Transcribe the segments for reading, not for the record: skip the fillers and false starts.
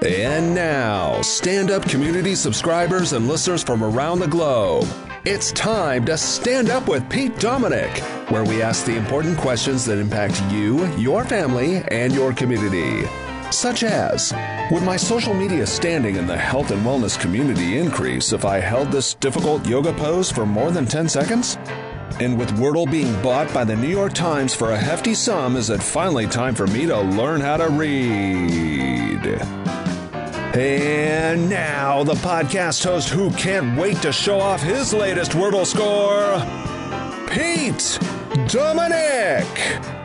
And now, stand-up community subscribers and listeners from around the globe, it's time to Stand Up with Pete Dominic, where we ask the important questions that impact you, your family, and your community. Such as, would my social media standing in the health and wellness community increase if I held this difficult yoga pose for more than 10 seconds? And with Wordle being bought by the New York Times for a hefty sum, is it finally time for me to learn how to read? And now, the podcast host who can't wait to show off his latest Wordle score, Pete Dominic.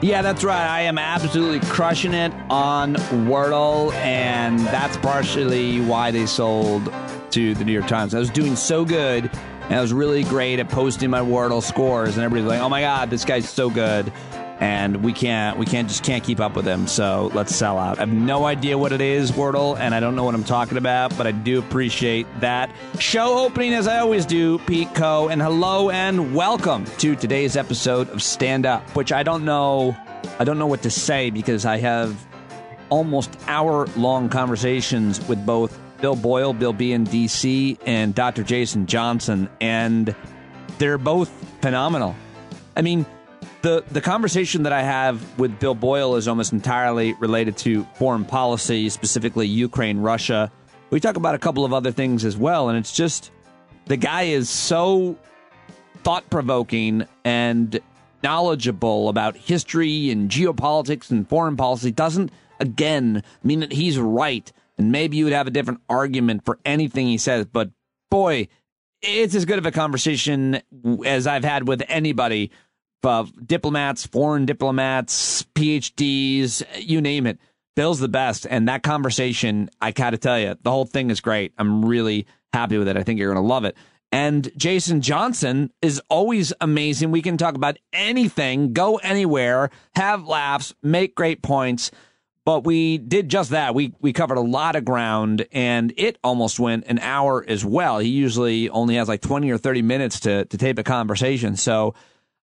Yeah, that's right. I am absolutely crushing it on Wordle, and that's partially why they sold to the New York Times. I was doing so good, and I was really great at posting my Wordle scores, and everybody's like, "Oh my God, this guy's so good." And we can't keep up with him, so let's sell out. I have no idea what it is, Wordle, and I don't know what I'm talking about, but I do appreciate that. Show opening, as I always do, Pete Co. And hello and welcome to today's episode of Stand Up, which I don't know what to say because I have almost hour-long conversations with both Bill Boyle, Bill B in D.C., and Dr. Jason Johnson, and they're both phenomenal. I mean, The conversation that I have with Bill Boyle is almost entirely related to foreign policy, specifically Ukraine, Russia. We talk about a couple of other things as well, and it's just the guy is so thought-provoking and knowledgeable about history and geopolitics and foreign policy. Doesn't, again, mean that he's right, and maybe you would have a different argument for anything he says, but boy, it's as good of a conversation as I've had with anybody. Diplomats, foreign diplomats, PhDs, you name it. Bill's the best. And that conversation, I gotta tell you, the whole thing is great. I'm really happy with it. I think you're going to love it. And Jason Johnson is always amazing. We can talk about anything, go anywhere, have laughs, make great points. But we did just that. We covered a lot of ground, and it almost went an hour as well. He usually only has like 20 or 30 minutes to tape a conversation. So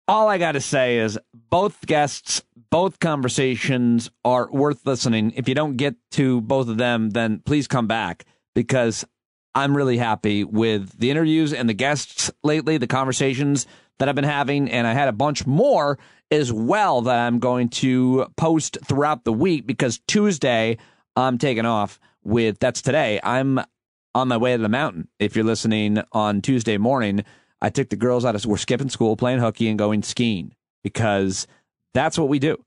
all I got to say is both guests, both conversations are worth listening. If you don't get to both of them, then please come back because I'm really happy with the interviews and the guests lately, the conversations that I've been having. And I had a bunch more as well that I'm going to post throughout the week because Tuesday I'm taking off that's today. I'm on my way to the mountain. If you're listening on Tuesday morning, I took the girls out we're skipping school, playing hooky, and going skiing because that's what we do.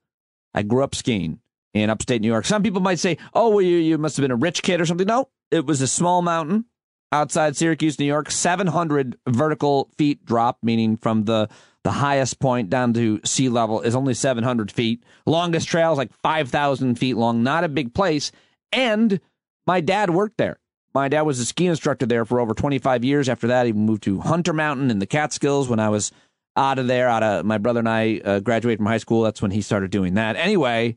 I grew up skiing in upstate New York. Some people might say, oh, well, you must have been a rich kid or something. No, it was a small mountain outside Syracuse, New York, 700 vertical feet drop, meaning from the highest point down to sea level is only 700 feet. Longest trail is like 5,000 feet long, not a big place. And my dad worked there. My dad was a ski instructor there for over 25 years. After that, he moved to Hunter Mountain in the Catskills when I was out of there. My brother and I graduated from high school. That's when he started doing that. Anyway,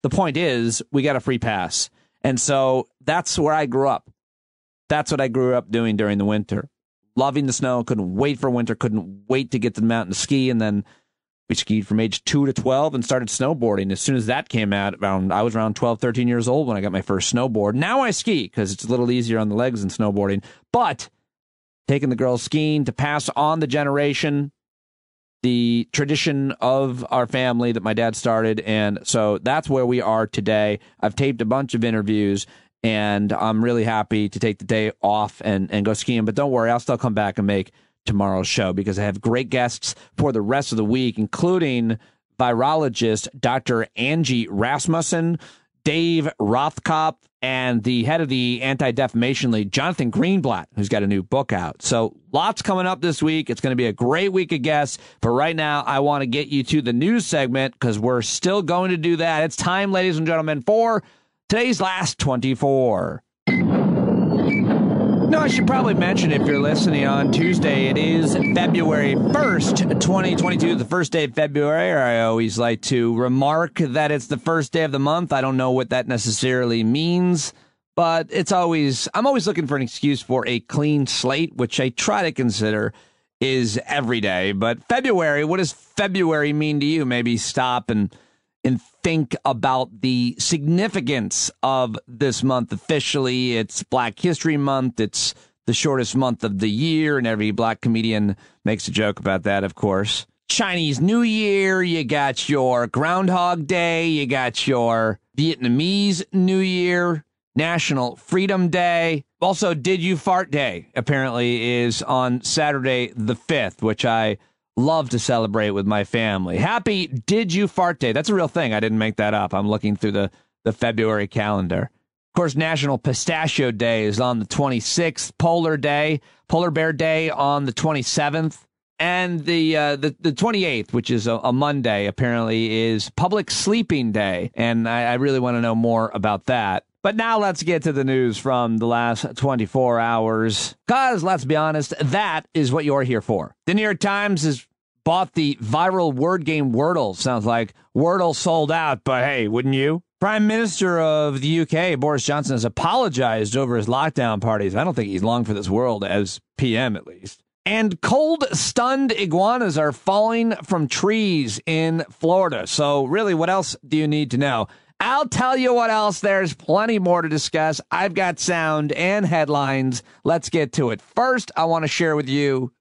the point is we got a free pass. And so that's where I grew up. That's what I grew up doing during the winter. Loving the snow. Couldn't wait for winter. Couldn't wait to get to the mountain to ski. And then we skied from age 2 to 12 and started snowboarding. As soon as that came out, I was around 12, 13 years old when I got my first snowboard. Now I ski because it's a little easier on the legs than snowboarding. But taking the girls skiing to pass on the generation, the tradition of our family that my dad started. And so that's where we are today. I've taped a bunch of interviews, and I'm really happy to take the day off and go skiing. But don't worry, I'll still come back and make tomorrow's show because I have great guests for the rest of the week, including virologist Dr. Angie Rasmussen, Dave Rothkopf, and the head of the Anti-Defamation League, Jonathan Greenblatt, who's got a new book out. So lots coming up this week. It's going to be a great week of guests. But right now, I want to get you to the news segment because we're still going to do that. It's time, ladies and gentlemen, for today's Last 24. No, I should probably mention if you're listening on Tuesday, it is February 1st, 2022, the first day of February. I always like to remark that it's the first day of the month. I don't know what that necessarily means, but I'm always looking for an excuse for a clean slate, which I try to consider is every day. But February, what does February mean to you? Maybe stop and and think about the significance of this month. Officially, it's Black History Month. It's the shortest month of the year, and every black comedian makes a joke about that, of course. Chinese New Year, you got your Groundhog Day, you got your Vietnamese New Year, National Freedom Day. Also, Did You Fart Day, apparently, is on Saturday the 5th, which I love to celebrate with my family. Happy Did You Fart Day. That's a real thing. I didn't make that up. I'm looking through the February calendar. Of course, National Pistachio Day is on the 26th, Polar Bear Day on the 27th, and the 28th, which is a Monday, apparently, is Public Sleeping Day, and I really want to know more about that. But now let's get to the news from the last 24 hours, because, let's be honest, that is what you're here for. The New York Times has bought the viral word game Wordle. Sounds like Wordle sold out, but hey, wouldn't you? Prime Minister of the UK, Boris Johnson, has apologized over his lockdown parties. I don't think he's long for this world, as PM at least. And cold-stunned iguanas are falling from trees in Florida. So really, what else do you need to know? I'll tell you what else. There's plenty more to discuss. I've got sound and headlines. Let's get to it. First, I want to share with you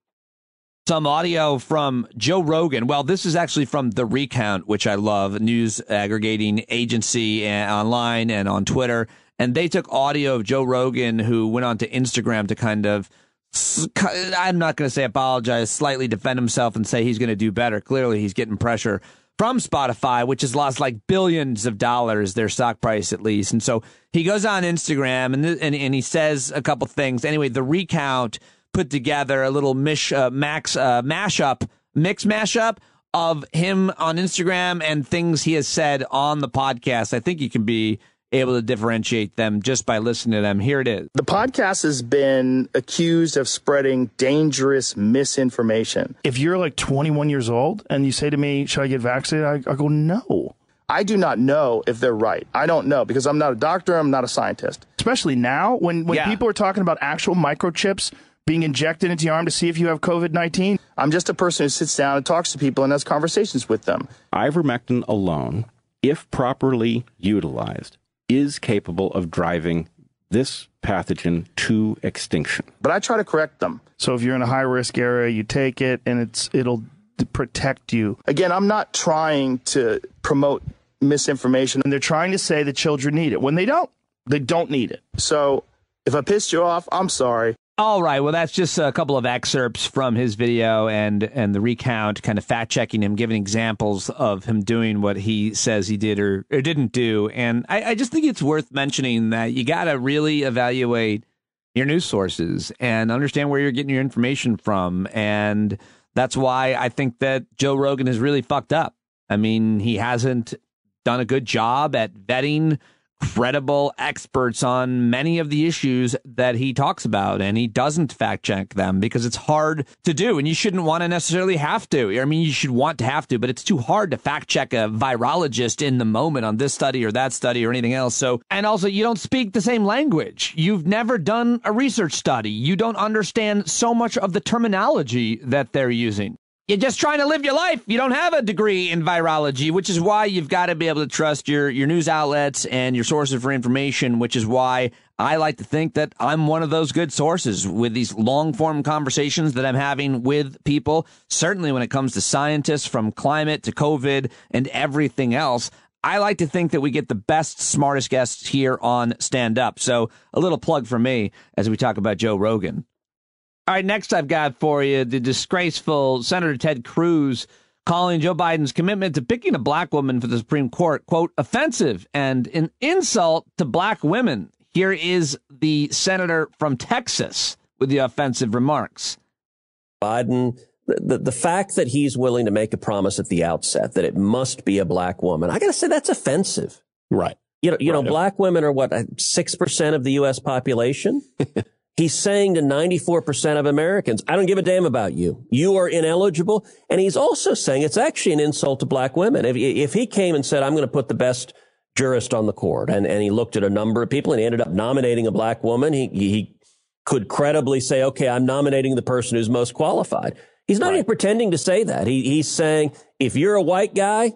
some audio from Joe Rogan. Well, this is actually from The Recount, which I love, a news aggregating agency online and on Twitter. And they took audio of Joe Rogan, who went on to Instagram to kind of, I'm not going to say apologize, slightly defend himself and say he's going to do better. Clearly, he's getting pressure from Spotify, which has lost like billions of dollars, their stock price at least. And so he goes on Instagram and he says a couple things. Anyway, The Recount put together a little mashup of him on Instagram and things he has said on the podcast. I think you can be able to differentiate them just by listening to them. Here it is. The podcast has been accused of spreading dangerous misinformation. If you're like 21 years old and you say to me, should I get vaccinated? I go, no. I do not know if they're right. I don't know because I'm not a doctor. I'm not a scientist. Especially now when people are talking about actual microchips being injected into your arm to see if you have COVID-19. I'm just a person who sits down and talks to people and has conversations with them. Ivermectin alone, if properly utilized, is capable of driving this pathogen to extinction. But I try to correct them. So if you're in a high-risk area, you take it, and it'll protect you. Again, I'm not trying to promote misinformation. And they're trying to say that children need it. When they don't need it. So if I pissed you off, I'm sorry. All right. Well, that's just a couple of excerpts from his video and The Recount, kind of fact-checking him, giving examples of him doing what he says he did or didn't do. And I just think it's worth mentioning that you got to really evaluate your news sources and understand where you're getting your information from. And that's why I think that Joe Rogan is really fucked up. I mean, he hasn't done a good job at vetting credible experts on many of the issues that he talks about, and he doesn't fact check them because it's hard to do, and you shouldn't want to necessarily have to. I mean, you should want to have to, but it's too hard to fact check a virologist in the moment on this study or that study or anything else. So, and also, you don't speak the same language. You've never done a research study. You don't understand so much of the terminology that they're using. You're just trying to live your life. You don't have a degree in virology, which is why you've got to be able to trust your news outlets and your sources for information, which is why I like to think that I'm one of those good sources with these long-form conversations that I'm having with people, certainly when it comes to scientists, from climate to COVID and everything else. I like to think that we get the best, smartest guests here on Stand Up. So a little plug for me as we talk about Joe Rogan. All right, next I've got for you the disgraceful Senator Ted Cruz calling Joe Biden's commitment to picking a black woman for the Supreme Court, quote, offensive and an insult to black women. Here is the senator from Texas with the offensive remarks. Biden, the fact that he's willing to make a promise at the outset that it must be a black woman, I got to say that's offensive. Right. You know, black women are what, 6% of the U.S. population? He's saying to 94% of Americans, I don't give a damn about you. You are ineligible. And he's also saying it's actually an insult to black women. If he came and said, I'm going to put the best jurist on the court, and he looked at a number of people and he ended up nominating a black woman, he could credibly say, OK, I'm nominating the person who's most qualified. He's not even pretending to say that. He's saying, if you're a white guy,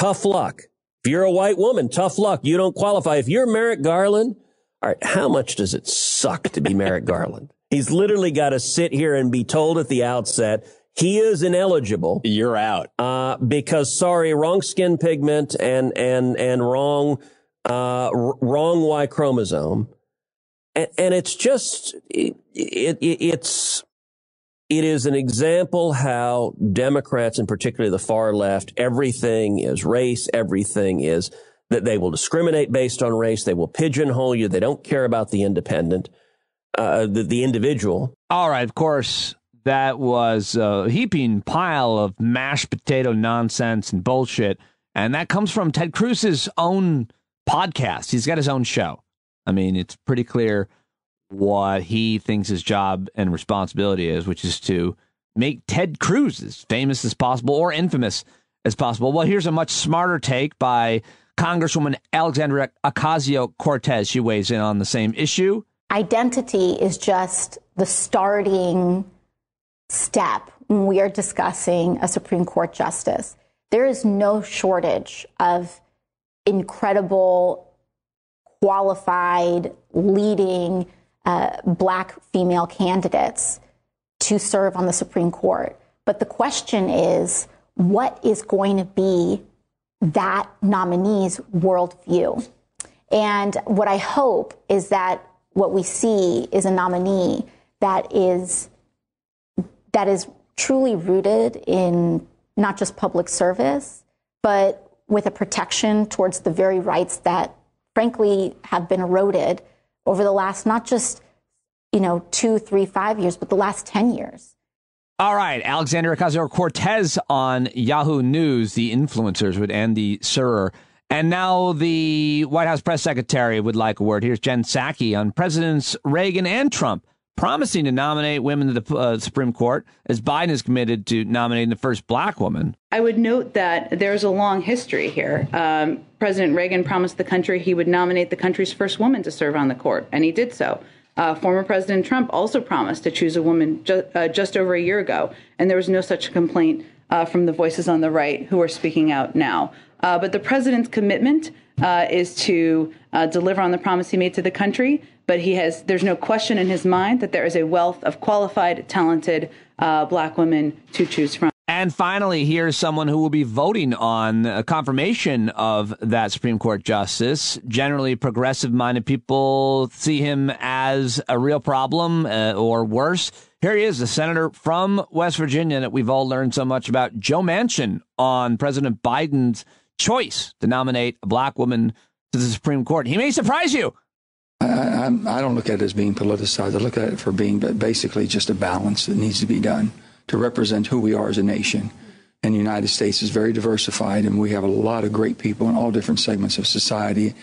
tough luck. If you're a white woman, tough luck. You don't qualify. If you're Merrick Garland, all right, how much does it suck to be Merrick Garland? He's literally got to sit here and be told at the outset he is ineligible. You're out. Because, sorry, wrong skin pigment and wrong Y chromosome. And it's just, it is an example how Democrats, and particularly the far left, everything is race, everything is that they will discriminate based on race, they will pigeonhole you, they don't care about the independent, the individual. All right, of course, that was a heaping pile of mashed potato nonsense and bullshit, and that comes from Ted Cruz's own podcast. He's got his own show. I mean, it's pretty clear what he thinks his job and responsibility is, which is to make Ted Cruz as famous as possible or infamous as possible. Well, here's a much smarter take by Congresswoman Alexandria Ocasio-Cortez. She weighs in on the same issue. Identity is just the starting step when we are discussing a Supreme Court justice. There is no shortage of incredible, qualified, leading Black female candidates to serve on the Supreme Court. But the question is, what is going to be that nominee's worldview? And what I hope is that what we see is a nominee that is truly rooted in not just public service, but with a protection towards the very rights that, frankly, have been eroded over the last not just, 2, 3, 5 years, but the last 10 years. All right, Alexandria Ocasio-Cortez on Yahoo News, the influencers with Andy Surer. And now the White House press secretary would like a word. Here's Jen Psaki on Presidents Reagan and Trump promising to nominate women to the Supreme Court, as Biden is committed to nominating the first Black woman. I would note that there's a long history here. President Reagan promised the country he would nominate the country's first woman to serve on the court, and he did so. Former President Trump also promised to choose a woman just over a year ago, and there was no such complaint from the voices on the right who are speaking out now. But the president's commitment is to deliver on the promise he made to the country. But there's no question in his mind that there is a wealth of qualified, talented Black women to choose from. And finally, here's someone who will be voting on a confirmation of that Supreme Court justice. Generally, progressive-minded people see him as a real problem or worse. Here he is, the senator from West Virginia that we've all learned so much about, Joe Manchin, on President Biden's choice to nominate a Black woman to the Supreme Court. He may surprise you. I don't look at it as being politicized. I look at it for being basically just a balance that needs to be done to represent who we are as a nation. And the United States is very diversified, and we have a lot of great people in all different segments of society.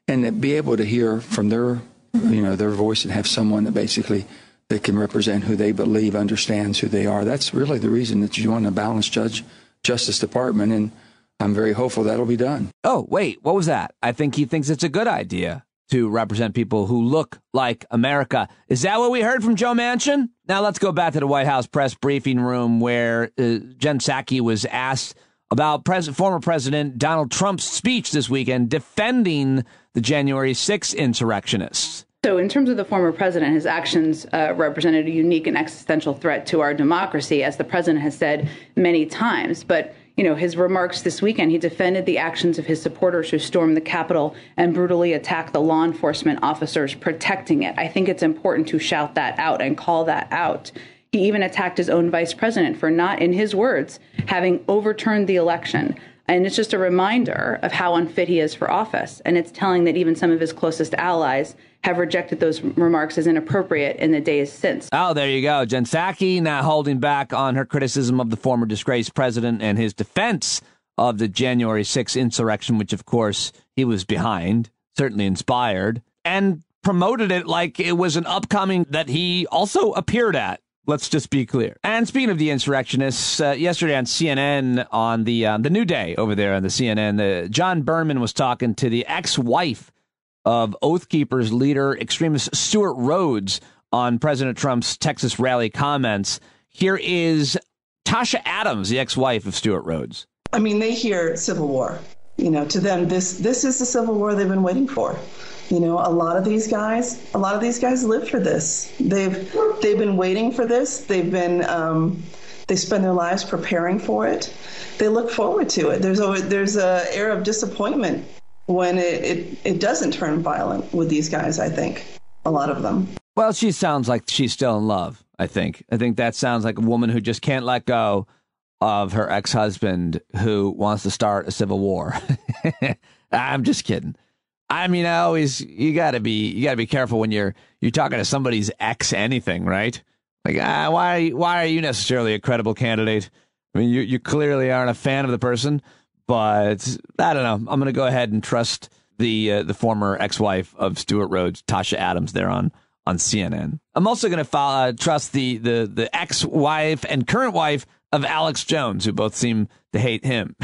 And to be able to hear from their voice and have someone that can represent who they believe understands who they are. That's really the reason that you want a balanced Justice Department, and I'm very hopeful that'll be done. Oh, wait, what was that? I think he thinks it's a good idea to represent people who look like America. Is that what we heard from Joe Manchin? Now let's go back to the White House press briefing room where Jen Psaki was asked about former President Donald Trump's speech this weekend defending the January 6th insurrectionists. So in terms of the former president, his actions represented a unique and existential threat to our democracy, as the president has said many times. But his remarks this weekend, he defended the actions of his supporters who stormed the Capitol and brutally attacked the law enforcement officers protecting it. I think it's important to shout that out and call that out. He even attacked his own vice president for not, in his words, having overturned the election. And it's just a reminder of how unfit he is for office. And it's telling that even some of his closest allies have rejected those remarks as inappropriate in the days since. Oh, there you go. Jen Psaki not holding back on her criticism of the former disgraced president and his defense of the January 6th insurrection, which, of course, he was behind, certainly inspired, and promoted it like it was an upcoming that he also appeared at. Let's just be clear. And speaking of the insurrectionists, yesterday on CNN, on the New Day over there on the CNN, John Berman was talking to the ex-wife of Oath Keepers leader, extremist Stuart Rhodes, on President Trump's Texas rally comments. Here is Tasha Adams, the ex-wife of Stuart Rhodes. I mean, they hear civil war. To them, this is the civil war they've been waiting for. A lot of these guys live for this. They've been waiting for this. They spend their lives preparing for it. They look forward to it. There's a air of disappointment when it doesn't turn violent with these guys, I think, a lot of them. Well, she sounds like she's still in love, I think. I think that sounds like a woman who just can't let go of her ex-husband who wants to start a civil war. I'm just kidding. I mean, you gotta be careful when you're talking to somebody's ex anything, right? Like, why are you necessarily a credible candidate? I mean, you clearly aren't a fan of the person, but I don't know. I'm going to go ahead and trust the former ex-wife of Stuart Rhodes, Tasha Adams, there on CNN. I'm also going to trust the ex-wife and current wife of Alex Jones, who both seem to hate him.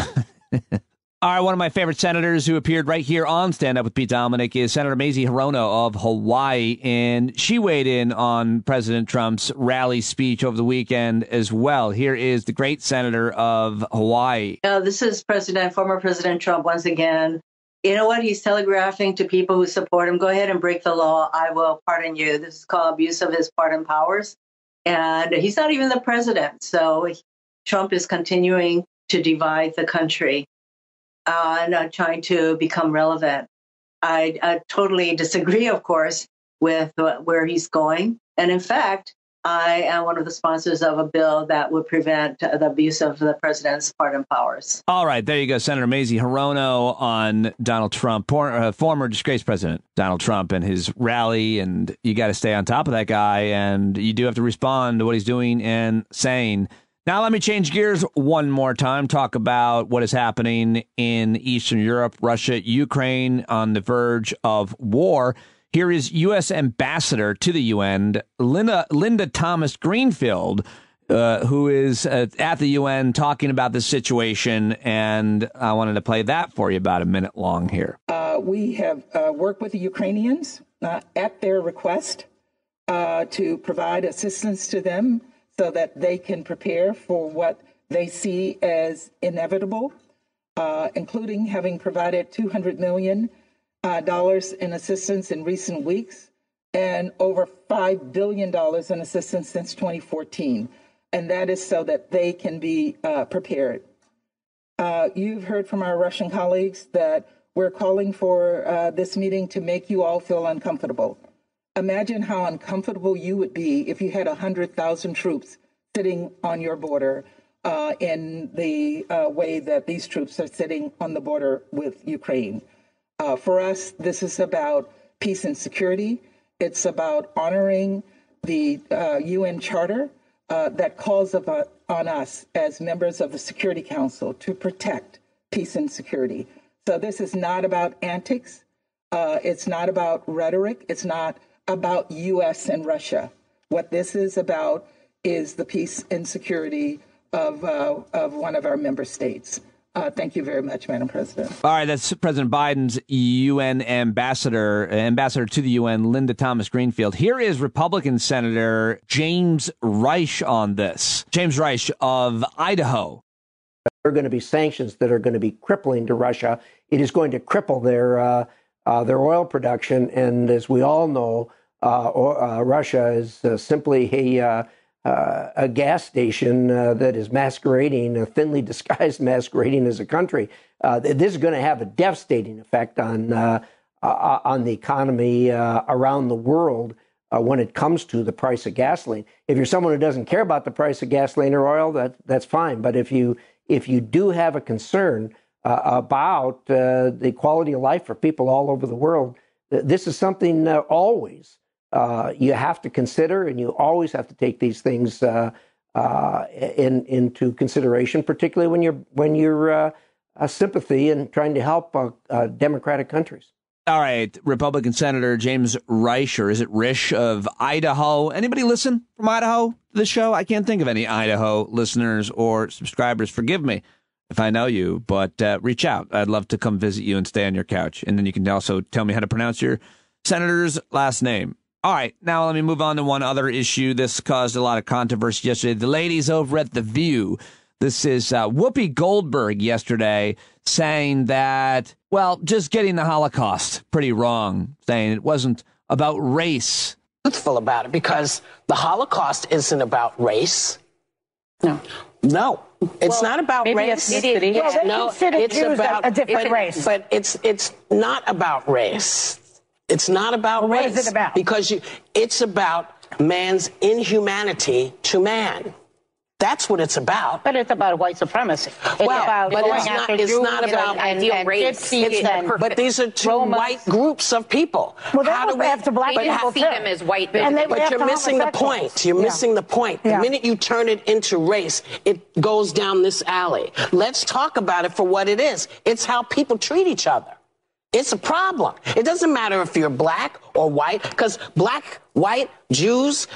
All right, one of my favorite senators who appeared right here on Stand Up with Pete Dominic is Senator Mazie Hirono of Hawaii, and she weighed in on President Trump's rally speech over the weekend as well. Here is the great senator of Hawaii. This is former President Trump once again. You know what? He's telegraphing to people who support him, go ahead and break the law. I will pardon you. This is called abuse of his pardon powers. And he's not even the president. So Trump is continuing to divide the country. And trying to become relevant. I totally disagree, of course, with where he's going. And in fact, I am one of the sponsors of a bill that would prevent the abuse of the president's pardon powers. All right, there you go, Senator Mazie Hirono on Donald Trump, former disgraced president Donald Trump and his rally. And you got to stay on top of that guy. And you do have to respond to what he's doing and saying. Now, let me change gears one more time, talk about what is happening in Eastern Europe, Russia, Ukraine on the verge of war. Here is U.S. Ambassador to the UN, Linda Thomas Greenfield, who is at the UN talking about the situation. And I wanted to play that for you about a minute long here. We have worked with the Ukrainians at their request to provide assistance to them, so that they can prepare for what they see as inevitable, including having provided $200 million in assistance in recent weeks and over $5 billion in assistance since 2014. And that is so that they can be prepared. You've heard from our Russian colleagues that we're calling for this meeting to make you all feel uncomfortable. Imagine how uncomfortable you would be if you had 100,000 troops sitting on your border in the way that these troops are sitting on the border with Ukraine. For us, this is about peace and security. It's about honoring the UN Charter that calls on us as members of the Security Council to protect peace and security. So this is not about antics. It's not about rhetoric. It's not about U.S. and Russia. What this is about is the peace and security of one of our member states. Thank you very much, Madam President. All right, that's President Biden's UN ambassador to the UN, Linda Thomas Greenfield. Here is Republican Senator James Reich on this. James Reich of Idaho. There are going to be sanctions that are going to be crippling to Russia. It is going to cripple their oil production. And as we all know, Russia is simply a gas station that is masquerading, a thinly disguised masquerading as a country. This is going to have a devastating effect on the economy around the world when it comes to the price of gasoline. If you're someone who doesn't care about the price of gasoline or oil, that's fine. But if you do have a concern about the quality of life for people all over the world, this is something always you have to consider, and you always have to take these things into consideration, particularly when you're sympathy and trying to help democratic countries. All right, Republican Senator James Reich, or is it Risch of Idaho? Anybody listen from Idaho to the show? I can't think of any Idaho listeners or subscribers. Forgive me if I know you, but reach out. I'd love to come visit you and stay on your couch. And then you can also tell me how to pronounce your senator's last name. All right, now let me move on to one other issue. This caused a lot of controversy yesterday. The ladies over at The View, This is Whoopi Goldberg yesterday saying that, well, just getting the Holocaust pretty wrong, saying it wasn't about race. Truthful about it, because the Holocaust isn't about race. No, it's not about race. It's about a different race. But it's not about race. It's not about race. What is it about? Because it's about man's inhumanity to man. That's what it's about. But it's about white supremacy. It's about it's not about ideal race. But these are two white groups of people. Well, they also have to black people see them as white people. But you're missing the point. You're missing the point. The minute you turn it into race, it goes down this alley. Let's talk about it for what it is. It's how people treat each other. It's a problem. It doesn't matter if you're black or white, because black, white, Jews,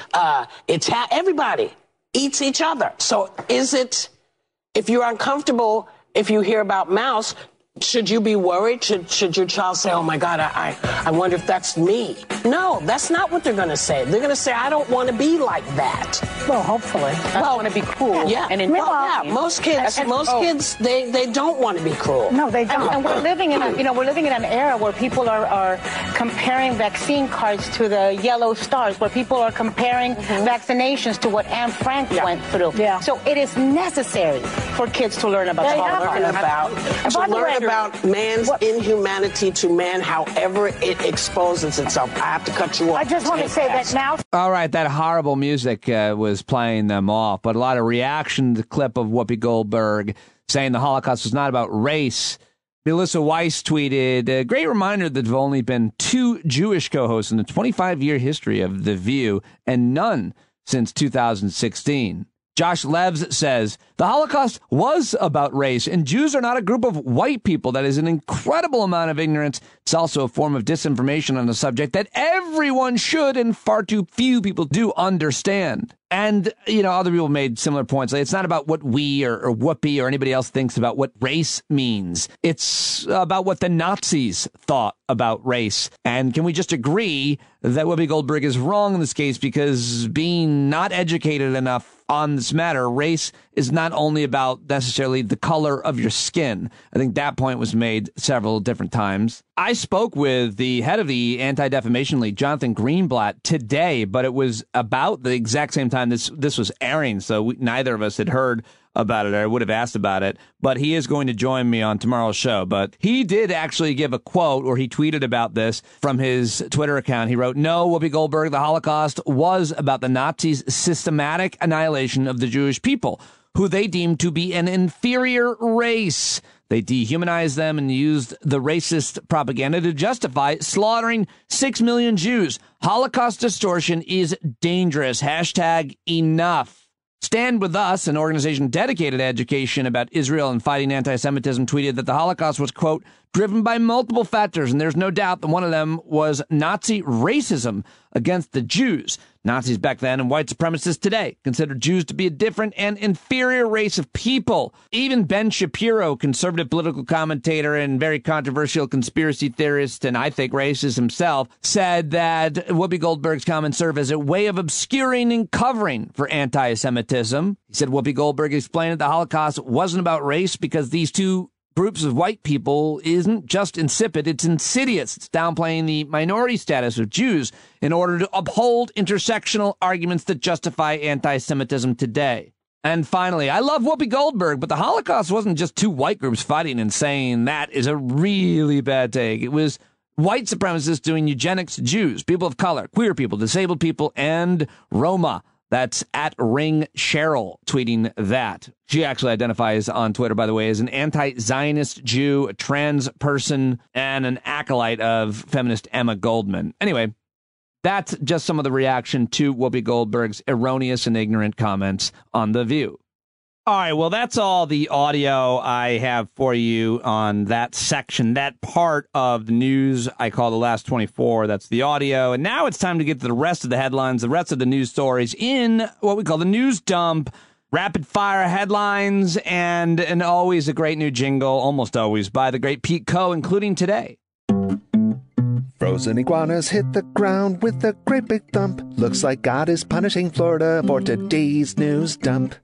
everybody eats each other. So if you're uncomfortable, if you hear about mouse, should you be worried? Should your child say, oh, my God, I wonder if that's me? No, that's not what they're going to say. They're going to say, I don't want to be like that. Well, hopefully. I want to be cool. Yeah. Most kids, they don't want to be cruel. No, they don't. And we're living in an era where people are comparing vaccine cards to the yellow stars, where people are comparing vaccinations to what Anne Frank went through. Yeah. So it is necessary for kids to learn about about man's inhumanity to man, however it exposes itself. I have to cut you off. I just want to say that now. All right, that horrible music was playing them off, but a lot of reaction to the clip of Whoopi Goldberg saying the Holocaust was not about race. Melissa Weiss tweeted, a great reminder that there have only been 2 Jewish co-hosts in the 25-year history of The View, and none since 2016. Josh Levs says, the Holocaust was about race, and Jews are not a group of white people. That is an incredible amount of ignorance. It's also a form of disinformation on a subject that everyone should, and far too few people do understand. And, other people made similar points. Like, it's not about what we or Whoopi or anybody else thinks about what race means. It's about what the Nazis thought about race. And can we just agree that Whoopi Goldberg is wrong in this case, because being not educated enough on this matter, race is not only about necessarily the color of your skin. I think that point was made several different times. I spoke with the head of the Anti-Defamation League, Jonathan Greenblatt, today, but it was about the exact same time this was airing, so neither of us had heard about it. I would have asked about it, but he is going to join me on tomorrow's show. But he did actually give a quote, or he tweeted about this from his Twitter account. He wrote, no, Whoopi Goldberg, the Holocaust was about the Nazis' systematic annihilation of the Jewish people, who they deemed to be an inferior race. They dehumanized them and used the racist propaganda to justify slaughtering 6 million Jews. Holocaust distortion is dangerous. Hashtag enough. Stand With Us, an organization dedicated to education about Israel and fighting anti-Semitism, tweeted that the Holocaust was, quote, driven by multiple factors, and there's no doubt that one of them was Nazi racism against the Jews. Nazis back then and white supremacists today considered Jews to be a different and inferior race of people. Even Ben Shapiro, conservative political commentator and very controversial conspiracy theorist and I think racist himself, said that Whoopi Goldberg's comments serve as a way of obscuring and covering for anti-Semitism. He said Whoopi Goldberg explained that the Holocaust wasn't about race because these two groups of white people isn't just insipid, it's insidious. It's downplaying the minority status of Jews in order to uphold intersectional arguments that justify anti-Semitism today. And finally, I love Whoopi Goldberg, but the Holocaust wasn't just two white groups fighting and saying that is a really bad take. It was white supremacists doing eugenics to Jews, people of color, queer people, disabled people, and Roma. That's at Ring Cheryl tweeting that. She actually identifies on Twitter, by the way, as an anti-Zionist Jew, a trans person, and an acolyte of feminist Emma Goldman. Anyway, that's just some of the reaction to Whoopi Goldberg's erroneous and ignorant comments on The View. All right, well, that's all the audio I have for you on that section, that part of the news I call the last 24. That's the audio. And now it's time to get to the rest of the headlines, the rest of the news stories in what we call the news dump, rapid fire headlines, and always a great new jingle, almost always, by the great Pete Coe, including today. Frozen iguanas hit the ground with a great big thump. Looks like God is punishing Florida for today's news dump.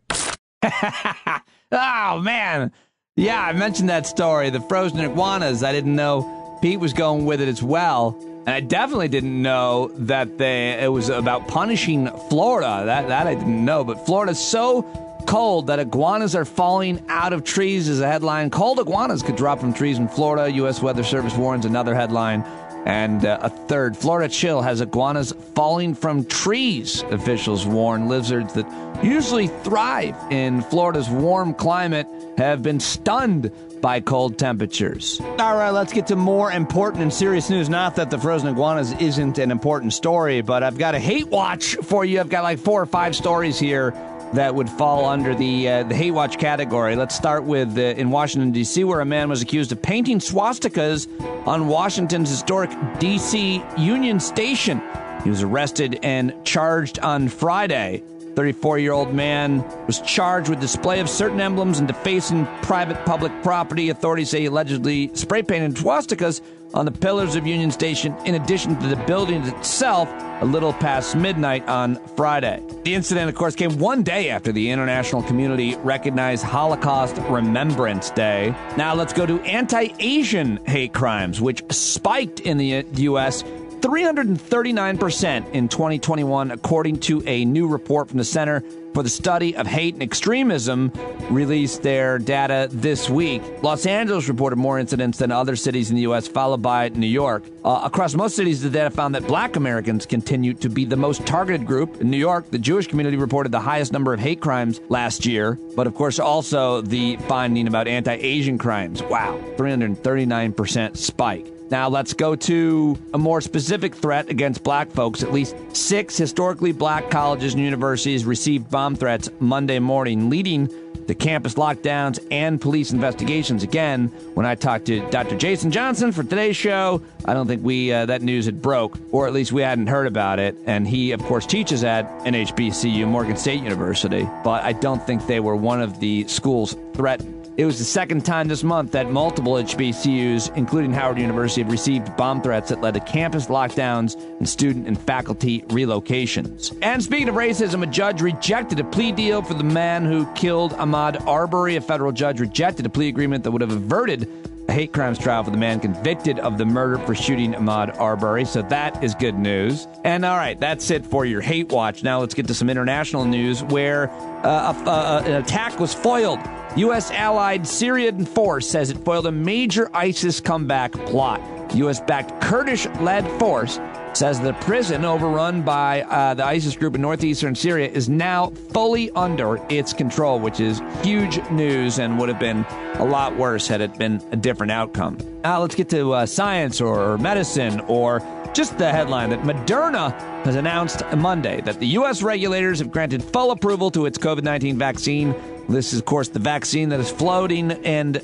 Oh, man. Yeah, I mentioned that story, the frozen iguanas. I didn't know Pete was going with it as well. And I definitely didn't know that it was about punishing Florida. That I didn't know. But Florida's so cold that iguanas are falling out of trees is a headline. Cold iguanas could drop from trees in Florida. U.S. Weather Service warns, another headline. And a third, Florida chill has iguanas falling from trees. Officials warn lizards that usually thrive in Florida's warm climate have been stunned by cold temperatures. All right, let's get to more important and serious news. Not that the frozen iguanas isn't an important story, but I've got a hate watch for you. I've got like 4 or 5 stories here that would fall under the hate watch category. Let's start with in Washington, D.C., where a man was accused of painting swastikas on Washington's historic D.C. Union Station. He was arrested and charged on Friday. 34-year-old man was charged with display of certain emblems and defacing private public property. Authorities say he allegedly spray-painted swastikas on the pillars of Union Station in addition to the building itself a little past midnight on Friday. The incident, of course, came one day after the international community recognized Holocaust Remembrance Day. Now let's go to anti-Asian hate crimes, which spiked in the U.S. 339% in 2021, according to a new report from the Center for the Study of Hate and Extremism, released their data this week. Los Angeles reported more incidents than other cities in the U.S., followed by New York. Across most cities, the data found that black Americans continue to be the most targeted group. In New York, the Jewish community reported the highest number of hate crimes last year, but of course also the finding about anti-Asian crimes. Wow, 339% spike. Now let's go to a more specific threat against black folks. At least 6 historically black colleges and universities received bomb threats Monday morning, leading to campus lockdowns and police investigations. Again, when I talked to Dr. Jason Johnson for today's show, I don't think that news had broke, or at least we hadn't heard about it. And he, of course, teaches at NHBCU, Morgan State University, but I don't think they were one of the schools threatened. It was the second time this month that multiple HBCUs, including Howard University, have received bomb threats that led to campus lockdowns and student and faculty relocations. And speaking of racism, a judge rejected a plea deal for the man who killed Ahmaud Arbery. A federal judge rejected a plea agreement that would have averted a hate crimes trial for the man convicted of the murder for shooting Ahmaud Arbery. So that is good news. And all right, that's it for your hate watch. Now let's get to some international news where an attack was foiled. U.S. allied Syrian force says it foiled a major ISIS comeback plot. U.S.-backed Kurdish-led force says the prison overrun by the ISIS group in northeastern Syria is now fully under its control, which is huge news and would have been a lot worse had it been a different outcome. Now let's get to science or medicine, or just the headline that Moderna has announced Monday that the U.S. regulators have granted full approval to its COVID-19 vaccine. This is, of course, the vaccine that is floating and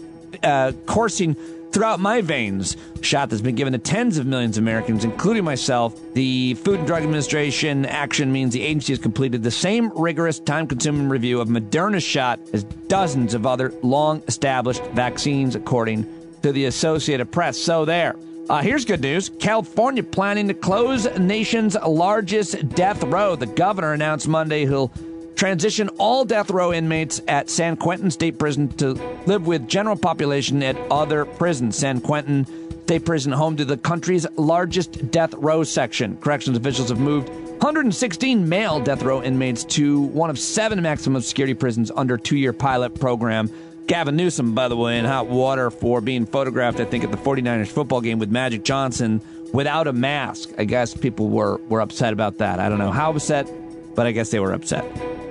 coursing throughout my veins. A shot that's been given to tens of millions of Americans, including myself. The Food and Drug Administration action means the agency has completed the same rigorous, time-consuming review of Moderna's shot as dozens of other long-established vaccines, according to the Associated Press. So there. Here's good news. California planning to close the nation's largest death row. The governor announced Monday he'll transition all death row inmates at San Quentin State Prison to live with general population at other prisons. San Quentin State Prison, home to the country's largest death row section. Corrections officials have moved 116 male death row inmates to one of 7 maximum security prisons under a 2-year pilot program. Gavin Newsom, by the way, in hot water for being photographed, I think, at the 49ers football game with Magic Johnson without a mask. I guess people were upset about that. I don't know how upset, but I guess they were upset.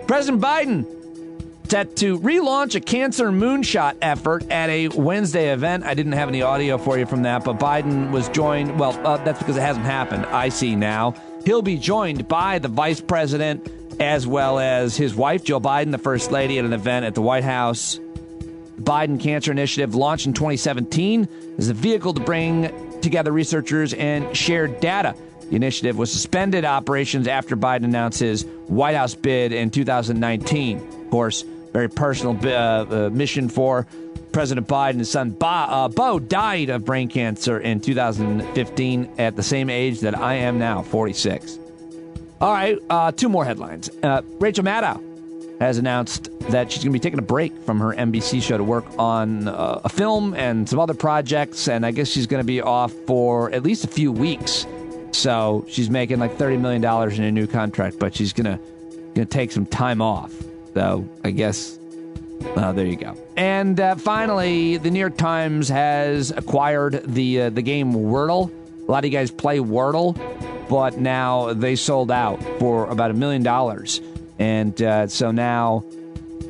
President Biden set to relaunch a cancer moonshot effort at a Wednesday event. I didn't have any audio for you from that, but Biden was joined. Well, that's because it hasn't happened. I see now. He'll be joined by the vice president as well as his wife, Jill Biden, the first lady, at an event at the White House. The Biden Cancer Initiative, launched in 2017, is a vehicle to bring together researchers and share data. The initiative was suspended operations after Biden announced his White House bid in 2019. Of course, very personal mission for President Biden. His son, Bo, died of brain cancer in 2015 at the same age that I am now, 46. All right, 2 more headlines. Rachel Maddow has announced that she's going to be taking a break from her NBC show to work on a film and some other projects, and I guess she's going to be off for at least a few weeks. So she's making like $30 million in a new contract, but she's going to take some time off. So I guess there you go. And finally, the New York Times has acquired the game Wordle. A lot of you guys play Wordle, but now they sold out for about $1 million. And so now,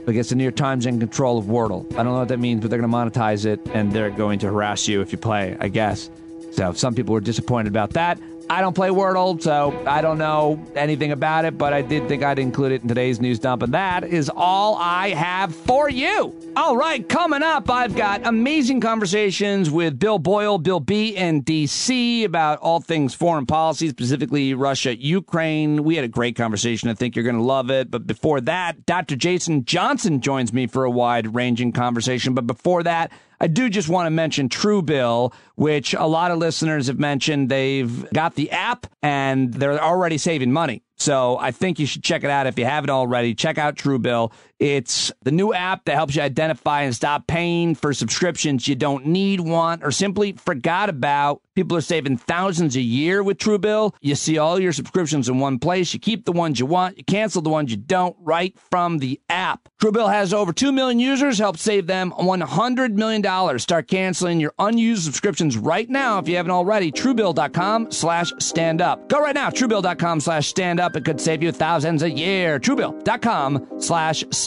I guess the New York Times is in control of Wordle. I don't know what that means, but they're going to monetize it, and they're going to harass you if you play, I guess. So some people were disappointed about that. I don't play Wordle, so I don't know anything about it, but I did think I'd include it in today's news dump, and that is all I have for you. All right, coming up, I've got amazing conversations with Bill Boyle, Bill B. in D.C. about all things foreign policy, specifically Russia, Ukraine. We had a great conversation. I think you're going to love it. But before that, Dr. Jason Johnson joins me for a wide-ranging conversation. But before that, I do just want to mention Truebill, which a lot of listeners have mentioned. They've got the app and they're already saving money. So I think you should check it out if you haven't already. Check out Truebill. It's the new app that helps you identify and stop paying for subscriptions you don't need, want, or simply forgot about. People are saving thousands a year with Truebill. You see all your subscriptions in one place. You keep the ones you want. You cancel the ones you don't right from the app. Truebill has over 2 million users. Help save them $100 million. Start canceling your unused subscriptions right now if you haven't already. Truebill.com/standup. Go right now. Truebill.com/standup. It could save you thousands a year. Truebill.com/standup.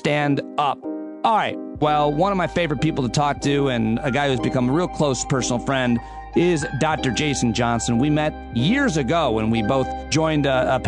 All right. Well, one of my favorite people to talk to and a guy who's become a real close personal friend is Dr. Jason Johnson. We met years ago when we both joined a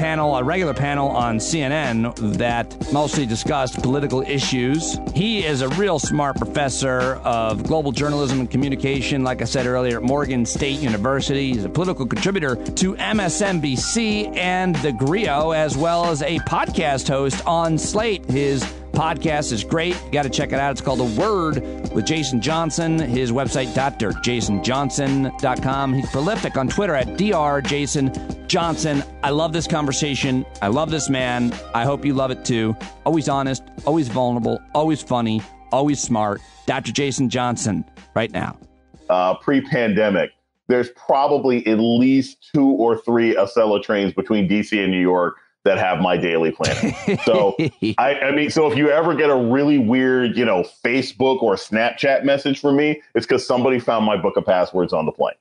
regular panel on CNN that mostly discussed political issues. He is a real smart professor of global journalism and communication, like I said earlier, at Morgan State University. He's a political contributor to MSNBC and the Grio, as well as a podcast host on Slate. His podcast is great. You got to check it out. It's called A Word with Jason Johnson. His website, drjasonjohnson.com. He's prolific on Twitter at drjasonjohnson. I love this conversation. I love this man. I hope you love it too. Always honest, always vulnerable, always funny, always smart. Dr. Jason Johnson, right now. Pre-pandemic, there's probably at least 2 or 3 Acela trains between D.C. and New York that have my daily planning. So, I mean, so if you ever get a really weird, Facebook or Snapchat message from me, it's because somebody found my book of passwords on the plane.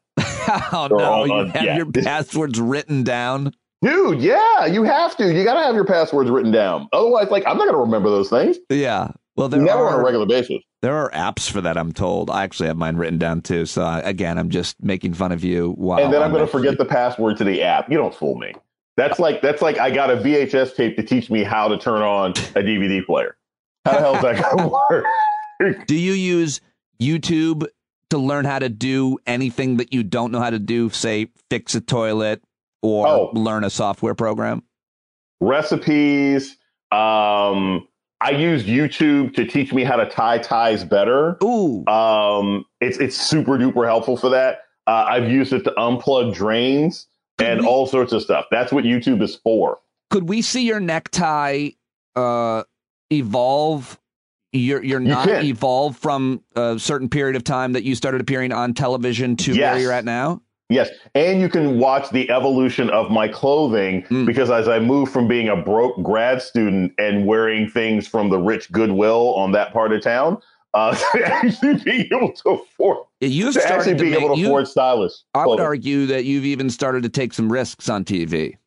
Oh, no, you have your passwords written down? Dude, yeah, you have to. You got to have your passwords written down. Otherwise, I'm not going to remember those things. Yeah. Well, never on a regular basis. There are apps for that, I'm told. I actually have mine written down, too. So, again, I'm just making fun of you. And then I'm going to forget the password to the app. You don't fool me. That's like I got a VHS tape to teach me how to turn on a DVD player. How the hell is that going to work? Do you use YouTube to learn how to do anything that you don't know how to do, say fix a toilet or learn a software program? Recipes. I use YouTube to teach me how to tie ties better. Ooh. It's super duper helpful for that. I've used it to unplug drains. And all sorts of stuff. That's what YouTube is for. Could we see your necktie evolve? Your knot evolve from a certain period of time that you started appearing on television to where you're at now? Yes. And you can watch the evolution of my clothing because as I moved from being a broke grad student and wearing things from the rich Goodwill on that part of town, to actually be able to afford stylish I would argue that you've even started to take some risks on TV.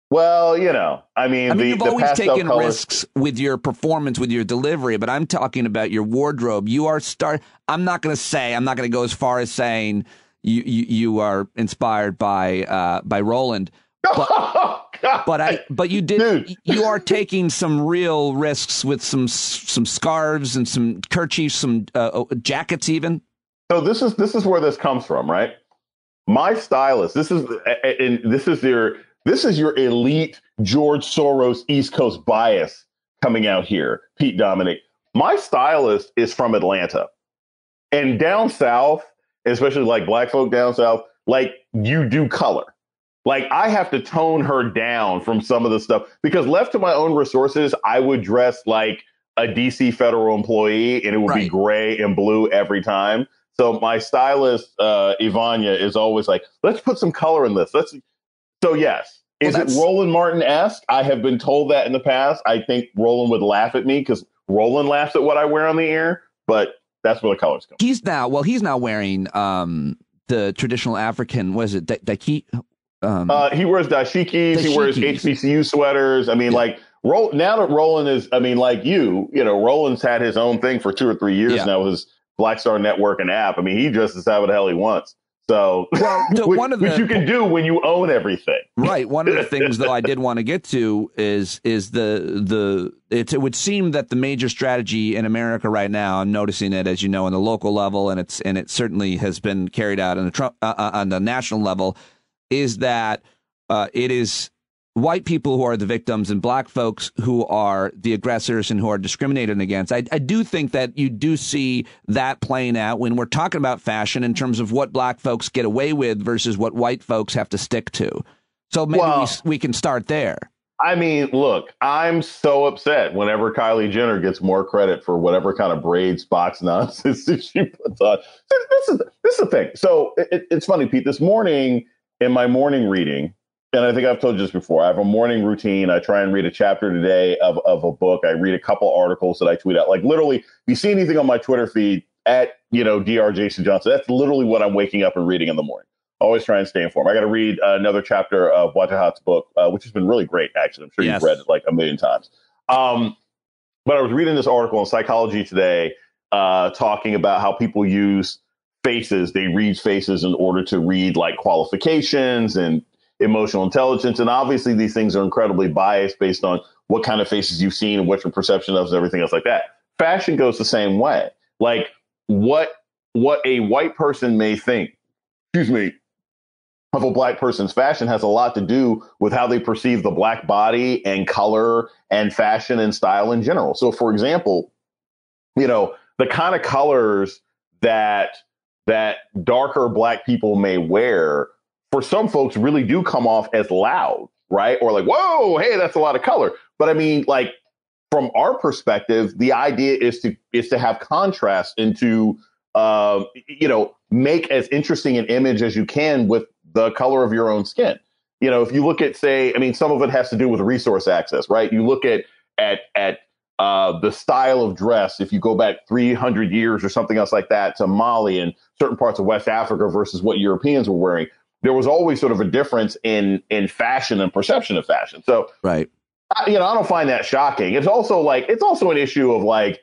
Well, you've always taken risks with your performance, with your delivery, but I'm talking about your wardrobe. You are I'm not going to go as far as saying you are inspired by Roland. But you did. Dude. You are taking some real risks with some scarves and some kerchiefs, some jackets, even. So this is where this comes from, right? My stylist. This is your elite George Soros East Coast bias coming out here, Pete Dominic. My stylist is from Atlanta, and down south, especially like black folk down south, you do color. I have to tone her down from some of the stuff because left to my own resources, I would dress like a DC federal employee, and it would be gray and blue every time. So my stylist, Ivania, is always like, let's put some color in this. So yes. Is it Roland Martin-esque? I have been told that in the past. I think Roland would laugh at me because Roland laughs at what I wear on the air, but that's where the colors come. He's now wearing the traditional African, what is it, daiki? He wears dashikis, he wears HBCU sweaters. I mean, now that Roland is, I mean, like Roland's had his own thing for 2 or 3 years now with his Black Star Network and app. I mean, he dresses however the hell he wants. So, which you can do when you own everything. Right. One of the things, though, I did want to get to is it would seem that the major strategy in America right now, I'm noticing it, as you know, on the local level, and it certainly has been carried out on the national level, is that it is white people who are the victims and black folks who are the aggressors and who are discriminated against. I do think that you do see that playing out when we're talking about fashion in terms of what black folks get away with versus what white folks have to stick to. So maybe we can start there. I mean, look, I'm so upset whenever Kylie Jenner gets more credit for whatever kind of braids box nonsense that she puts on. This is the thing. So it's funny, Pete, this morning in my morning reading, and I think I've told you this before, I have a morning routine. I try and read a chapter today of a book. I read a couple articles that I tweet out. Like literally, if you see anything on my Twitter feed at, Dr. Jason Johnson, that's literally what I'm waking up and reading in the morning. Always try and stay informed. I got to read another chapter of Wajahat's book, which has been really great, actually. I'm sure you've read it like a million times. But I was reading this article in Psychology Today talking about how people use faces. They read faces in order to read like qualifications and emotional intelligence. And obviously these things are incredibly biased based on what kind of faces you've seen and what your perception of and everything else like that. Fashion goes the same way. Like what a white person may think, of a black person's fashion has a lot to do with how they perceive the black body and color and fashion and style in general. So for example, the kind of colors that darker black people may wear for some folks really do come off as loud, right? Or like, whoa, hey, that's a lot of color. But I mean, like from our perspective, the idea is to have contrast and to, make as interesting an image as you can with the color of your own skin. If you look at, say, I mean, some of it has to do with resource access, right? You look at the style of dress. If you go back 300 years or something else like that to Mali and certain parts of West Africa versus what Europeans were wearing, there was always sort of a difference in fashion and perception of fashion. So, right. I don't find that shocking. It's also an issue of like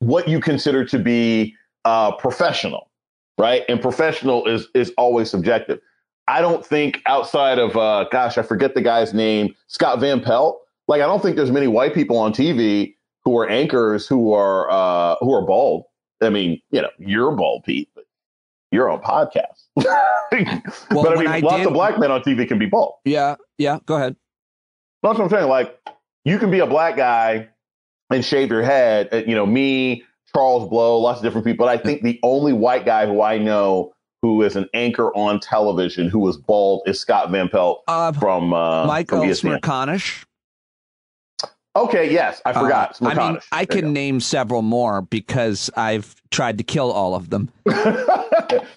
what you consider to be professional, right? And professional is always subjective. I don't think outside of, I forget the guy's name, Scott Van Pelt. Like, I don't think there's many white people on TV who are anchors who are bald. I mean, you're bald, Pete, but you're on podcast. Well, but I mean, lots of black men on TV can be bald. Yeah. Go ahead. That's what I'm saying. Like, you can be a black guy and shave your head. Me, Charles Blow, lots of different people. But I think the only white guy who I know who is an anchor on television who was bald is Scott Van Pelt from Michael ESPN. Smerconish. Okay, yes, I forgot. I mean, I can name several more because I've tried to kill all of them.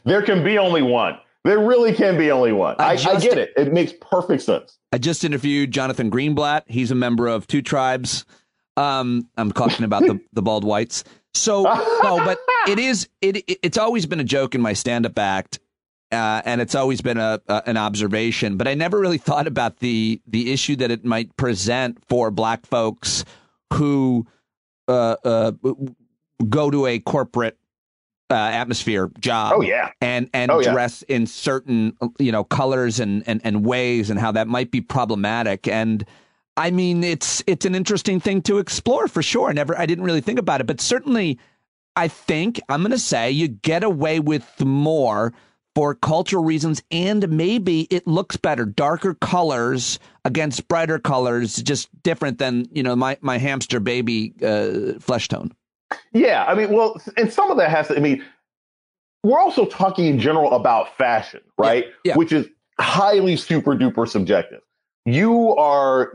There can be only one. There really can be only one. I get it. It makes perfect sense. I just interviewed Jonathan Greenblatt. He's a member of two tribes. I'm talking about the bald whites. So, no, but it's always been a joke in my stand-up act, and it's always been an observation. But I never really thought about the issue that it might present for black folks who go to a corporate atmosphere job. Oh yeah, and dress in certain colors and ways, and how that might be problematic. And I mean, it's an interesting thing to explore for sure. I didn't really think about it, but certainly I think I'm going to say you get away with more for cultural reasons, and maybe it looks better. Darker colors against brighter colors, just different than my hamster baby flesh tone. Yeah, I mean, well, and some of that has to, I mean, we're also talking in general about fashion, right? Yeah. Which is highly super duper subjective. you are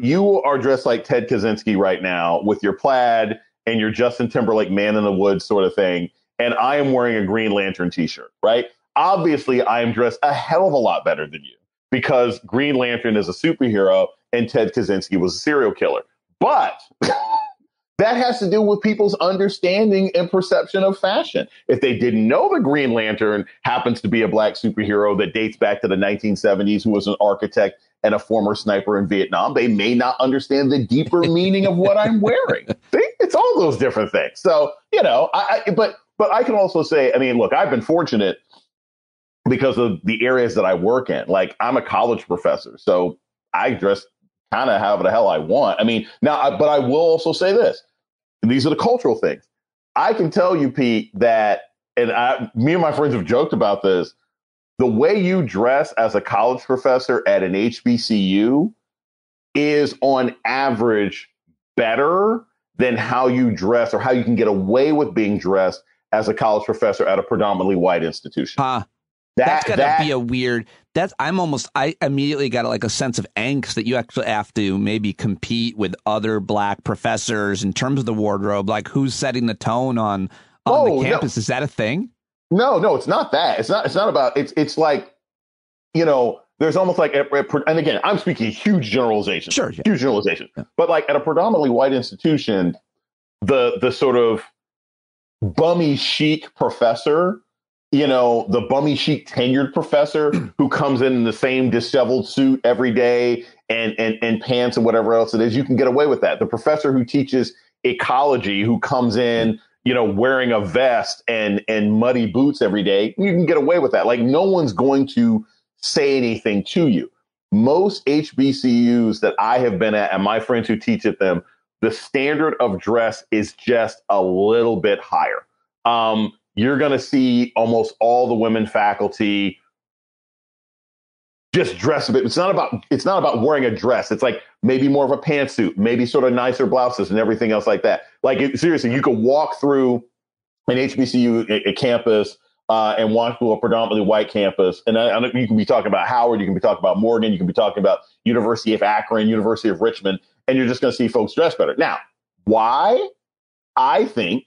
dressed like Ted Kaczynski right now with your plaid and your Justin Timberlake Man in the Woods sort of thing. And I am wearing a Green Lantern t-shirt, right? Obviously, I am dressed a hell of a lot better than you because Green Lantern is a superhero and Ted Kaczynski was a serial killer. But that has to do with people's understanding and perception of fashion. If they didn't know the Green Lantern happens to be a black superhero that dates back to the 1970s, who was an architect and a former sniper in Vietnam, they may not understand the deeper meaning of what I'm wearing. See? It's all those different things. So, but I can also say, I mean, look, I've been fortunate because of the areas that I work in. Like, I'm a college professor, so I dress kind of however the hell I want. I mean, but I will also say this. These are the cultural things. I can tell you, Pete, that, me and my friends have joked about this, the way you dress as a college professor at an HBCU is on average better than how you dress or how you can get away with being dressed as a college professor at a predominantly white institution. That's gotta be a weird. I immediately got like a sense of angst that you actually have to maybe compete with other black professors in terms of the wardrobe. Like, who's setting the tone on the campus? No. Is that a thing? No, it's not that. It's not about. It's like, there's almost like, and again, I'm speaking huge generalizations. Sure, yeah. Huge generalizations. Yeah. But like at a predominantly white institution, the sort of bummy chic professor. The bummy chic tenured professor who comes in the same disheveled suit every day and pants and whatever else it is, you can get away with that. The professor who teaches ecology, who comes in, wearing a vest and muddy boots every day, you can get away with that. Like, no one's going to say anything to you. Most HBCUs that I have been at and my friends who teach at them, the standard of dress is just a little bit higher. You're going to see almost all the women faculty just dress a bit. It's not about wearing a dress. It's like maybe more of a pantsuit, maybe sort of nicer blouses and everything else like that. Like, seriously, you could walk through an HBCU a campus and walk through a predominantly white campus. And you can be talking about Howard, you can be talking about Morgan, you can be talking about University of Akron, University of Richmond, and you're just going to see folks dress better. Now, why? I think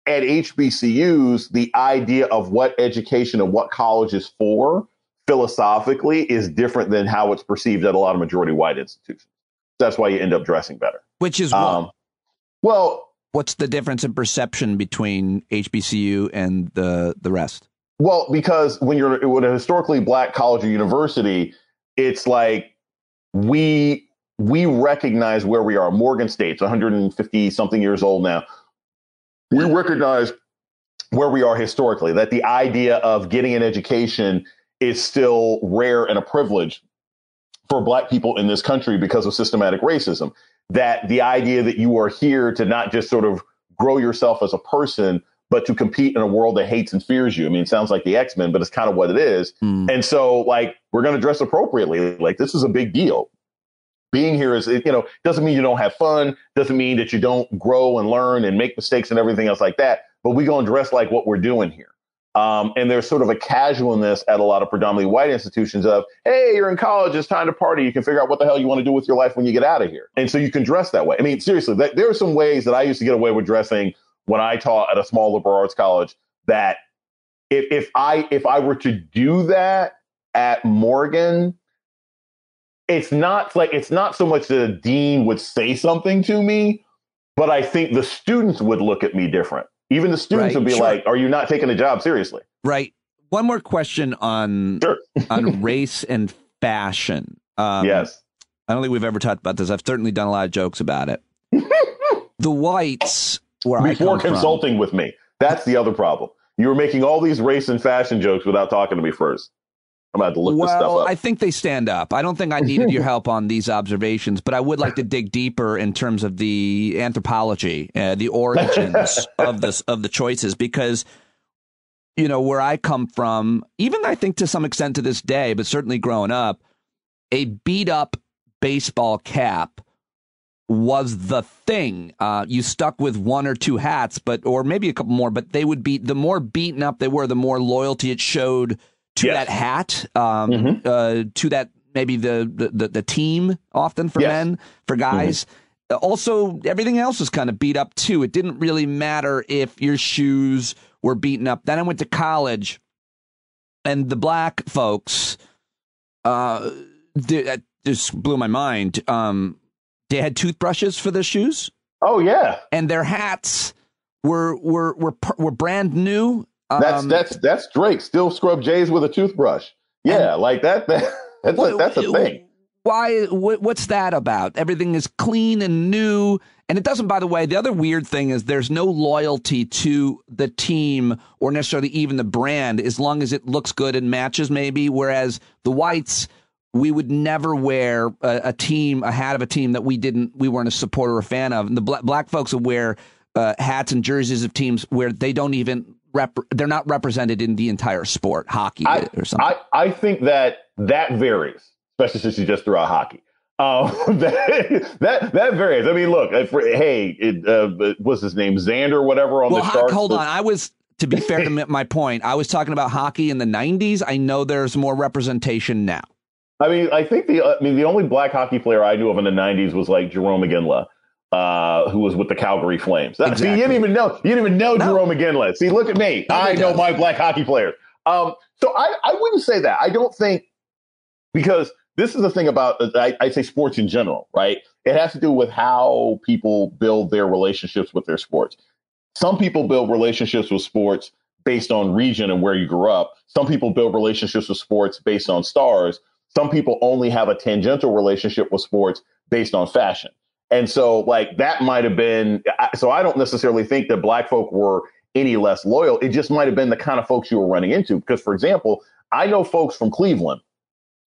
at HBCUs, the idea of what education and what college is for philosophically is different than how it's perceived at a lot of majority white institutions. That's why you end up dressing better. Which is what's the difference in perception between HBCU and the rest? Well, because when you're with a historically black college or university, it's like we recognize where we are. Morgan State's 150 something years old now. We recognize where we are historically, that the idea of getting an education is still rare and a privilege for black people in this country because of systematic racism. That the idea that you are here to not just sort of grow yourself as a person, but to compete in a world that hates and fears you. I mean, it sounds like the X-Men, but it's kind of what it is. And so, like, we're going to dress appropriately. Like, this is a big deal. Being here is, doesn't mean you don't have fun, doesn't mean that you don't grow and learn and make mistakes and everything else like that. But we're going to dress like what we're doing here. And there's sort of a casualness at a lot of predominantly white institutions of, hey, you're in college, it's time to party. You can figure out what the hell you want to do with your life when you get out of here. And so you can dress that way. I mean, seriously, there are some ways that I used to get away with dressing when I taught at a small liberal arts college that if I were to do that at Morgan, it's not so much that a dean would say something to me, but I think the students would look at me different. Even the students would be like, are you not taking the job seriously? Right. One more question on race and fashion. Yes. I don't think we've ever talked about this. I've certainly done a lot of jokes about it. The whites, before consulting with me. That's the other problem. You were making all these race and fashion jokes without talking to me first. I'm about to look this stuff up. I think they stand up. I don't think I needed your help on these observations, but I would like to dig deeper in terms of the anthropology, the origins of the choices, because, where I come from, even I think to some extent to this day, but certainly growing up, a beat up baseball cap was the thing. You stuck with one or two hats, or maybe a couple more, but they would be, the more beaten up they were, the more loyalty it showed to that hat, to that maybe the team often for men, for guys. Also, everything else was kind of beat up, too. It didn't really matter if your shoes were beaten up. Then I went to college, and the black folks, that just blew my mind. They had toothbrushes for their shoes. Oh, yeah. And their hats were brand new. That's Drake. Still scrub J's with a toothbrush. Yeah, like that's a thing. Why? What's that about? Everything is clean and new. And it doesn't, by the way, the other weird thing is there's no loyalty to the team or necessarily even the brand as long as it looks good and matches maybe. Whereas the whites, we would never wear a hat of a team that we weren't a supporter or a fan of. And the black folks would wear hats and jerseys of teams where they don't even they're not represented in the entire sport, hockey or something. I think that varies. Especially since you just threw out hockey. That varies. I mean, look, what's his name? Xander, or whatever on the Sharks. Hold on. To be fair to my point, I was talking about hockey in the 90s. I know there's more representation now. I mean, I think the only black hockey player I knew of in the 90s was like Jerome McGinley, who was with the Calgary Flames. Exactly. See, you didn't even know Jerome McGinley. See, look at me. I know my black hockey players. So I wouldn't say that. I don't think, because this is the thing about, I say sports in general, right? It has to do with how people build their relationships with their sports. Some people build relationships with sports based on region and where you grew up. Some people build relationships with sports based on stars. Some people only have a tangential relationship with sports based on fashion. And so like that might have been, so I don't necessarily think that black folk were any less loyal. It just might have been the kind of folks you were running into. Because, for example, I know folks from Cleveland.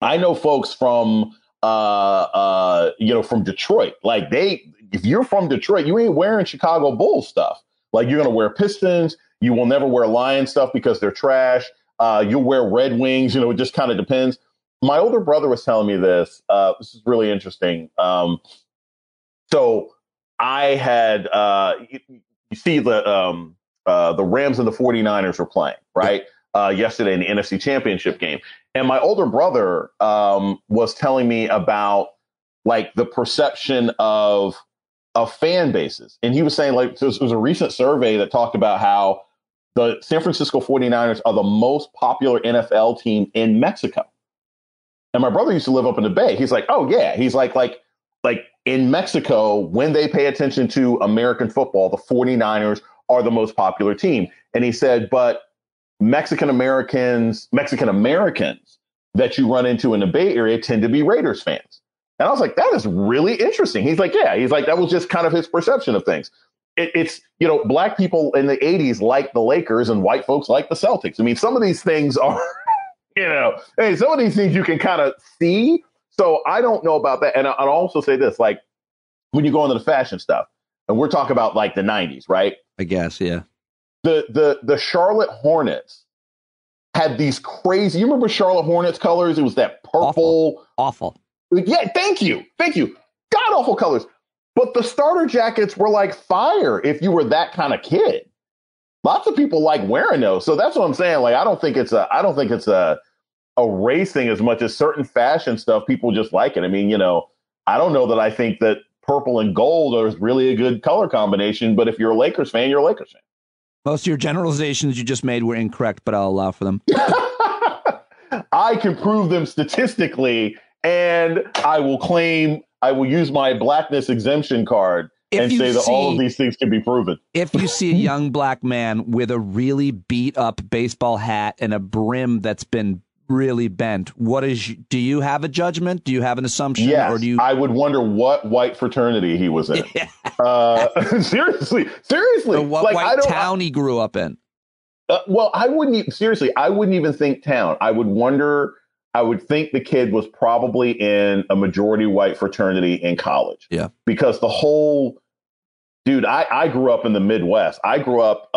I know folks from, from Detroit. Like if you're from Detroit, you ain't wearing Chicago Bulls stuff. Like you're going to wear Pistons. You will never wear Lion stuff because they're trash. You'll wear Red Wings. It just kind of depends. My older brother was telling me this. This is really interesting. So I had, you see the Rams and the 49ers were playing, right? Yesterday in the NFC Championship game. And my older brother was telling me about like the perception of fan bases. And he was saying like, there was a recent survey that talked about how the San Francisco 49ers are the most popular NFL team in Mexico. And my brother used to live up in the Bay. He's like, oh yeah. He's like in Mexico, when they pay attention to American football, the 49ers are the most popular team. And he said, but Mexican Americans that you run into in the Bay Area tend to be Raiders fans. And I was like, that is really interesting. He's like, yeah, that was just kind of his perception of things. It's black people in the 80s like the Lakers and white folks like the Celtics. I mean, some of these things are, some of these things you can kind of see. So I don't know about that. And I'll also say this, like when you go into the fashion stuff, and we're talking about like the 90s, right? I guess, yeah. The Charlotte Hornets had these crazy, you remember Charlotte Hornets colors? It was that purple. Awful. Yeah, thank you. God awful colors. But the starter jackets were like fire if you were that kind of kid. Lots of people like wearing those. So that's what I'm saying. Like, I don't think it's a race thing as much as certain fashion stuff. People just like it. I mean, I don't know that I think that purple and gold is really a good color combination. But if you're a Lakers fan, you're a Lakers fan. Most of your generalizations you just made were incorrect, but I'll allow for them. I can prove them statistically, and I will use my blackness exemption card and say that all of these things can be proven. If you see a young black man with a really beat up baseball hat and a brim that's been really bent, do you have a judgment? Do you have an assumption? Yes, or do you? I would wonder what white fraternity he was in. Seriously. Or what white town he grew up in. Well, I wouldn't even think town. I would think the kid was probably in a majority white fraternity in college. Yeah. Because I grew up in the Midwest. I grew up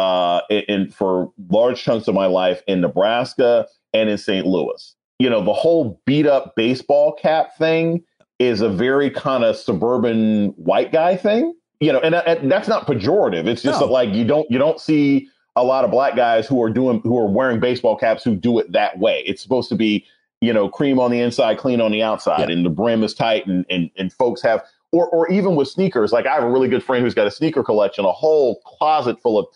for large chunks of my life in Nebraska and in St. Louis. The whole beat up baseball cap thing is a very kind of suburban white guy thing, and that's not pejorative. It's just that, like, you don't see a lot of black guys who are wearing baseball caps who do it that way. It's supposed to be, cream on the inside, clean on the outside, and the brim is tight, and folks have, or even with sneakers. Like I have a really good friend who's got a sneaker collection, a whole closet full of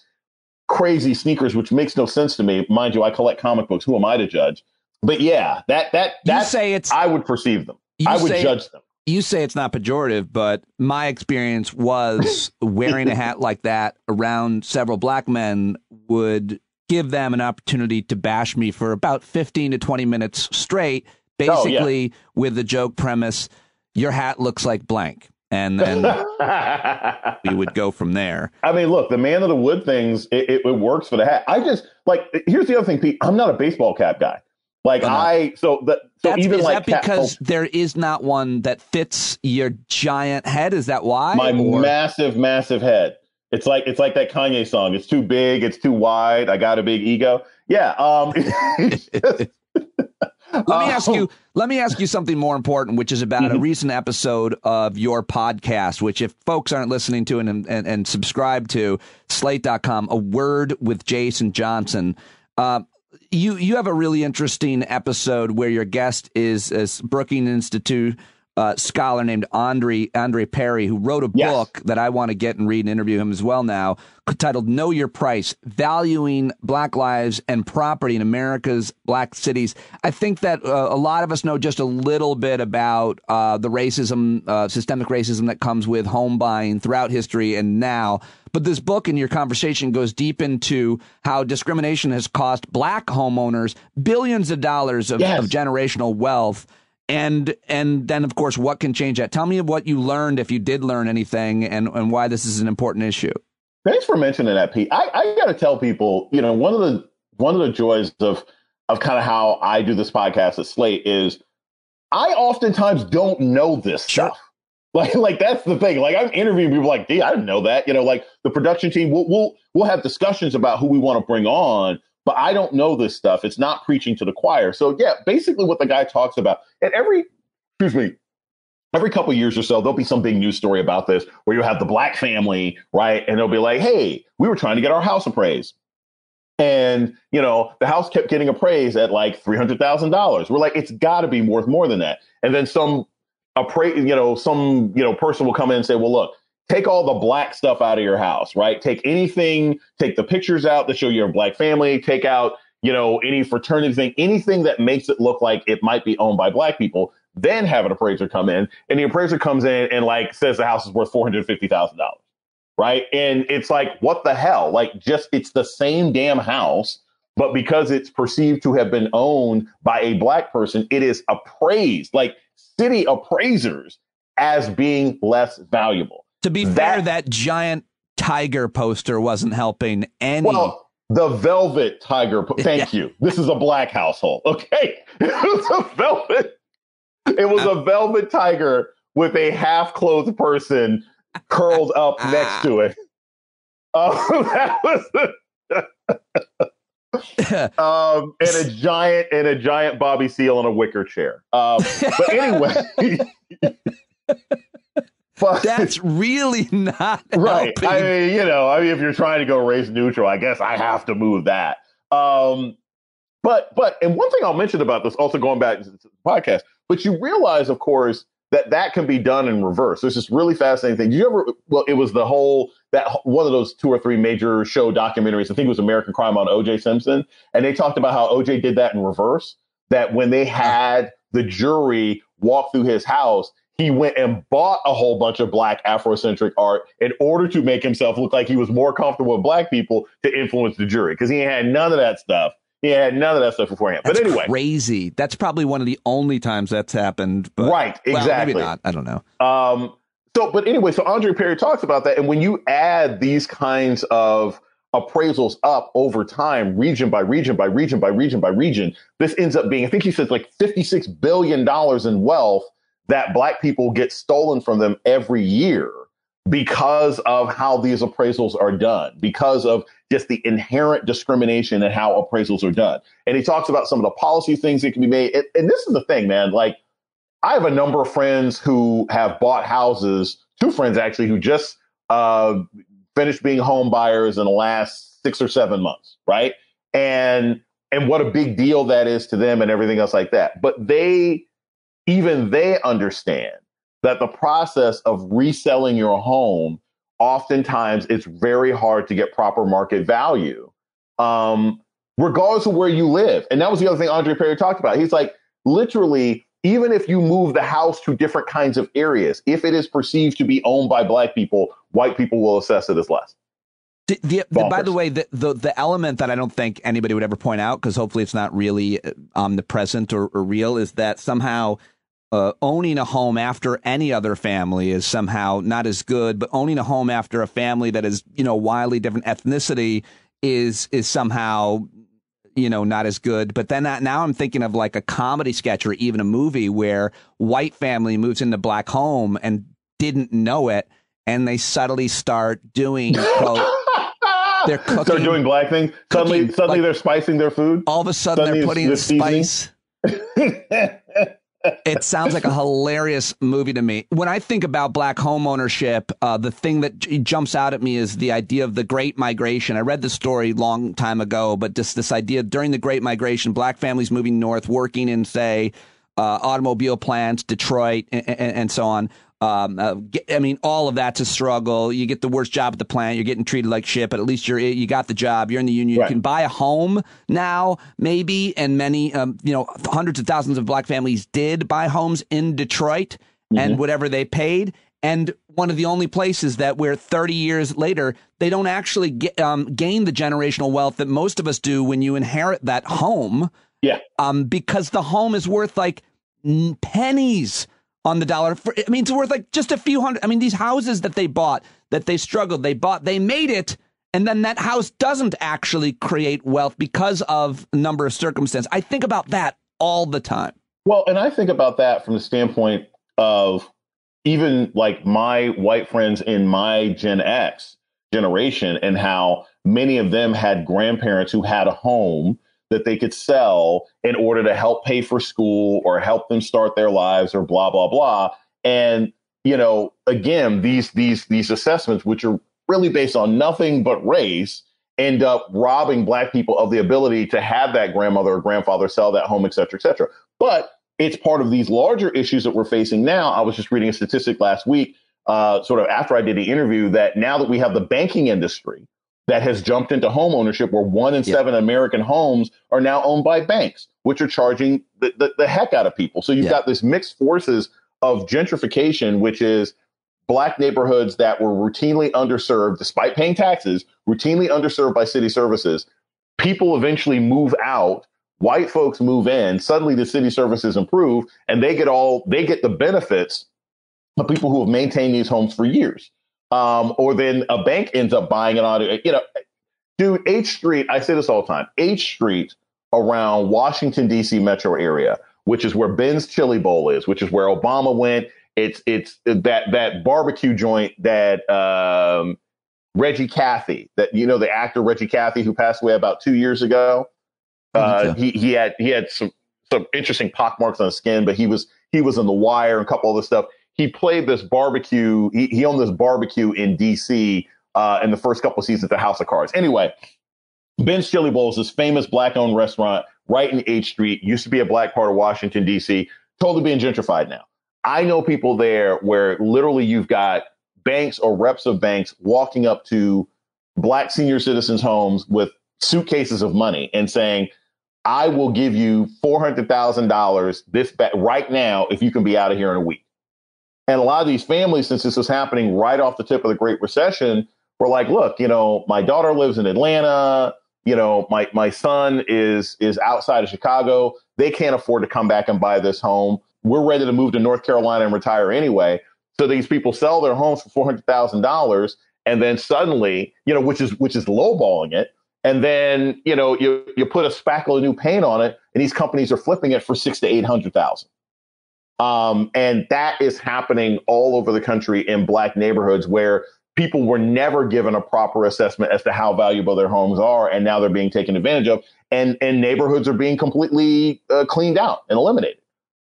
crazy sneakers, which makes no sense to me. Mind you, I collect comic books. Who am I to judge? But yeah, that's I would perceive them. I would judge them. You say it's not pejorative, but my experience was wearing a hat like that around several black men would give them an opportunity to bash me for about 15 to 20 minutes straight, basically with the joke premise, your hat looks like blank. And then we would go from there. I mean, look, the man of the wood things, it works for the hat. I just, here's the other thing, Pete, I'm not a baseball cap guy. Is that because there is not one that fits your giant head? Is that why? Massive, massive head. It's like that Kanye song. It's too big. It's too wide. I got a big ego. Yeah. Let me ask you something more important, which is about a recent episode of your podcast, which if folks aren't listening to and subscribe to, slate.com, A Word with Jason Johnson. You have a really interesting episode where your guest is a Brookings Institute scholar named Andre Perry, who wrote a book that I want to get and read and interview him as well now, titled Know Your Price, Valuing Black Lives and Property in America's Black Cities. I think that a lot of us know just a little bit about the racism, systemic racism that comes with home buying throughout history and now. But this book and your conversation goes deep into how discrimination has cost black homeowners billions of dollars of generational wealth. And then, of course, what can change that? Tell me what you learned, if you did learn anything, and why this is an important issue. Thanks for mentioning that, Pete. I got to tell people, one of the joys of kind of how I do this podcast at Slate is I oftentimes don't know this stuff. Like that's the thing. Like I'm interviewing people like, I didn't know that. Like the production team, we'll have discussions about who we want to bring on, but I don't know this stuff. It's not preaching to the choir. So yeah, basically what the guy talks about, and every couple of years or so, there'll be some big news story about this where you'll have the black family, right? And they'll be like, hey, we were trying to get our house appraised. And, the house kept getting appraised at like $300,000. We're like, it's got to be worth more than that. And then some person will come in and say, well, look, take all the black stuff out of your house, right? Take the pictures out that show you're a black family, take out, any fraternity thing, anything that makes it look like it might be owned by black people, then have an appraiser come in. And the appraiser comes in and says the house is worth $450,000, right? And it's like, what the hell? It's the same damn house, but because it's perceived to have been owned by a black person, it is appraised, city appraisers, as being less valuable. To be fair, that giant tiger poster wasn't helping any. Well, the velvet tiger. Thank you. This is a black household. Okay. It was a velvet tiger with a half-clothed person curled up next to it. That was and a giant Bobby Seale in a wicker chair. But anyway, that's really not right. helping. I mean, if you're trying to go race neutral, I guess I have to move that. And one thing I'll mention about this, also going back to the podcast, but you realize, of course, that can be done in reverse. There's this really fascinating thing. It was one of those 2 or 3 major show documentaries. I think it was American Crime on O.J. Simpson. And they talked about how O.J. did that in reverse, that when they had the jury walk through his house, he went and bought a whole bunch of black Afrocentric art in order to make himself look like he was more comfortable with black people to influence the jury, because he had none of that stuff. He had none of that stuff beforehand. That's but anyway, crazy. That's probably one of the only times that's happened. But, right. Exactly. Maybe not. I don't know. So Andre Perry talks about that. And when you add these kinds of appraisals up over time, region by region by region by region by region, this ends up being, I think he says, like $56 billion in wealth that black people get stolen from them every year because of how these appraisals are done, because of just the inherent discrimination in how appraisals are done. And he talks about some of the policy things that can be made. And this is the thing, man, I have a number of friends who have bought houses, 2 friends actually, who just finished being home buyers in the last 6 or 7 months, right? And and what a big deal that is to them and everything else like that. But they understand that the process of reselling your home, oftentimes it's very hard to get proper market value, regardless of where you live. And that was the other thing Andre Perry talked about. He's like, literally, even if you move the house to different kinds of areas, if it is perceived to be owned by black people, white people will assess it as less. By the way, the element that I don't think anybody would ever point out, because hopefully it's not really omnipresent or real, is that somehow owning a home after any other family is somehow not as good, but owning a home after a family that is, wildly different ethnicity is somehow, not as good. But then now I'm thinking of like a comedy sketch or even a movie where white family moves into black home and didn't know it, and they subtly start doing, quote, they're cooking. Start doing black things. Suddenly like, they're spicing their food. All of a sudden they're putting spice. It sounds like a hilarious movie to me. When I think about black home ownership, the thing that jumps out at me is the idea of the Great Migration. I read the story a long time ago, but just this idea during the Great Migration, black families moving north, working in, say, automobile plants, Detroit, and so on. I mean, all of that's a struggle. You get the worst job at the plant. You're getting treated like shit, but at least you got the job. You're in the union. Right. You can buy a home now, maybe, and many, hundreds of thousands of black families did buy homes in Detroit and whatever they paid. And one of the only places that where 30 years later, they don't actually gain the generational wealth that most of us do when you inherit that home. Yeah. Because the home is worth like pennies on the dollar. It's worth like just a few hundred. I mean, these houses that they bought, that they struggled, they made it. And then that house doesn't actually create wealth because of a number of circumstances. I think about that all the time. Well, and I think about that from the standpoint of even like my white friends in my Gen X generation and how many of them had grandparents who had a home that they could sell in order to help pay for school or help them start their lives or blah, blah, blah. And, again, these assessments, which are really based on nothing but race, end up robbing black people of the ability to have that grandmother or grandfather sell that home, et cetera, et cetera. But it's part of these larger issues that we're facing now. I was just reading a statistic last week, sort of after I did the interview, that now that we have the banking industry that has jumped into home ownership, where 1 in 7 American homes are now owned by banks, which are charging the heck out of people. So you've got this mixed forces of gentrification, which is black neighborhoods that were routinely underserved, despite paying taxes, routinely underserved by city services. People eventually move out. White folks move in. Suddenly the city services improve, and they get the benefits of people who have maintained these homes for years. Or then a bank ends up buying it on, dude, H Street, I say this all the time, H Street around Washington, D.C. metro area, which is where Ben's Chili Bowl is, which is where Obama went. It's that barbecue joint that Reggie Cathy, the actor Reggie Cathy, who passed away about 2 years ago. He had some interesting pockmarks on his skin, but he was in The Wire and a couple other stuff. He played this barbecue. He owned this barbecue in D.C. In the first couple of seasons at House of Cards. Anyway, Ben's Chili Bowl is this famous black-owned restaurant right in H Street. Used to be a black part of Washington, D.C. Totally being gentrified now. I know people there where literally you've got banks or reps of banks walking up to black senior citizens' homes with suitcases of money and saying, I will give you $400,000 right now if you can be out of here in a week. And a lot of these families, since this was happening right off the tip of the Great Recession, were like, look, my daughter lives in Atlanta. My son is outside of Chicago. They can't afford to come back and buy this home. We're ready to move to North Carolina and retire anyway. So these people sell their homes for $400,000. And then suddenly, which is lowballing it. And then, you put a spackle of new paint on it, and these companies are flipping it for $600,000 to $800,000. And that is happening all over the country in black neighborhoods where people were never given a proper assessment as to how valuable their homes are. And now they're being taken advantage of, and neighborhoods are being completely cleaned out and eliminated.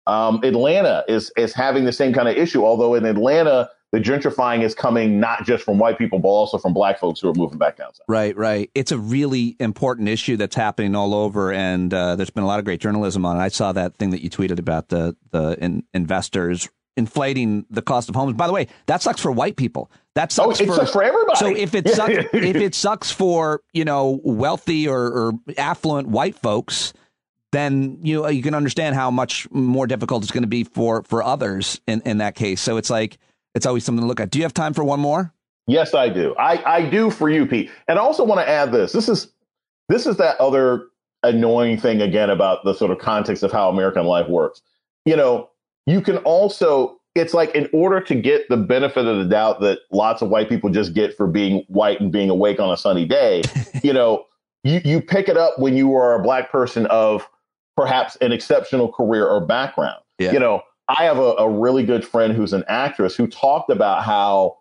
Atlanta is having the same kind of issue, although in Atlanta, the gentrifying is coming not just from white people, but also from black folks who are moving back down south. Right. It's a really important issue that's happening all over, and there's been a lot of great journalism on it. I saw that thing that you tweeted about the investors inflating the cost of homes. By the way, that sucks for white people. That sucks sucks for everybody. So if it sucks, if it sucks for wealthy or affluent white folks, then you can understand how much more difficult it's going to be for others in that case. So it's like it's always something to look at. Do you have time for one more? Yes, I do. I do for you, Pete. And I also want to add this. This is that other annoying thing again about the sort of context of how American life works. You can also, it's like in order to get the benefit of the doubt that lots of white people just get for being white and being awake on a sunny day, you pick it up when you are a black person of perhaps an exceptional career or background. Yeah. I have a really good friend who's an actress who talked about how,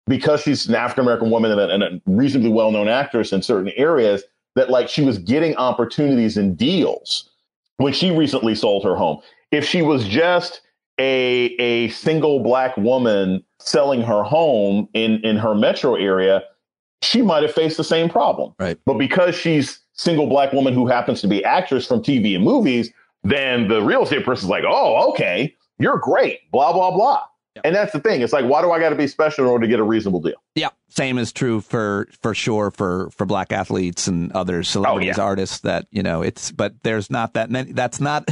because she's an African-American woman and a reasonably well-known actress in certain areas, that like she was getting opportunities and deals when she recently sold her home. If she was just a single black woman selling her home in her metro area, she might have faced the same problem. Right. But because she's single black woman who happens to be actress from TV and movies, then the real estate person's like, oh, OK, you're great, blah, blah, blah. Yeah. And that's the thing. It's like, why do I got to be special in order to get a reasonable deal? Yeah. Same is true for sure for black athletes and other celebrities, artists that, but there's not that many. That's not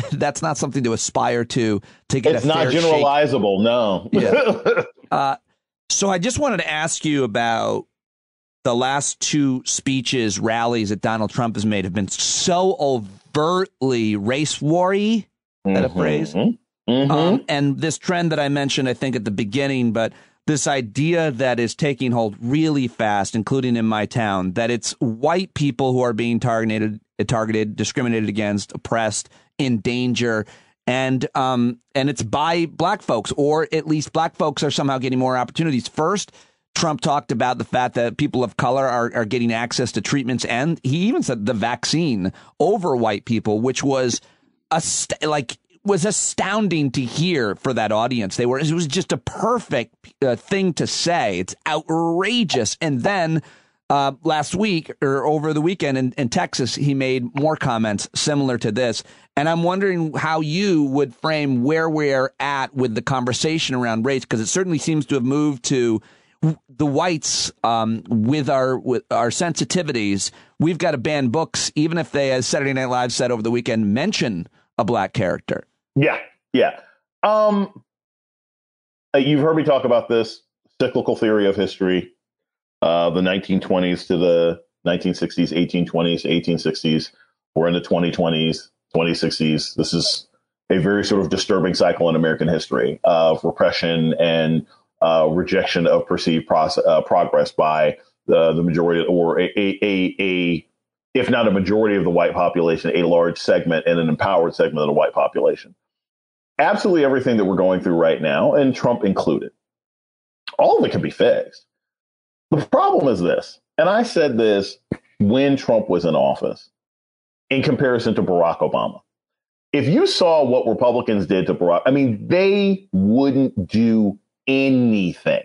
something to aspire to get it's a fair not generalizable. Shake. No. Yeah. So I just wanted to ask you about the last two speeches, rallies that Donald Trump has made have been so overtly race war-y. Is that a phrase? Mm-hmm. And this trend that I mentioned, I think at the beginning, but this idea that is taking hold really fast, including in my town, that it's white people who are being targeted, discriminated against, oppressed, in danger. And it's by black folks, or at least black folks are somehow getting more opportunities. First, Trump talked about the fact that people of color are getting access to treatments. And he even said the vaccine over white people, which was was astounding to hear for that audience. It was just a perfect thing to say. It's outrageous. And then last week or over the weekend in Texas, he made more comments similar to this. And I'm wondering how you would frame where we're at with the conversation around race, because it certainly seems to have moved to the whites with our sensitivities. We've got to ban books, even if they, as Saturday Night Live said over the weekend, mention a black character. Yeah. You've heard me talk about this cyclical theory of history, the 1920s to the 1960s, 1820s to 1860s. We're in the 2020s, 2060s. This is a very sort of disturbing cycle in American history of repression and rejection of perceived progress by the majority, or if not a majority of the white population, a large segment and an empowered segment of the white population. Absolutely everything that we're going through right now, and Trump included, all of it can be fixed. The problem is this, and I said this when Trump was in office, in comparison to Barack Obama. If you saw what Republicans did to Barack, they wouldn't do anything.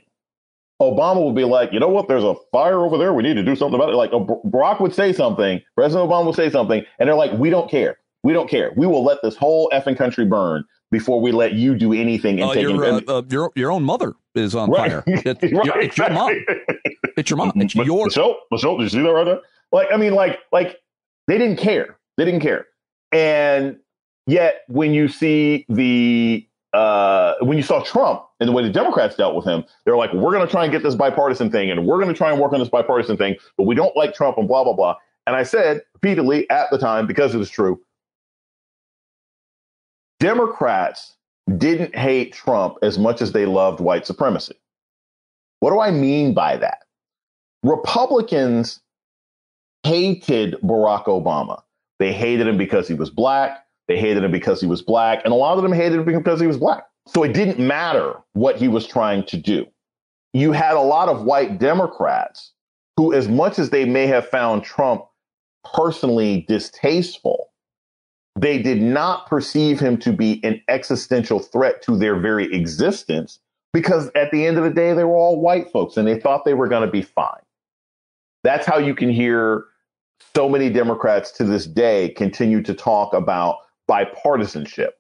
Obama would be like, you know what, there's a fire over there, we need to do something about it. Like Barack would say something, President Obama would say something, and they're like, we don't care. We don't care. We will let this whole effing country burn before we let you do anything. And your own mother is on fire. It's your mom. It's your mom. It's your. Michelle, did you see that right there? Like they didn't care. They didn't care. And yet, when you see when you saw Trump and the way the Democrats dealt with him, they're like, we're going to try and get this bipartisan thing, and we're going to try and work on this bipartisan thing, but we don't like Trump and blah, blah, blah. And I said repeatedly at the time, because it was true, Democrats didn't hate Trump as much as they loved white supremacy. What do I mean by that? Republicans hated Barack Obama. They hated him because he was black. They hated him because he was black. And a lot of them hated him because he was black. So it didn't matter what he was trying to do. You had a lot of white Democrats who, as much as they may have found Trump personally distasteful, they did not perceive him to be an existential threat to their very existence because at the end of the day, they were all white folks and they thought they were going to be fine. That's how you can hear so many Democrats to this day continue to talk about bipartisanship,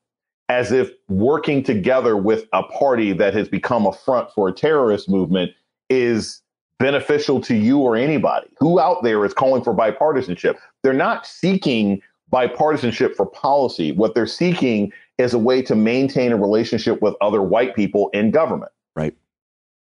as if working together with a party that has become a front for a terrorist movement is beneficial to you or anybody. Who out there is calling for bipartisanship? They're not seeking bipartisanship for policy. What they're seeking is a way to maintain a relationship with other white people in government. Right.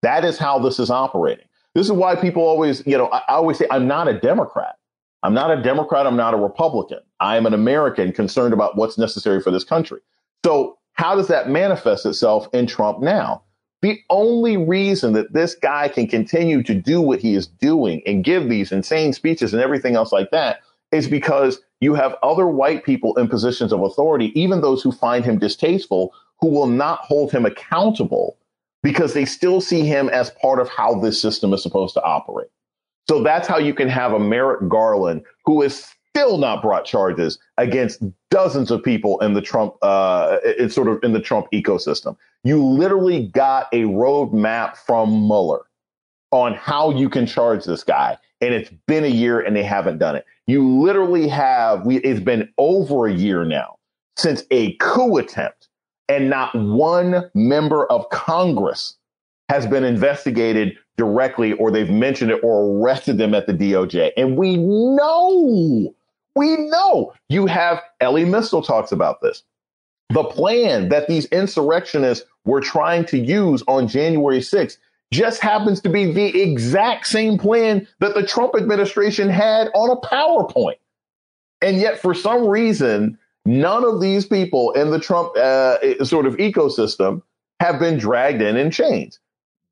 That is how this is operating. This is why people always, I always say, I'm not a Democrat. I'm not a Democrat. I'm not a Republican. I am an American concerned about what's necessary for this country. So how does that manifest itself in Trump now? The only reason that this guy can continue to do what he is doing and give these insane speeches and everything else like that is because you have other white people in positions of authority, even those who find him distasteful, who will not hold him accountable because they still see him as part of how this system is supposed to operate. So that's how you can have a Merrick Garland who is still not brought charges against dozens of people in the Trump, it's sort of in the Trump ecosystem. You literally got a roadmap from Mueller on how you can charge this guy. And it's been a year and they haven't done it. You literally have, it's been over a year now since a coup attempt, and not one member of Congress has been investigated directly, or they've mentioned it or arrested them at the DOJ. And we know you have, Ellie Mistel talks about this. The plan that these insurrectionists were trying to use on January 6th just happens to be the exact same plan that the Trump administration had on a PowerPoint. And yet, for some reason, none of these people in the Trump sort of ecosystem have been dragged in chains.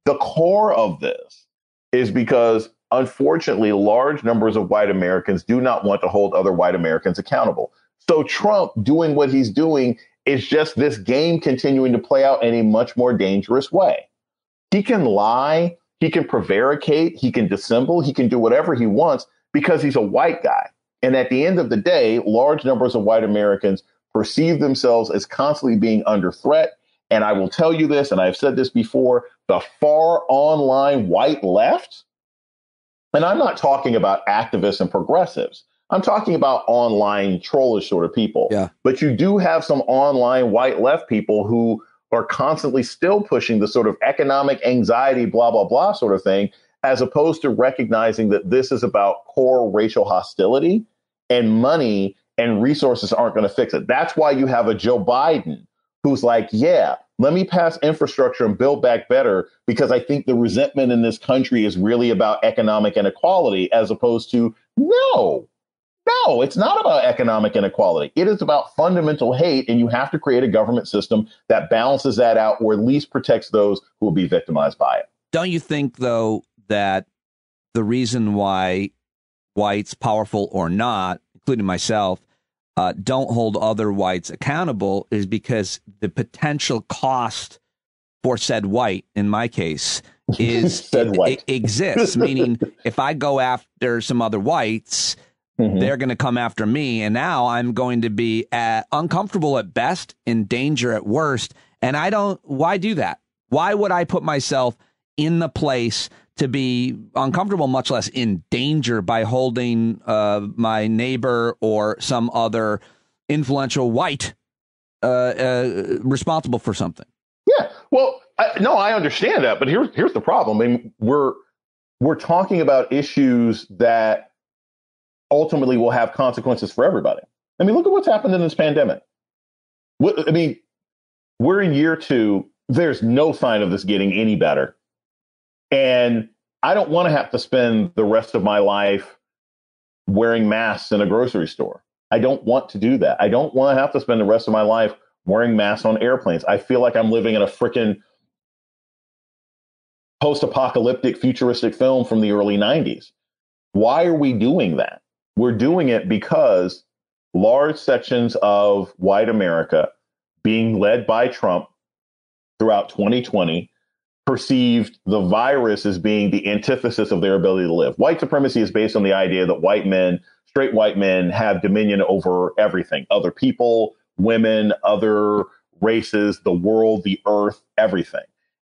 The core of this is because, unfortunately, large numbers of white Americans do not want to hold other white Americans accountable. So Trump doing what he's doing is just this game continuing to play out in a much more dangerous way. He can lie, he can prevaricate, he can dissemble, he can do whatever he wants because he's a white guy. And at the end of the day, large numbers of white Americans perceive themselves as constantly being under threat. And I will tell you this, and I've said this before, the far online white left, and I'm not talking about activists and progressives. I'm talking about online trollish sort of people. Yeah. But you do have some online white left people who are constantly still pushing the sort of economic anxiety, blah, blah, blah sort of thing, as opposed to recognizing that this is about core racial hostility, and money and resources aren't going to fix it. That's why you have a Joe Biden who's like, yeah, let me pass infrastructure and build back better because I think the resentment in this country is really about economic inequality, as opposed to no, it's not about economic inequality. It is about fundamental hate. And you have to create a government system that balances that out, or at least protects those who will be victimized by it. Don't you think, though, that the reason why whites, powerful or not, including myself, don't hold other whites accountable is because the potential cost for said white, in my case, is exists. Meaning, if I go after some other whites, they're going to come after me. And now I'm going to be uncomfortable at best, in danger at worst. And why do that? Why would I put myself in the place to be uncomfortable, much less in danger, by holding my neighbor or some other influential white responsible for something? Yeah, well, I understand that, but here's the problem. I mean, we're talking about issues that ultimately will have consequences for everybody. I mean, look at what's happened in this pandemic. I mean, we're in year 2. There's no sign of this getting any better. And I don't want to have to spend the rest of my life wearing masks in a grocery store. I don't want to do that. I don't want to have to spend the rest of my life wearing masks on airplanes. I feel like I'm living in a freaking post-apocalyptic futuristic film from the early 90s. Why are we doing that? We're doing it because large sections of white America, being led by Trump throughout 2020, perceived the virus as being the antithesis of their ability to live. White supremacy is based on the idea that white men, straight white men, have dominion over everything, other people, women, other races, the world, the earth, everything.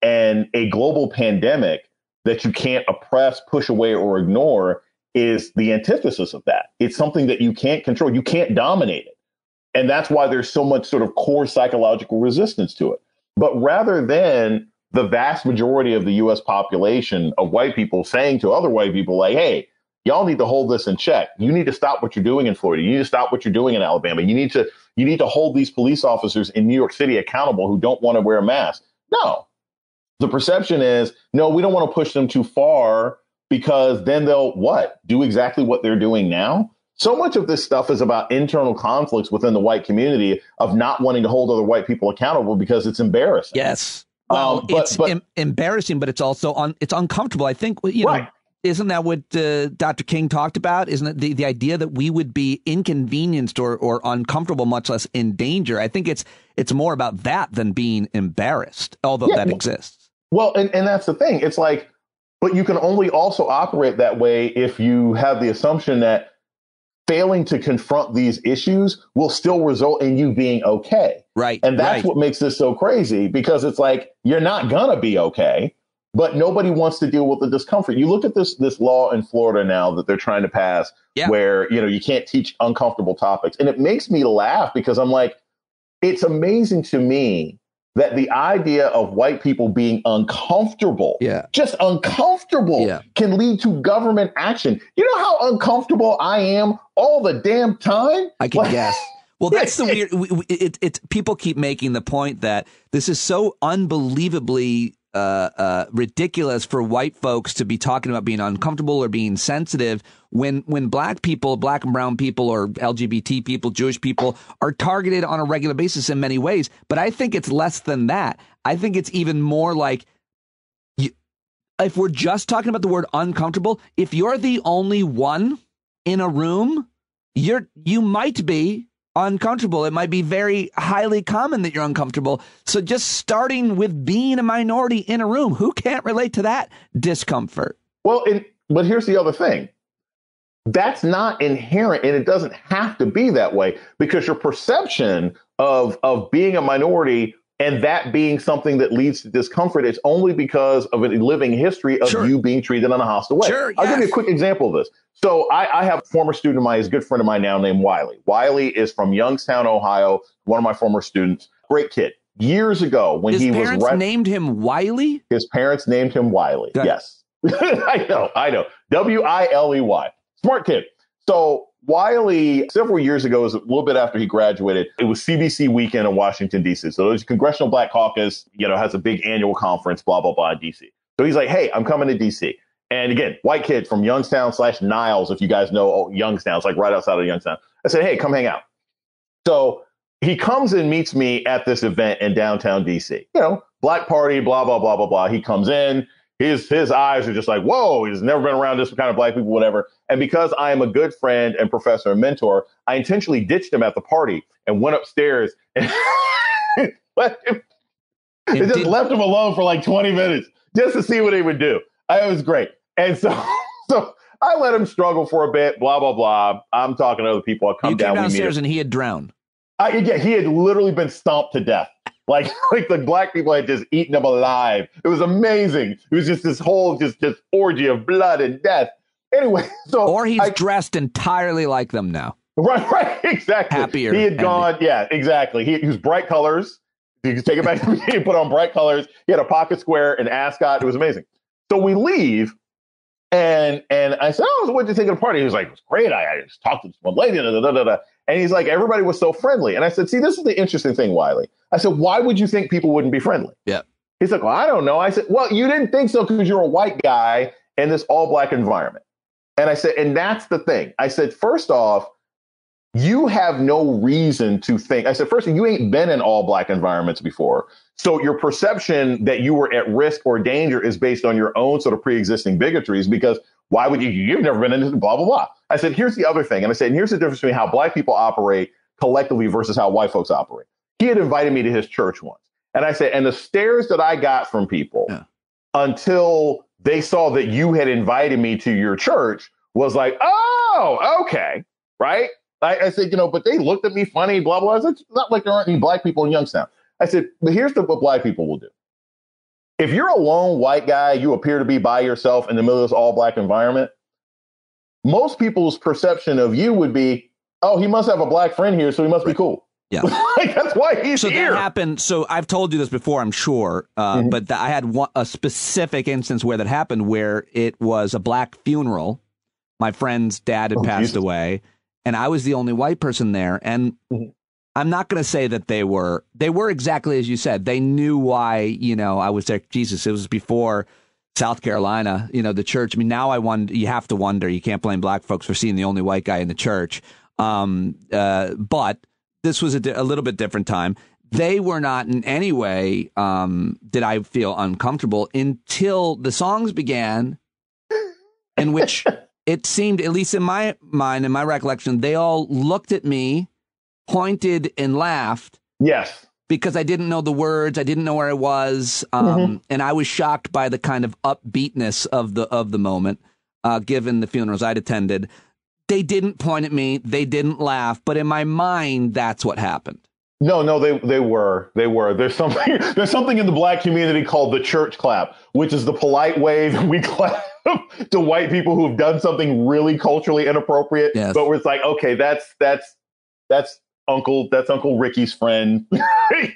And a global pandemic that you can't oppress, push away, or ignore is the antithesis of that. It's something that you can't control. You can't dominate it. And that's why there's so much sort of core psychological resistance to it. But rather than the vast majority of the U.S. population of white people saying to other white people, like, hey, y'all need to hold this in check. You need to stop what you're doing in Florida. You need to stop what you're doing in Alabama. You need to hold these police officers in New York City accountable who don't want to wear a mask. No. The perception is, no, we don't want to push them too far because then they'll do exactly what they're doing now. So much of this stuff is about internal conflicts within the white community of not wanting to hold other white people accountable because it's embarrassing. Yes. Well, it's embarrassing, but it's also it's uncomfortable. I think, know, isn't that what Dr. King talked about? Isn't it the idea that we would be inconvenienced or uncomfortable, much less in danger? I think it's more about that than being embarrassed, although that exists. Well, and that's the thing. It's like, but you can only also operate that way if you have the assumption that failing to confront these issues will still result in you being okay. Right. And that's what makes this so crazy, because it's like, you're not going to be okay, but nobody wants to deal with the discomfort. You look at this law in Florida now that they're trying to pass where, you can't teach uncomfortable topics. And it makes me laugh because I'm like, it's amazing to me that the idea of white people being uncomfortable, just uncomfortable, can lead to government action. You know how uncomfortable I am all the damn time? I can guess. Well, that's the weird. People keep making the point that this is so unbelievably ridiculous for white folks to be talking about being uncomfortable or being sensitive when black people, black and brown people, or LGBT people, Jewish people are targeted on a regular basis in many ways. But I think it's less than that. I think it's even more like, if we're just talking about the word uncomfortable, if you're the only one in a room, you might be uncomfortable. It might be very highly common that you're uncomfortable. So just starting with being a minority in a room, who can't relate to that discomfort? Well, but here's the other thing. That's not inherent, and it doesn't have to be that way, because your perception of being a minority and that being something that leads to discomfort is only because of a living history of you being treated in a hostile way. I'll give you a quick example of this. So I have a former student of mine, he's a good friend of mine now, named Wiley. Wiley is from Youngstown, Ohio, one of my former students. Great kid. Years ago, when he was... His parents named him Wiley? His parents named him Wiley, yes. I know. W-I-L-E-Y. Smart kid. So Wiley, several years ago, it was a little bit after he graduated, it was CBC weekend in Washington, D.C. So there's Congressional Black Caucus, has a big annual conference, blah, blah, blah, in D.C. So he's like, hey, I'm coming to D.C. And again, white kid from Youngstown/Niles, if you guys know Youngstown, it's like right outside of Youngstown. I said, hey, come hang out. So he comes and meets me at this event in downtown D.C. Black party, blah, blah, blah, blah, blah. He comes in. His eyes are just like, whoa, he's never been around this kind of black people, whatever. And because I am a good friend and professor and mentor, I intentionally ditched him at the party and went upstairs and left him alone for like 20 minutes just to see what he would do. It was great. And so I let him struggle for a bit, blah, blah, blah. I'm talking to other people. I come downstairs and he had drowned. He had literally been stomped to death. Like the black people had just eaten him alive. It was amazing. It was just this whole just orgy of blood and death. Anyway, or he's dressed entirely like them now. Right, exactly. Happier. He had gone, exactly. He was bright colors. You can take it back to me. He put on bright colors. He had a pocket square, an ascot. It was amazing. So we leave, and I said, "Oh, so what did you think of the party?" He was like, "It was great. I just talked to this one lady." And he's like, everybody was so friendly. And I said, see, this is the interesting thing, Wiley. I said, why would you think people wouldn't be friendly? Yeah. He's like, well, I don't know. I said, well, you didn't think so because you're a white guy in this all black environment. And I said, and that's the thing. I said, first off, you have no reason to think. I said, first, you ain't been in all black environments before. So your perception that you were at risk or danger is based on your own sort of pre-existing bigotries, because why would you've never been in this, blah, blah, blah. I said, here's the other thing. And I said, and here's the difference between how black people operate collectively versus how white folks operate. He had invited me to his church once. And I said, and the stares that I got from people until they saw that you had invited me to your church was like, oh, okay. Right. I said, but they looked at me funny, blah, blah. I said, it's not like there aren't any black people in Youngstown. I said, but here's what black people will do. if you're a lone white guy, you appear to be by yourself in the middle of this all black environment, most people's perception of you would be, oh, he must have a black friend here, so he must be cool. Yeah. Like, that's why he's so here. That happened. So I've told you this before, I'm sure, but I had a specific instance where that happened where it was a black funeral. My friend's dad had passed away, and I was the only white person there. And I'm not going to say that they were exactly as you said. They knew why, I was there. Jesus, it was before South Carolina, the church. I mean, now you have to wonder, you can't blame black folks for seeing the only white guy in the church. But this was a little bit different time. They were not in any way did I feel uncomfortable until the songs began, in which it seemed, at least in my mind, in my recollection, they all looked at me, pointed and laughed. Yes. Because I didn't know the words. I didn't know where I was. And I was shocked by the kind of upbeatness of the moment, given the funerals I'd attended. They didn't point at me. They didn't laugh. But in my mind, that's what happened. No, they were. There's something in the black community called the church clap, which is the polite way that we clap to white people who have done something really culturally inappropriate. Yes. But it's like, okay, that's Uncle Ricky's friend.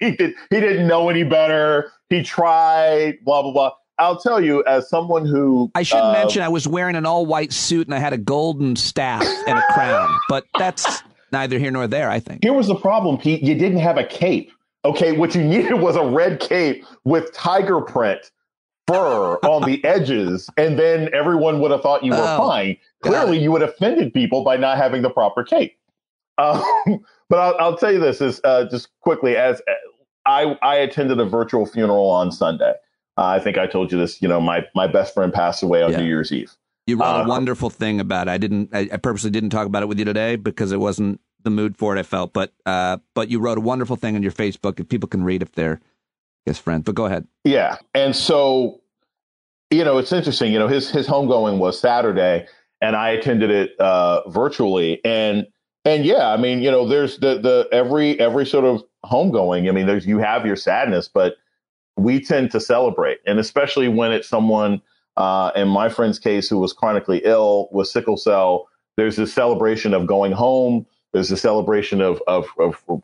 he didn't know any better. He tried, blah, blah, blah. I'll tell you, as someone who... I should mention I was wearing an all-white suit and I had a golden staff and a crown. But that's neither here nor there, I think. Here was the problem, Pete. You didn't have a cape. Okay, what you needed was a red cape with tiger print fur on the edges, and then everyone would have thought you were fine. Clearly, you would have offended people by not having the proper cape. But I'll tell you this, is just quickly, as I attended a virtual funeral on Sunday. I think I told you this, my best friend passed away on New Year's Eve. You wrote a wonderful thing about it. I purposely didn't talk about it with you today because it wasn't the mood for it, I felt. But you wrote a wonderful thing on your Facebook if people can read if they're his friends. But go ahead. Yeah. And so, it's interesting, his homegoing was Saturday and I attended it virtually. And yeah, I mean, there's every sort of homegoing. I mean, you have your sadness, but we tend to celebrate. And especially when it's someone, in my friend's case, who was chronically ill with sickle cell, there's this celebration of going home. There's a celebration of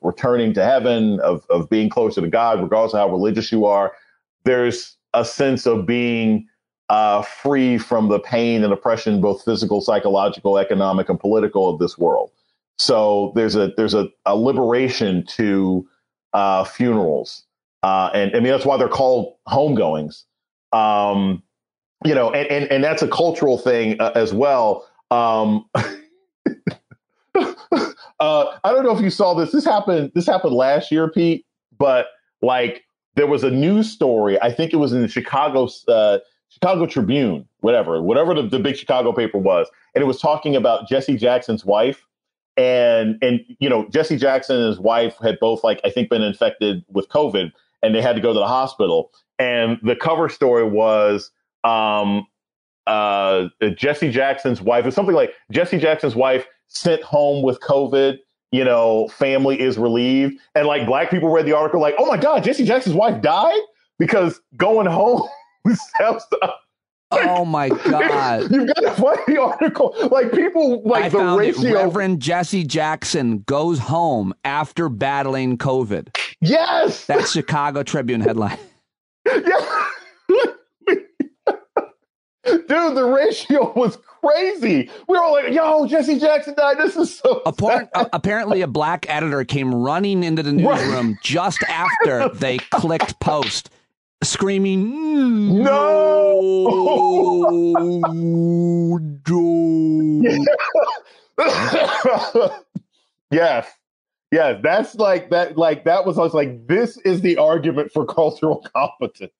returning to heaven, of being closer to God, regardless of how religious you are. There's a sense of being free from the pain and oppression, both physical, psychological, economic, and political of this world. So there's a liberation to funerals. And I mean, that's why they're called homegoings. And that's a cultural thing as well. I don't know if you saw this. This happened last year, Pete, but like there was a news story. I think it was in the Chicago Tribune, whatever the big Chicago paper was. And it was talking about Jesse Jackson's wife. And Jesse Jackson and his wife had both, I think, been infected with COVID, and they had to go to the hospital. And the cover story was Jesse Jackson's wife. It was something like Jesse Jackson's wife sent home with COVID, family is relieved. And black people read the article like, oh my God, Jesse Jackson's wife died? Because going home sounds oh my God. You've got to find the article. People the ratio. Reverend Jesse Jackson goes home after battling COVID. Yes. That's Chicago Tribune headline. Yeah. Dude, the ratio was crazy. We were all like, yo, Jesse Jackson died. This is so apparently a black editor came running into the newsroom just after they clicked post, screaming, no. Yes. Yes, that's that was, I was like, this is the argument for cultural competence.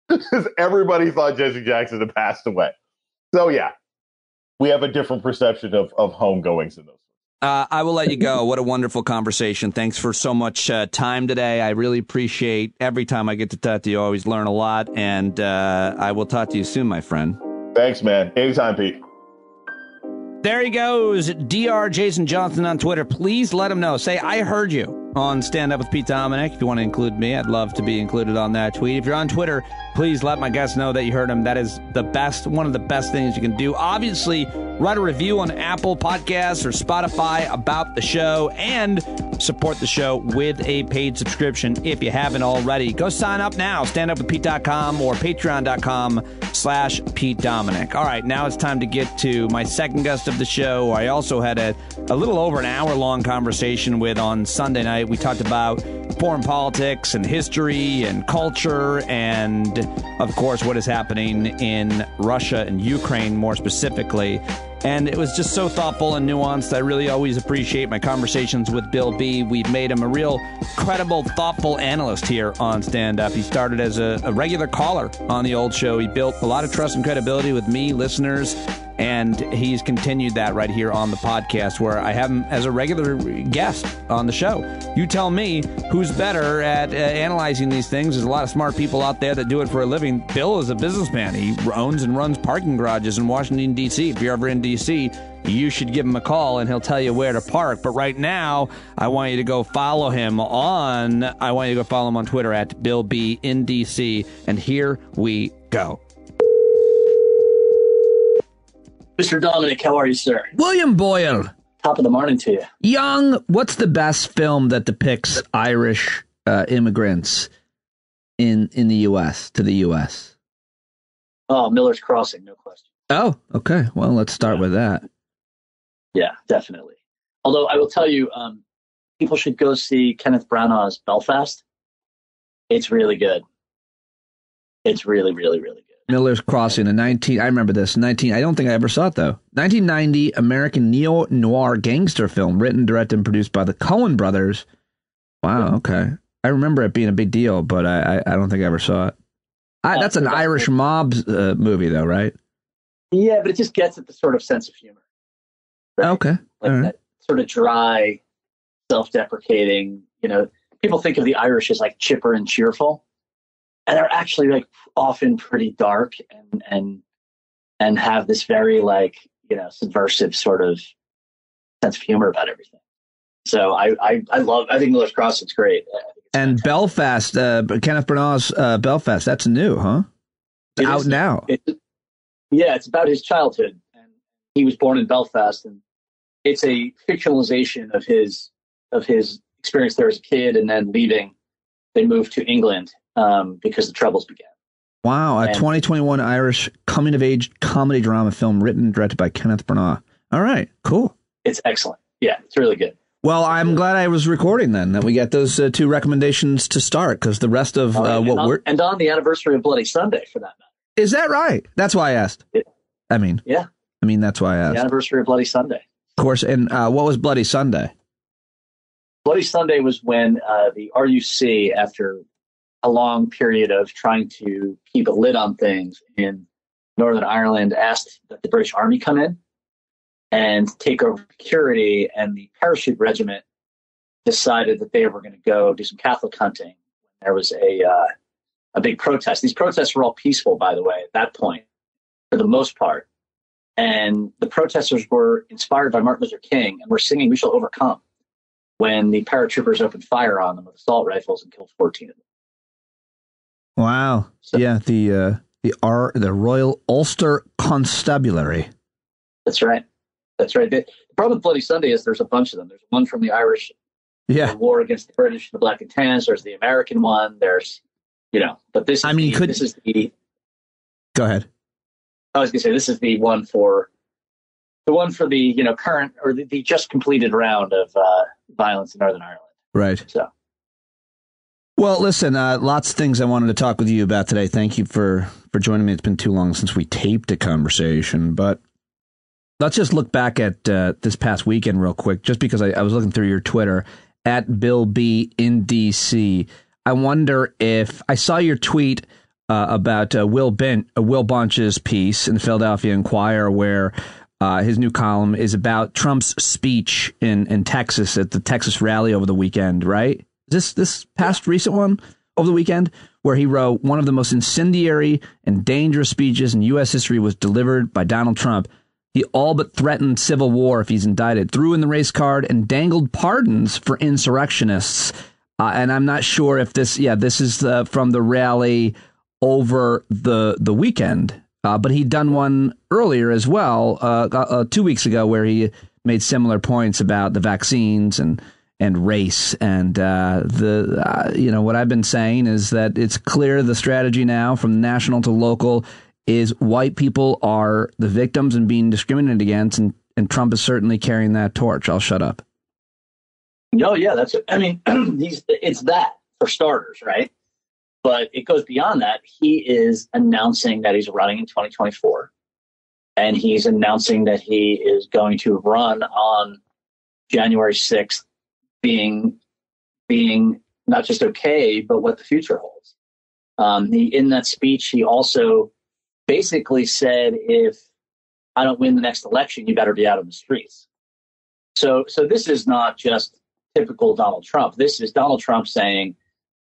Because everybody thought Jesse Jackson had passed away. So yeah, we have a different perception of homegoings in those. I will let you go. What a wonderful conversation. Thanks for so much time today. I really appreciate every time I get to talk to you. I always learn a lot, and I will talk to you soon, my friend. Thanks, man. Anytime, Pete. There he goes, Dr. Jason Johnson on Twitter. Please let him know. Say, I heard you. on Stand Up with Pete Dominic. If you want to include me, I'd love to be included on that tweet. If you're on Twitter, please let my guests know that you heard him. That is the best, one of the best things you can do. Obviously, write a review on Apple Podcasts or Spotify about the show, and support the show with a paid subscription if you haven't already. Go sign up now, standupwithpete.com or patreon.com/Pete Dominic. All right, now it's time to get to my second guest of the show. I also had a little over an hour-long conversation with on Sunday night. We talked about foreign politics and history and culture and, of course, what is happening in Russia and Ukraine more specifically. And it was just so thoughtful and nuanced. I really always appreciate my conversations with Bill B. We've made him a real credible, thoughtful analyst here on Stand Up. He started as a regular caller on the old show. He built a lot of trust and credibility with me, listeners, and he's continued that right here on the podcast, where I have him as a regular guest on the show. You tell me who's better at analyzing these things. There's a lot of smart people out there that do it for a living. Bill is a businessman. He owns and runs parking garages in Washington, D.C. If you're ever in D.C., you should give him a call and he'll tell you where to park. But right now, I want you to go follow him on Twitter at BillBinDC. And here we go. Mr. Dominic, how are you, sir? William Boyle. Top of the morning to you. Young, what's the best film that depicts Irish immigrants in the U.S., to the U.S.? Oh, Miller's Crossing, no question. Oh, okay. Well, let's start with that. Yeah, definitely. Although I will tell you, people should go see Kenneth Branagh's Belfast. It's really good. It's really, really, really good. Miller's Crossing, I remember this, I don't think I ever saw it, though. 1990 American neo-noir gangster film, written, directed, and produced by the Coen brothers. Wow, okay. I remember it being a big deal, but I don't think I ever saw it. That's an Irish mob movie, though, right? Yeah, but it just gets at the sort of sense of humor. Right? Okay. Like that sort of dry, self-deprecating, people think of the Irish as like chipper and cheerful. And they're actually like often pretty dark and have this very subversive sort of sense of humor about everything. So I think Miller's Crossing's great. And Belfast, Kenneth Branagh's Belfast, that's new, huh? It's out now. It's about his childhood. And he was born in Belfast, and it's a fictionalization of his experience there as a kid, and then leaving. They moved to England because the Troubles began. Wow, a 2021 Irish coming-of-age comedy drama film written and directed by Kenneth Branagh. All right, cool. It's excellent. Yeah, it's really good. Well, I'm glad I was recording then, that we got those two recommendations to start, because the rest of and on the anniversary of Bloody Sunday, for that matter. Is that right? That's why I asked. Yeah. That's why I asked. The anniversary of Bloody Sunday. Of course, and what was Bloody Sunday? Bloody Sunday was when the RUC, after a long period of trying to keep a lid on things in Northern Ireland, asked that the British Army come in and take over security, and the parachute regiment decided that they were going to go do some Catholic hunting. There was a big protest. These protests were all peaceful, by the way, at that point, for the most part. And the protesters were inspired by Martin Luther King and were singing "We Shall Overcome" when the paratroopers opened fire on them with assault rifles and killed 14 of them. Wow. So, yeah, the Royal Ulster Constabulary. That's right. The problem with Bloody Sunday is there's a bunch of them. There's one from the Irish war against the British, the Black and Tans. There's the American one. There's, but this is this is the... Go ahead. I was going to say, this is the one for the current, or the just completed round of violence in Northern Ireland. Right. So. Well, listen, lots of things I wanted to talk with you about today. Thank you for joining me. It's been too long since we taped a conversation, but let's just look back at this past weekend real quick, just because I was looking through your Twitter, at Bill B in DC. I wonder if I saw your tweet about Will Bunch's piece in the Philadelphia Inquirer, where his new column is about Trump's speech in Texas at the Texas rally over the weekend, right? This past recent one over the weekend, where he wrote, "One of the most incendiary and dangerous speeches in U.S. history was delivered by Donald Trump. He all but threatened civil war if he's indicted, threw in the race card, and dangled pardons for insurrectionists. And I'm not sure if this is from the rally over the weekend. But he'd done one earlier as well, 2 weeks ago, where he made similar points about the vaccines and race. And what I've been saying is that it's clear the strategy now from national to local is white people are the victims and being discriminated against. And Trump is certainly carrying that torch. I'll shut up. No, yeah, that's it. I mean, it's that for starters, right? But it goes beyond that. He is announcing that he's running in 2024. And he's announcing that he is going to run on January 6th, being not just okay, but what the future holds. In that speech, he also basically said, if I don't win the next election, you better be out on the streets. So this is not just typical Donald Trump. This is Donald Trump saying,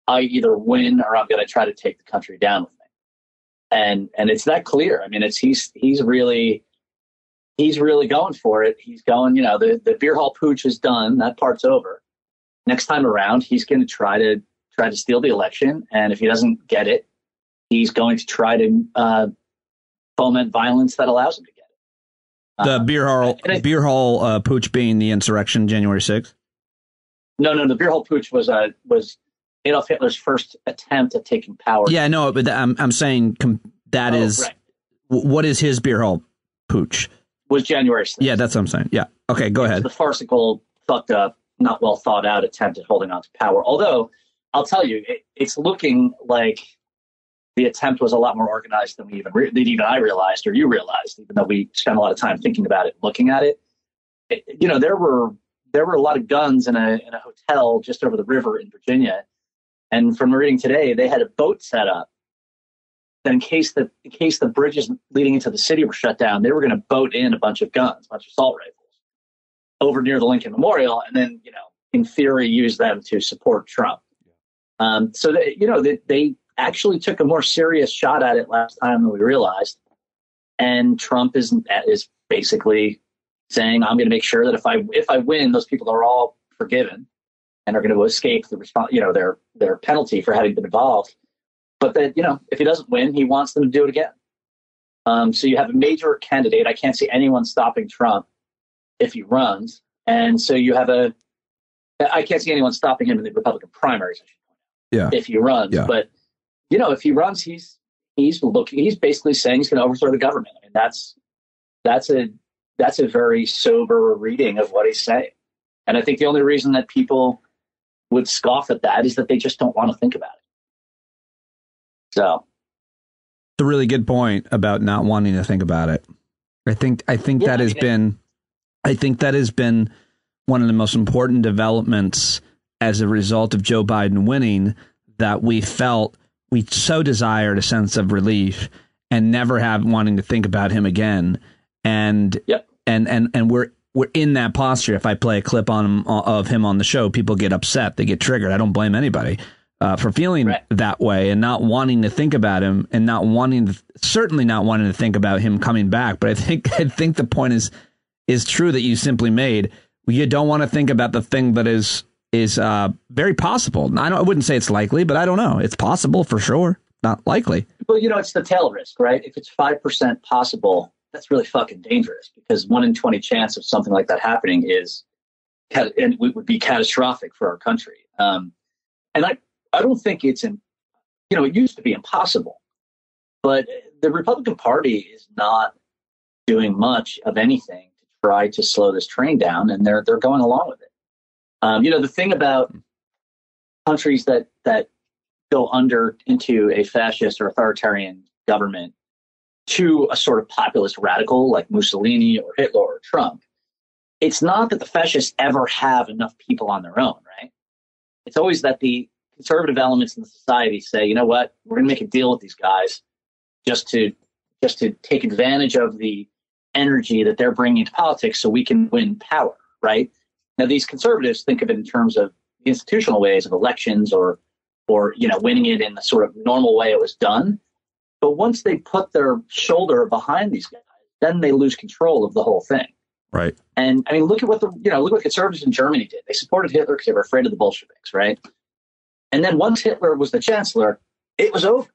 I either win or I'm going to try to take the country down with me. And it's that clear. I mean, he's really going for it. He's going, the beer hall pooch is done. That part's over. Next time around, he's going to try to steal the election. And if he doesn't get it, he's going to try to foment violence that allows him to get it. The beer hall pooch being the insurrection, January 6th? No. The beer hall pooch was Adolf Hitler's first attempt at taking power. Yeah, no, but I'm saying that is right. What is his beer hall pooch? Was January 6th. Yeah, that's what I'm saying. Yeah. Okay, go ahead. The farcical, fucked up, not well thought out attempt at holding on to power. Although, I'll tell you, it's looking like the attempt was a lot more organized than even I realized, or you realized, even though we spent a lot of time thinking about it, looking at it. There were a lot of guns in a hotel just over the river in Virginia. And from reading today, they had a boat set up that in case the bridges leading into the city were shut down, they were going to boat in a bunch of guns, a bunch of assault rifles over near the Lincoln Memorial, and then, in theory, use them to support Trump. So they actually took a more serious shot at it last time than we realized. And Trump is basically saying, I'm going to make sure that if I win, those people are all forgiven and are going to escape the their penalty for having been involved. But that, if he doesn't win, he wants them to do it again. So you have a major candidate. I can't see anyone stopping Trump if he runs. And so I can't see anyone stopping him in the Republican primaries, if he runs. Yeah. But, if he runs, he's basically saying he's going to overthrow the government. I mean, that's a very sober reading of what he's saying. And I think the only reason that people would scoff at that is that they just don't want to think about it. So, it's a really good point about not wanting to think about it. I think that has been one of the most important developments as a result of Joe Biden winning, that we so desired a sense of relief and never have wanting to think about him again. And we're in that posture. If I play a clip of him on the show, people get upset. They get triggered. I don't blame anybody for feeling that way and not wanting to think about him and certainly not wanting to think about him coming back. But I think the point is true that you simply made. You don't want to think about the thing that is very possible. I wouldn't say it's likely, but I don't know. It's possible for sure. Not likely. Well, it's the tail risk, right? If it's 5% possible, that's really fucking dangerous, because 1 in 20 chance of something like that happening would be catastrophic for our country. And I don't think it used to be impossible, but the Republican Party is not doing much of anything to try to slow this train down, and they're going along with it. The thing about countries that go into a fascist or authoritarian government to a sort of populist radical like Mussolini or Hitler or Trump, it's not that the fascists ever have enough people on their own, right? It's always that the conservative elements in the society say, you know what, we're going to make a deal with these guys just to take advantage of the energy that they're bringing to politics so we can win power, right? Now, these conservatives think of it in terms of the institutional ways of elections or winning it in the sort of normal way it was done. But once they put their shoulder behind these guys, then they lose control of the whole thing. Right. And I mean, look at what conservatives in Germany did. They supported Hitler because they were afraid of the Bolsheviks, right? And then once Hitler was the chancellor, it was over.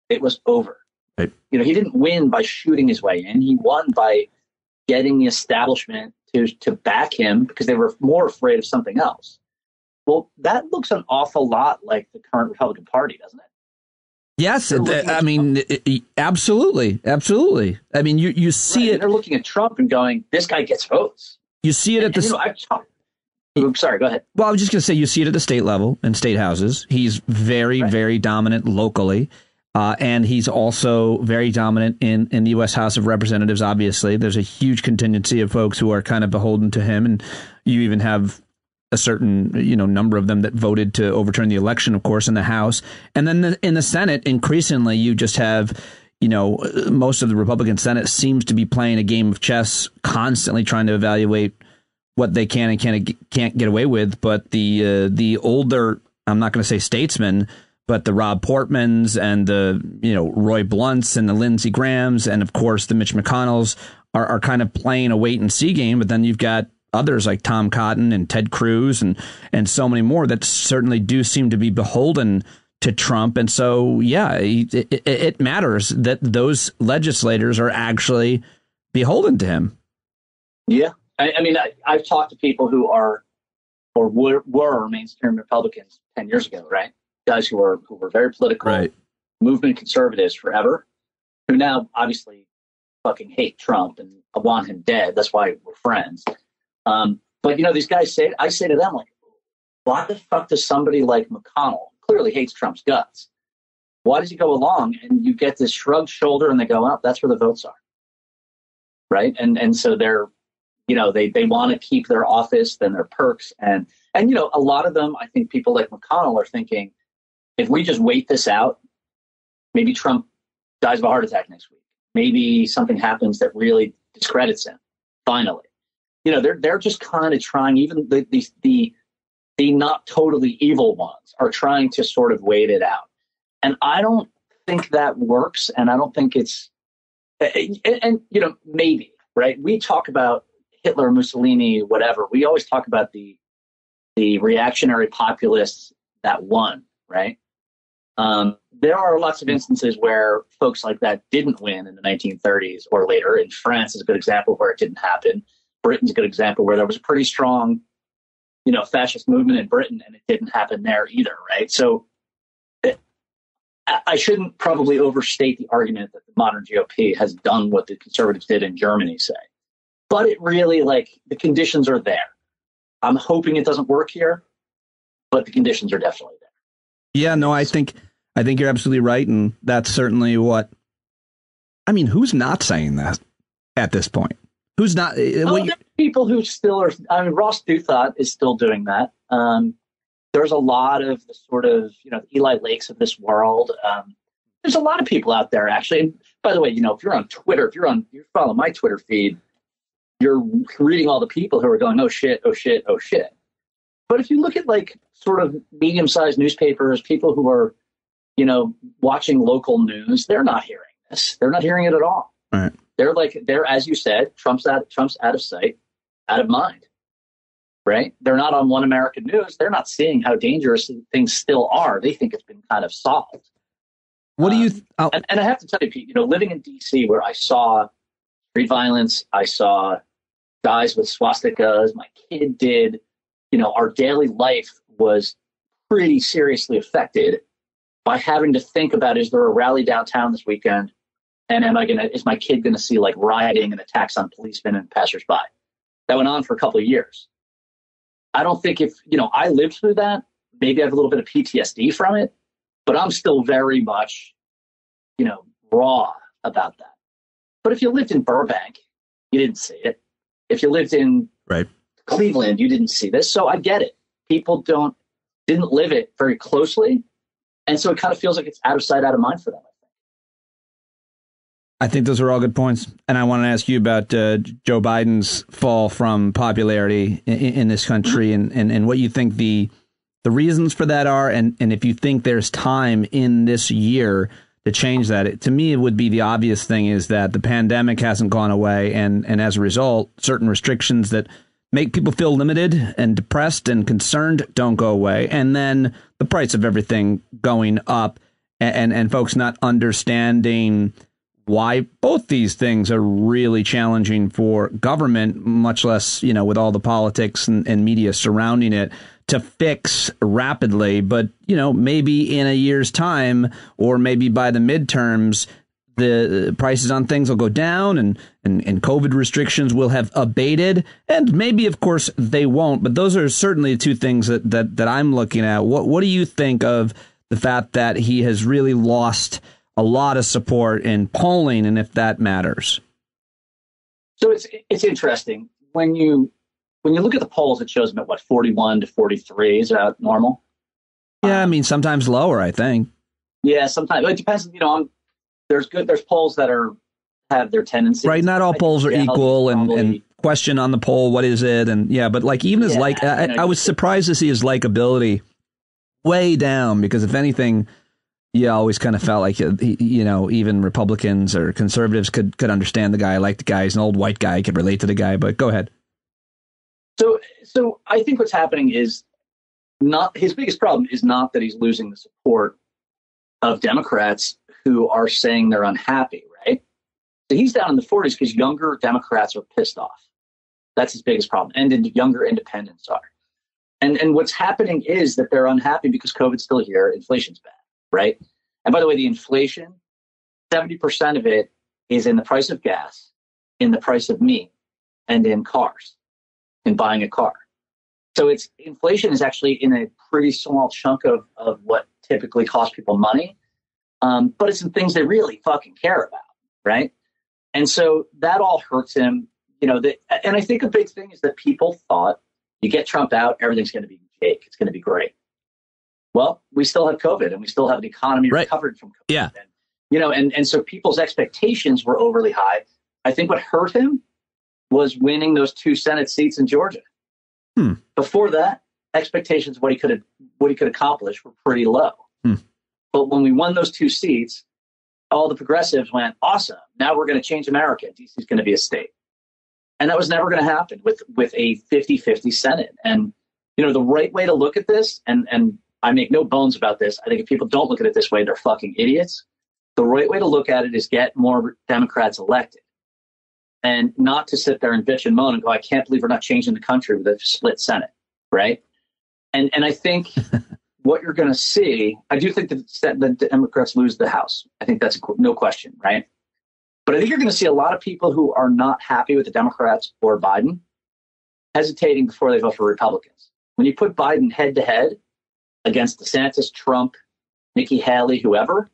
It was over. Right. You know, he didn't win by shooting his way in. He won by getting the establishment to back him because they were more afraid of something else. Well, that looks an awful lot like the current Republican Party, doesn't it? Yes, I mean, absolutely. I mean, you see it. They're looking at Trump and going, this guy gets votes. You see it at the... I'm sorry, go ahead. Well, I was just going to say, you see it at the state level in state houses. He's very, very dominant locally. And he's also very dominant in the U.S. House of Representatives, obviously. There's a huge contingency of folks who are kind of beholden to him. And you even have a certain, number of them that voted to overturn the election, of course, in the House. And then in the Senate, increasingly, you just have, most of the Republican Senate seems to be playing a game of chess, constantly trying to evaluate what they can and can't get away with. But the older, I'm not going to say statesmen, but the Rob Portmans and the, Roy Blunts and the Lindsey Grahams and, of course, the Mitch McConnells are kind of playing a wait and see game. But then you've got others like Tom Cotton and Ted Cruz and so many more that certainly do seem to be beholden to Trump. And so, yeah, it matters that those legislators are actually beholden to him. Yeah. I mean, I've talked to people who are or were mainstream Republicans 10 years ago, right? Guys who were very political, right, movement conservatives forever, who now obviously fucking hate Trump and want him dead. That's why we're friends. But these guys I say to them, like, why the fuck does somebody like McConnell clearly hates Trump's guts? Why does he go along? And you get this shrugged shoulder and they go, oh, that's where the votes are. Right. And so they're, they want to keep their office, then their perks. And a lot of them, I think people like McConnell are thinking, if we just wait this out, maybe Trump dies of a heart attack next week. Maybe something happens that really discredits him. Finally, they're just kind of trying. Even the not totally evil ones are trying to sort of wait it out. And I don't think that works. And I don't think it's maybe, right. We talk about Hitler, Mussolini, whatever. We always talk about the reactionary populists that won, right? There are lots of instances where folks like that didn't win in the 1930s or later. In France is a good example where it didn't happen. Britain's a good example where there was a pretty strong, fascist movement in Britain, and it didn't happen there either, right? So I shouldn't probably overstate the argument that the modern GOP has done what the conservatives did in Germany, say. But it really, the conditions are there. I'm hoping it doesn't work here, but the conditions are definitely there. Yeah, no, I think you're absolutely right. And that's certainly who's not saying that at this point? Who's not? There are people who still are. I mean, Ross Douthat is still doing that. There's a lot of the sort of, Eli Lakes of this world. There's a lot of people out there, actually. And by the way, if you're on Twitter, if you're following my Twitter feed, you're reading all the people who are going, oh shit, oh shit, oh shit. But if you look at sort of medium-sized newspapers, people who are, watching local news, they're not hearing this. They're not hearing it at all. Right. They're, as you said, Trump's out of sight, out of mind. Right? They're not on One American News. They're not seeing how dangerous things still are. They think it's been kind of solved. What do you? And I have to tell you, Pete, living in D.C., where I saw street violence, I saw guys with swastikas, my kid did. Our daily life was pretty seriously affected by having to think about, is there a rally downtown this weekend? And is my kid going to see rioting and attacks on policemen and passersby? That went on for a couple of years. I don't think I lived through that, maybe I have a little bit of PTSD from it, but I'm still very much, raw about that. But if you lived in Burbank, you didn't see it. If you lived in Cleveland, you didn't see this. So I get it. People didn't live it very closely. And so it kind of feels like it's out of sight, out of mind for them. I think those are all good points. And I want to ask you about Joe Biden's fall from popularity in this country and what you think the reasons for that are. And if you think there's time in this year change that. To me, it would be the obvious thing is that the pandemic hasn't gone away. And as a result, certain restrictions that make people feel limited and depressed and concerned don't go away. And then the price of everything going up and folks not understanding why both these things are really challenging for government, much less, with all the politics and media surrounding it, to fix rapidly. But, maybe in a year's time or maybe by the midterms, the prices on things will go down and COVID restrictions will have abated. And maybe, of course, they won't. But those are certainly two things that I'm looking at. What do you think of the fact that he has really lost a lot of support in polling, and if that matters? So it's interesting. When you look at the polls, it shows him at 41 to 43. Is that normal? Yeah, I mean, sometimes lower, I think. Yeah, sometimes. It depends, There's polls that have their tendencies. Right, not all polls are equal, and question on the poll, what is it? And but even his I was surprised to see his likability way down, because if anything, you always kind of felt like even Republicans or conservatives could understand the guy, like the guy. He's an old white guy, could relate to the guy. But go ahead. So I think what's happening is not his biggest problem is not that he's losing the support of Democrats who are saying they're unhappy, right? So he's down in the 40s because younger Democrats are pissed off. That's his biggest problem. And younger independents are. And what's happening is that they're unhappy because COVID's still here. Inflation's bad, right? And by the way, the inflation, 70% of it is in the price of gas, in the price of meat, and in cars, in buying a car. So inflation is actually in a pretty small chunk of what typically costs people money. But it's in things they really fucking care about, right? And so that all hurts him, and I think a big thing is that people thought you get Trump out, everything's going to be cake. It's going to be great. Well, we still have COVID and we still have an economy recovered from COVID. Yeah. And so people's expectations were overly high. I think what hurt him was winning those 2 Senate seats in Georgia. Before that, expectations of what he could accomplish were pretty low. But when we won those 2 seats, all the progressives went, awesome. Now we're going to change America. DC is going to be a state. And that was never going to happen with a 50-50 Senate. And, the right way to look at this, and I make no bones about this, I think if people don't look at it this way, they're fucking idiots. The right way to look at it is get more Democrats elected. And not to sit there and bitch and moan and go, I can't believe we're not changing the country with a split Senate, right? And I think what you're going to see, I do think that the Democrats lose the House. I think that's no question, right? But I think you're going to see a lot of people who are not happy with the Democrats or Biden hesitating before they vote for Republicans. When you put Biden head to head against DeSantis, Trump, Nikki Haley, whoever,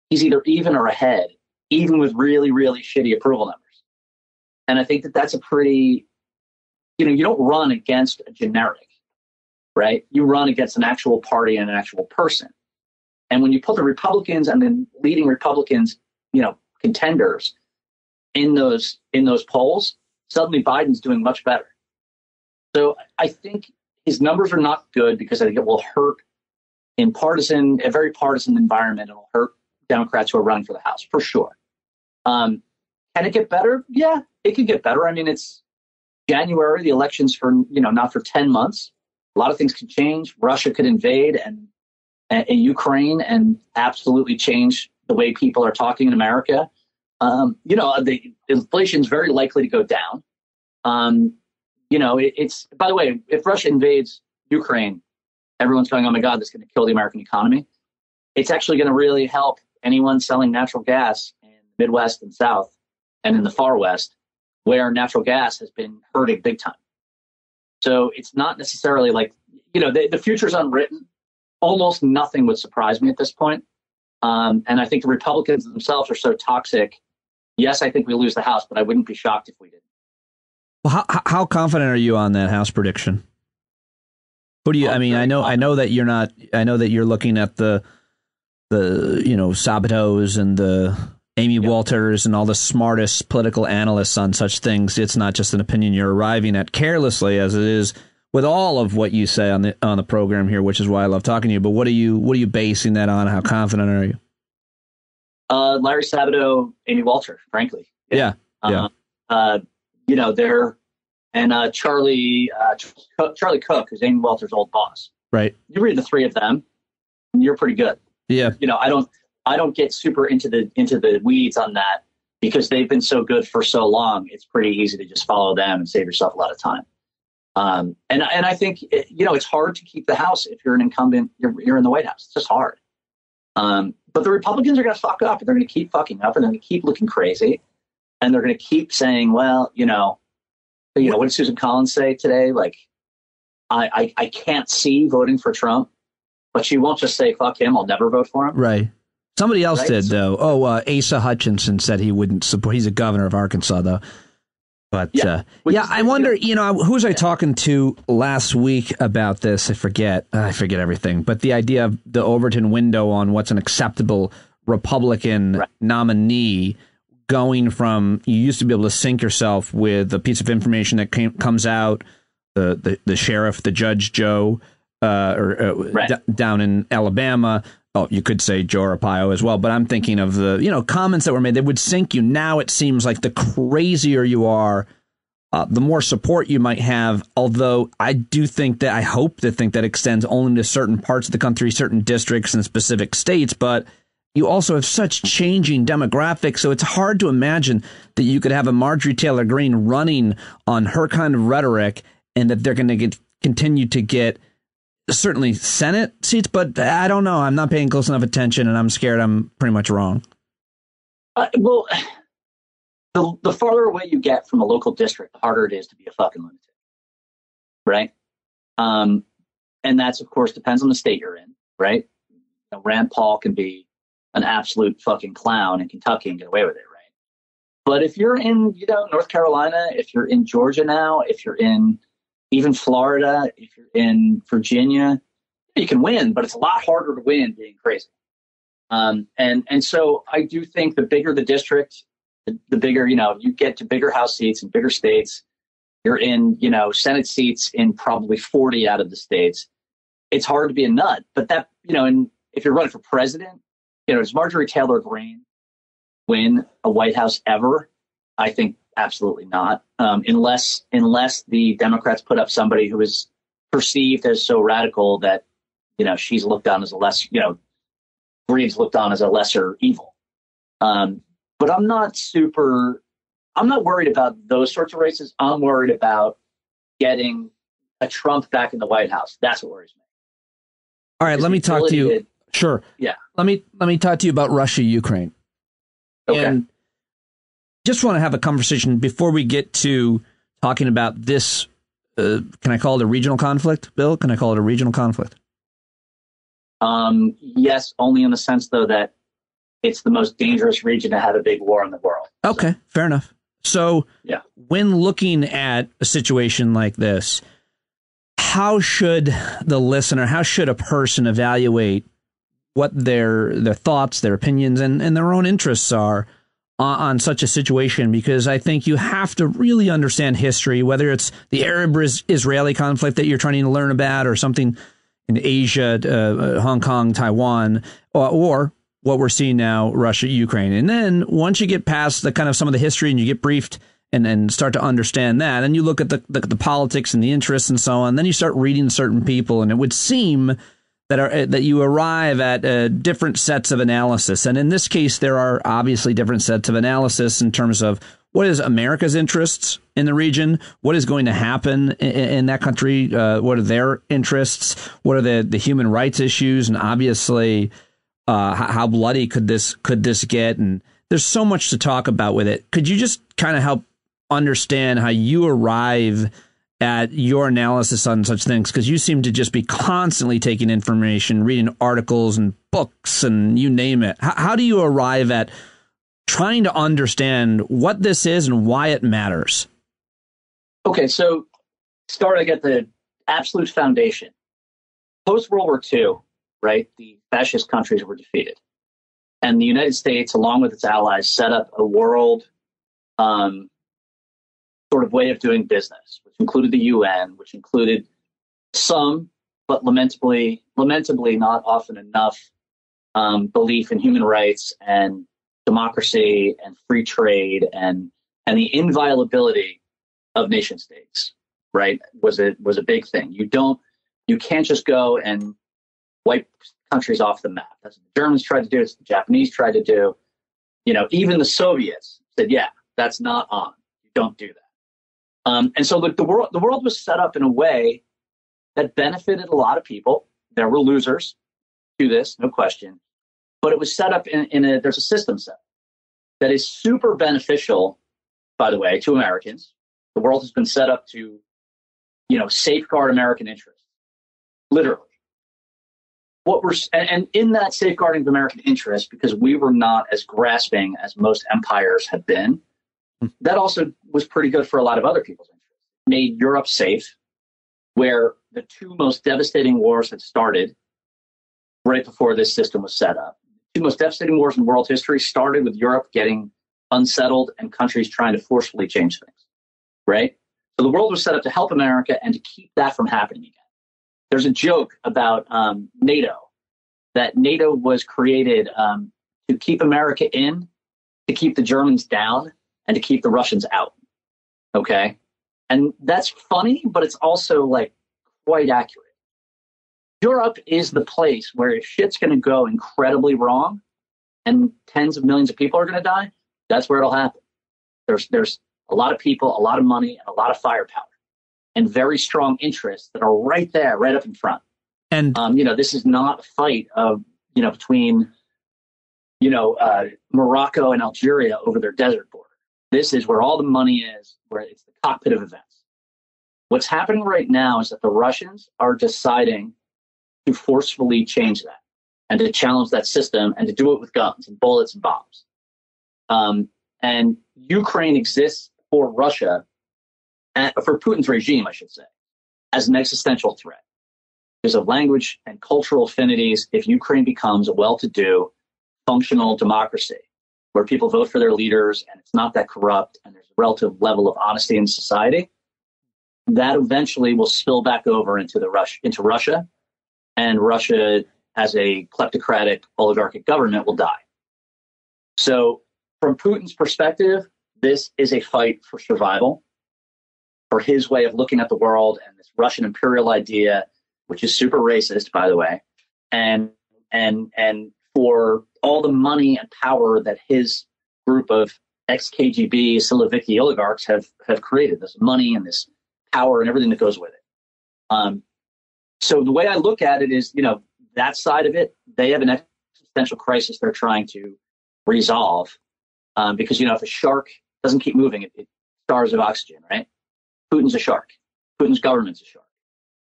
he's either even or ahead, even with really, really shitty approval numbers. And I think that's a pretty, you don't run against a generic, right? You run against an actual party and an actual person. And when you put the Republicans and the leading Republicans, contenders in those polls, suddenly Biden's doing much better. So I think his numbers are not good because I think it will hurt in a very partisan environment. It'll hurt Democrats who are running for the House for sure. Can it get better? Yeah, it can get better. I mean, it's January, the election's for, not for 10 months. A lot of things can change. Russia could invade and Ukraine and absolutely change the way people are talking in America. The inflation is very likely to go down. It's, by the way, if Russia invades Ukraine, everyone's going, oh my God, this is going to kill the American economy. It's actually going to really help anyone selling natural gas in the Midwest and South and in the far West, where natural gas has been hurting big time. So it's not necessarily like, the future's unwritten. Almost nothing would surprise me at this point. And I think the Republicans themselves are so toxic. Yes, I think we lose the House, but I wouldn't be shocked if we didn't. Well, how confident are you on that House prediction? Who do you? I mean, I know that you're not. I know that you're looking at the Sabatos and the Amy Walters and all the smartest political analysts on such things. It's not just an opinion you're arriving at carelessly, as it is with all of what you say on the program here, which is why I love talking to you. But what are you basing that on? How confident are you? Larry Sabato, Amy Walter, frankly. Yeah. You know, they're and Charlie Cook, who's Amy Walter's old boss. Right. You read the three of them, and you're pretty good. Yeah. You know, I don't get super into the weeds on that because they've been so good for so long. It's pretty easy to just follow them and save yourself a lot of time. And I think, you know, it's hard to keep the House if you're an incumbent. You're in the White House. It's just hard. But the Republicans are going to fuck up. And they're going to keep fucking up, and they're going to keep looking crazy, and they're going to keep saying, well, you know, what did Susan Collins say today? Like, I can't see voting for Trump, but she won't just say fuck him. I'll never vote for him. Right. Somebody else did, though. Asa Hutchinson said he wouldn't support. He's a governor of Arkansas, though. But I wonder, who was I talking to last week about this? I forget everything. But the idea of the Overton window on what's an acceptable Republican nominee, going from, you used to be able to sync yourself with a piece of information that comes out, the sheriff, the Judge Joe, down in Alabama. Oh, you could say Joe Arpaio as well, but I'm thinking of the comments that were made. They would sync you. Now it seems like the crazier you are, the more support you might have. Although I do think that, I hope to think that extends only to certain parts of the country, certain districts and specific states. But you also have such changing demographics, so it's hard to imagine that you could have a Marjorie Taylor Greene running on her kind of rhetoric, and that they're going to continue to get certainly Senate seats, but I don't know. I'm not paying close enough attention, and I'm scared I'm pretty much wrong. Well, the farther away you get from a local district, the harder it is to be a fucking lunatic, right? And that's, of course, depends on the state you're in, right? Rand Paul can be an absolute fucking clown in Kentucky and get away with it, right? But if you're in, North Carolina, if you're in Georgia now, if you're in even Florida, if you're in Virginia, you can win, but it's a lot harder to win being crazy. And so I do think the bigger the district, the bigger, you get to bigger House seats in bigger states. You're in, Senate seats in probably 40 out of the states. It's hard to be a nut, but that, and if you're running for president, does Marjorie Taylor Greene win a White House ever? I think absolutely not. Unless the Democrats put up somebody who is perceived as so radical that, she's looked on as a less, Greene's looked on as a lesser evil. But I'm not worried about those sorts of races. I'm worried about getting a Trump back in the White House. That's what worries me. All right, let me talk to you. Sure. Yeah. Let me talk to you about Russia, Ukraine. Okay. And just want to have a conversation before we get to talking about this. Can I call it a regional conflict, Bill? Can I call it a regional conflict? Yes, only in the sense, though, that it's the most dangerous region to have a big war in the world. Okay, fair enough. So when looking at a situation like this, how should the listener, how should a person evaluate what their thoughts, their opinions, and their own interests are on such a situation? Because I think you have to really understand history, whether it's the Arab-Israeli conflict that you're trying to learn about, or something in Asia, Hong Kong, Taiwan, or what we're seeing now, Russia, Ukraine. And then once you get past the kind of some of the history and you get briefed and then start to understand that, and you look at the politics and the interests and so on, then you start reading certain people, and it would seem that you arrive at different sets of analysis. And in this case, there are obviously different sets of analysis in terms of what is America's interests in the region, what is going to happen in that country, what are their interests, what are the human rights issues, and obviously how bloody could this get? And there's so much to talk about with it. Could you just kind of help understand how you arrive at your analysis on such things? Because you seem to just be constantly taking information, reading articles and books and you name it. How do you arrive at trying to understand what this is and why it matters? Okay, so starting at the absolute foundation. Post-World War II, right, the fascist countries were defeated. And the United States, along with its allies, set up a world sort of way of doing business, which included the UN, which included some, but lamentably not often enough, belief in human rights and democracy and free trade and the inviolability of nation states, right, was a big thing. You can't just go and wipe countries off the map. That's what the Germans tried to do. It's what the Japanese tried to do. Even the Soviets said, yeah, that's not on. You don't do that. And so the world was set up in a way that benefited a lot of people. There were losers to this, no question. But it was set up there's a system set that is super beneficial, by the way, to Americans. The world has been set up to, safeguard American interests, literally. And in that safeguarding of American interests, because we were not as grasping as most empires have been, that also was pretty good for a lot of other people's interests. It made Europe safe, where the two most devastating wars had started right before this system was set up. The two most devastating wars in world history started with Europe getting unsettled and countries trying to forcefully change things, right? So the world was set up to help America and to keep that from happening again. There's a joke about NATO, that NATO was created to keep America in, to keep the Germans down, and to keep the Russians out, okay? And that's funny, but it's also quite accurate. Europe is the place where if shit's going to go incredibly wrong and tens of millions of people are going to die, that's where it'll happen. There's a lot of people, a lot of money, and a lot of firepower, and very strong interests that are right there, right up in front. And this is not a fight of between Morocco and Algeria over their desert border. This is where all the money is, where it's the cockpit of events. What's happening right now is that the Russians are deciding to forcefully change that and to challenge that system and to do it with guns and bullets and bombs. And Ukraine exists for Russia, for Putin's regime, I should say, as an existential threat. Because of language and cultural affinities, if Ukraine becomes a well-to-do, functional democracy where people vote for their leaders and it's not that corrupt and there's a relative level of honesty in society, that eventually will spill back over into Russia, and Russia as a kleptocratic oligarchic government will die. So from Putin's perspective, this is a fight for survival, for his way of looking at the world and this Russian imperial idea, which is super racist, by the way, and for all the money and power that his group of ex-KGB Siloviki oligarchs have created, this money and this power and everything that goes with it. So the way I look at it is, that side of it, they have an existential crisis they're trying to resolve. Because, if a shark doesn't keep moving, it starves of oxygen, right? Putin's a shark. Putin's government's a shark.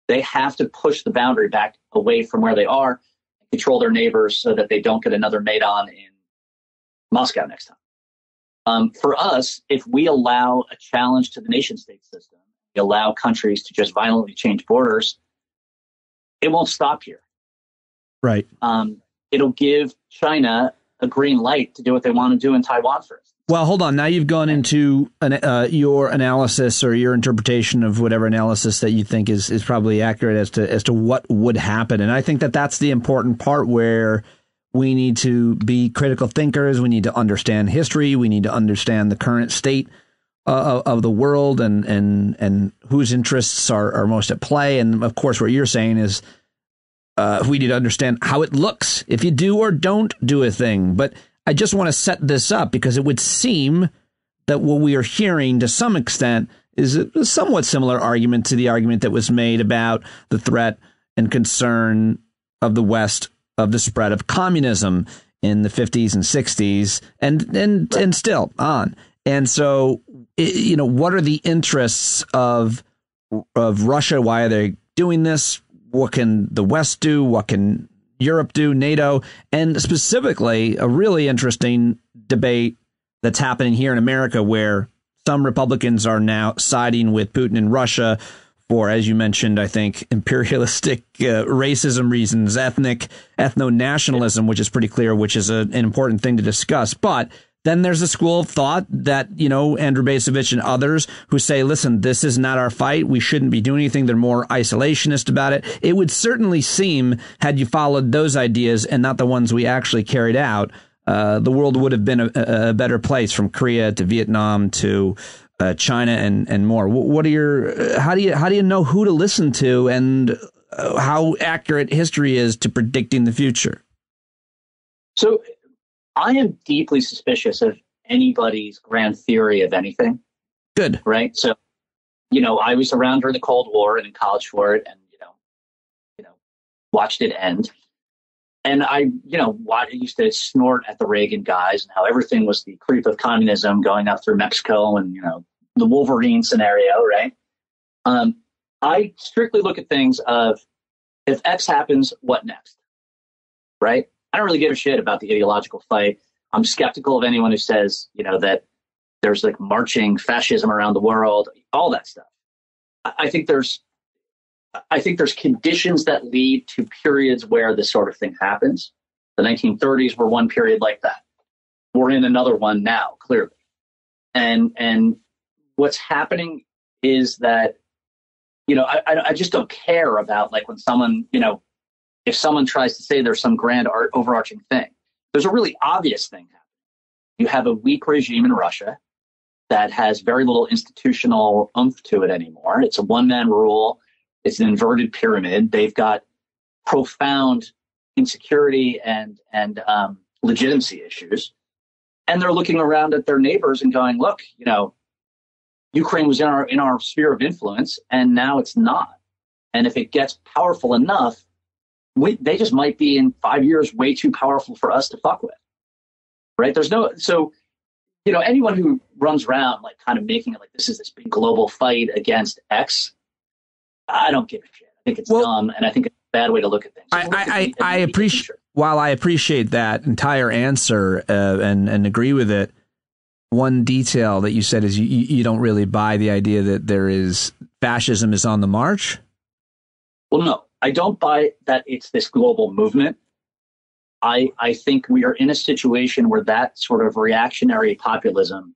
They have to push the boundary back away from where they are, and control their neighbors so that they don't get another Maidan in Moscow next time. For us, if we allow a challenge to the nation-state system, we allow countries to just violently change borders, it won't stop here. Right. It'll give China a green light to do what they want to do in Taiwan, for instance. Well, hold on. Now you've gone into your analysis or your interpretation of whatever analysis that you think is probably accurate as to what would happen. And I think that that's the important part where we need to be critical thinkers. We need to understand history. We need to understand the current state of the world and whose interests are most at play. And of course, what you're saying is we need to understand how it looks if you do or don't do a thing. But I just want to set this up because it would seem that what we are hearing to some extent is a somewhat similar argument to the argument that was made about the threat and concern of the West of the spread of communism in the 50s and 60s and still on. And so, what are the interests of Russia? Why are they doing this? What can the West do? What can Europe do? NATO? And specifically, a really interesting debate that's happening here in America where some Republicans are now siding with Putin and Russia for, as you mentioned, I think, imperialistic racism reasons, ethno-nationalism, which is pretty clear, which is an important thing to discuss. But then there's a school of thought that, Andrew Bacevich and others who say, listen, this is not our fight. We shouldn't be doing anything. They're more isolationist about it. It would certainly seem, had you followed those ideas and not the ones we actually carried out, the world would have been a better place, from Korea to Vietnam to China and more. What are your how do you know who to listen to and how accurate history is to predicting the future? So I am deeply suspicious of anybody's grand theory of anything. Good. Right. So, I was around during the Cold War and in college for it, and, watched it end. And I used to snort at the Reagan guys and how everything was the creep of communism going up through Mexico and, the Wolverine scenario. Right. I strictly look at things of, if X happens, what next? Right. I don't really give a shit about the ideological fight. I'm skeptical of anyone who says, that there's like marching fascism around the world, all that stuff. I think there's conditions that lead to periods where this sort of thing happens. The 1930s were one period like that. We're in another one now, clearly. And what's happening is that, I just don't care about, like, when someone, if someone tries to say there's some grand overarching thing. There's a really obvious thing happening. You have a weak regime in Russia that has very little institutional oomph to it anymore. It's a one-man rule. It's an inverted pyramid. They've got profound insecurity and legitimacy issues. And they're looking around at their neighbors and going, look, Ukraine was in our sphere of influence, and now it's not. And if it gets powerful enough, they just might be in 5 years way too powerful for us to fuck with. Right? Anyone who runs around like kind of making it like this is this big global fight against X, I don't give a shit. I think it's dumb, and I think it's a bad way to look at things. While I appreciate that entire answer and agree with it, one detail that you said is you don't really buy the idea that fascism is on the march. Well, no, I don't buy that it's this global movement. I think we are in a situation where that sort of reactionary populism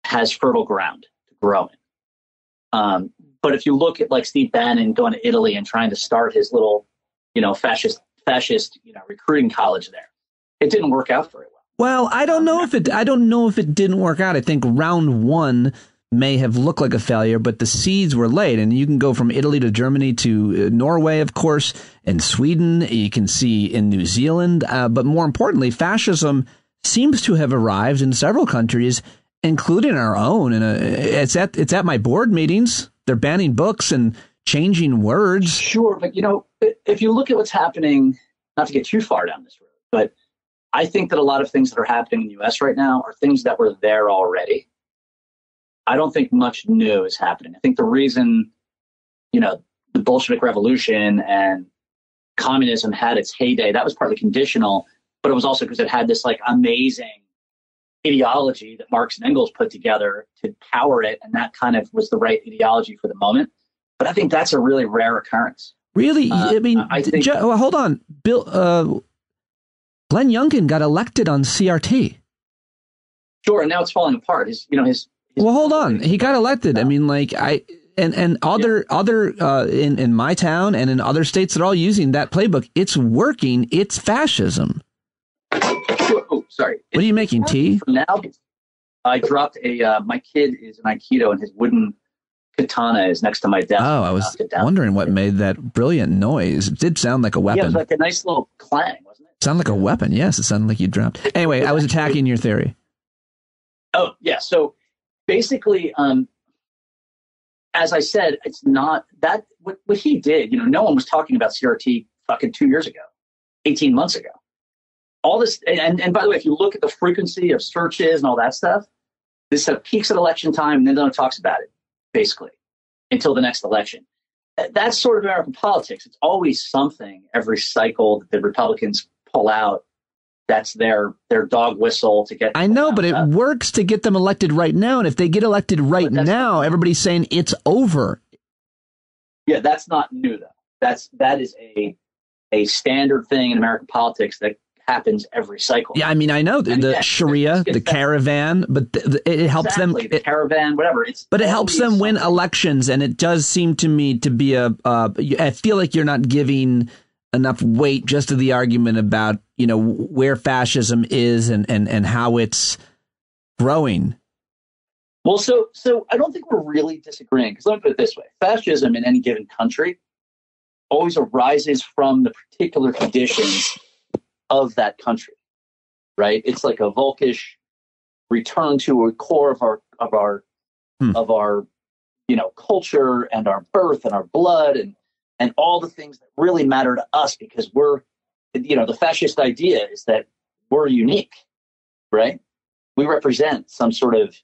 has fertile ground to grow in. But if you look at like Steve Bannon going to Italy and trying to start his little, fascist, recruiting college there, it didn't work out very well. Well, I don't know if it didn't work out. I think round one may have looked like a failure, but the seeds were laid, and you can go from Italy to Germany to Norway, of course, and Sweden. You can see in New Zealand, but more importantly, fascism seems to have arrived in several countries, including our own. And it's at my board meetings. They're banning books and changing words. Sure, but if you look at what's happening, not to get too far down this road, but I think that a lot of things that are happening in the U.S. right now are things that were there already. I don't think much new is happening. I think the reason, the Bolshevik Revolution and communism had its heyday, that was partly conditional, but it was also because it had this like amazing ideology that Marx and Engels put together to power it, and that kind of was the right ideology for the moment. But I think that's a really rare occurrence. Really? I think. Hold on, Bill. Glenn Youngkin got elected on CRT. Sure, and now it's falling apart. Well, hold on. He got elected. I mean, like in my town and in other states, they're all using that playbook. It's working. It's fascism. Oh, sorry. What are you making, tea? Now, I dropped my kid is an Aikido, and his wooden katana is next to my desk. Oh, I was wondering what made that brilliant noise. It did sound like a weapon. Yeah, it was like a nice little clang, wasn't it? Sounded like a weapon. Yes, it sounded like you dropped. Anyway, I was attacking your theory. Oh, yeah. So basically, as I said, it's not that what he did. No one was talking about CRT fucking 2 years ago, 18 months ago. All this, and by the way, if you look at the frequency of searches and all that stuff, this stuff peaks at election time, and then no one talks about it, basically, until the next election. That's sort of American politics. It's always something every cycle that the Republicans pull out. That's their dog whistle to get. I know, but it works to get them elected right now. And if they get elected right now, everybody's saying it's over. Yeah, that's not new though. That is a standard thing in American politics that happens every cycle. Yeah, I mean, I know the Sharia, the caravan, but it helps them. The caravan, whatever. But it helps them win elections, and it does seem to me to be I feel like you're not giving enough weight just to the argument about, where fascism is and how it's growing. Well, so I don't think we're really disagreeing, because let me put it this way. Fascism in any given country always arises from the particular conditions of that country, right? It's like a Volkish return to a core of our culture and our birth and our blood and all the things that really matter to us, because we're, the fascist idea is that we're unique, right? We represent some sort of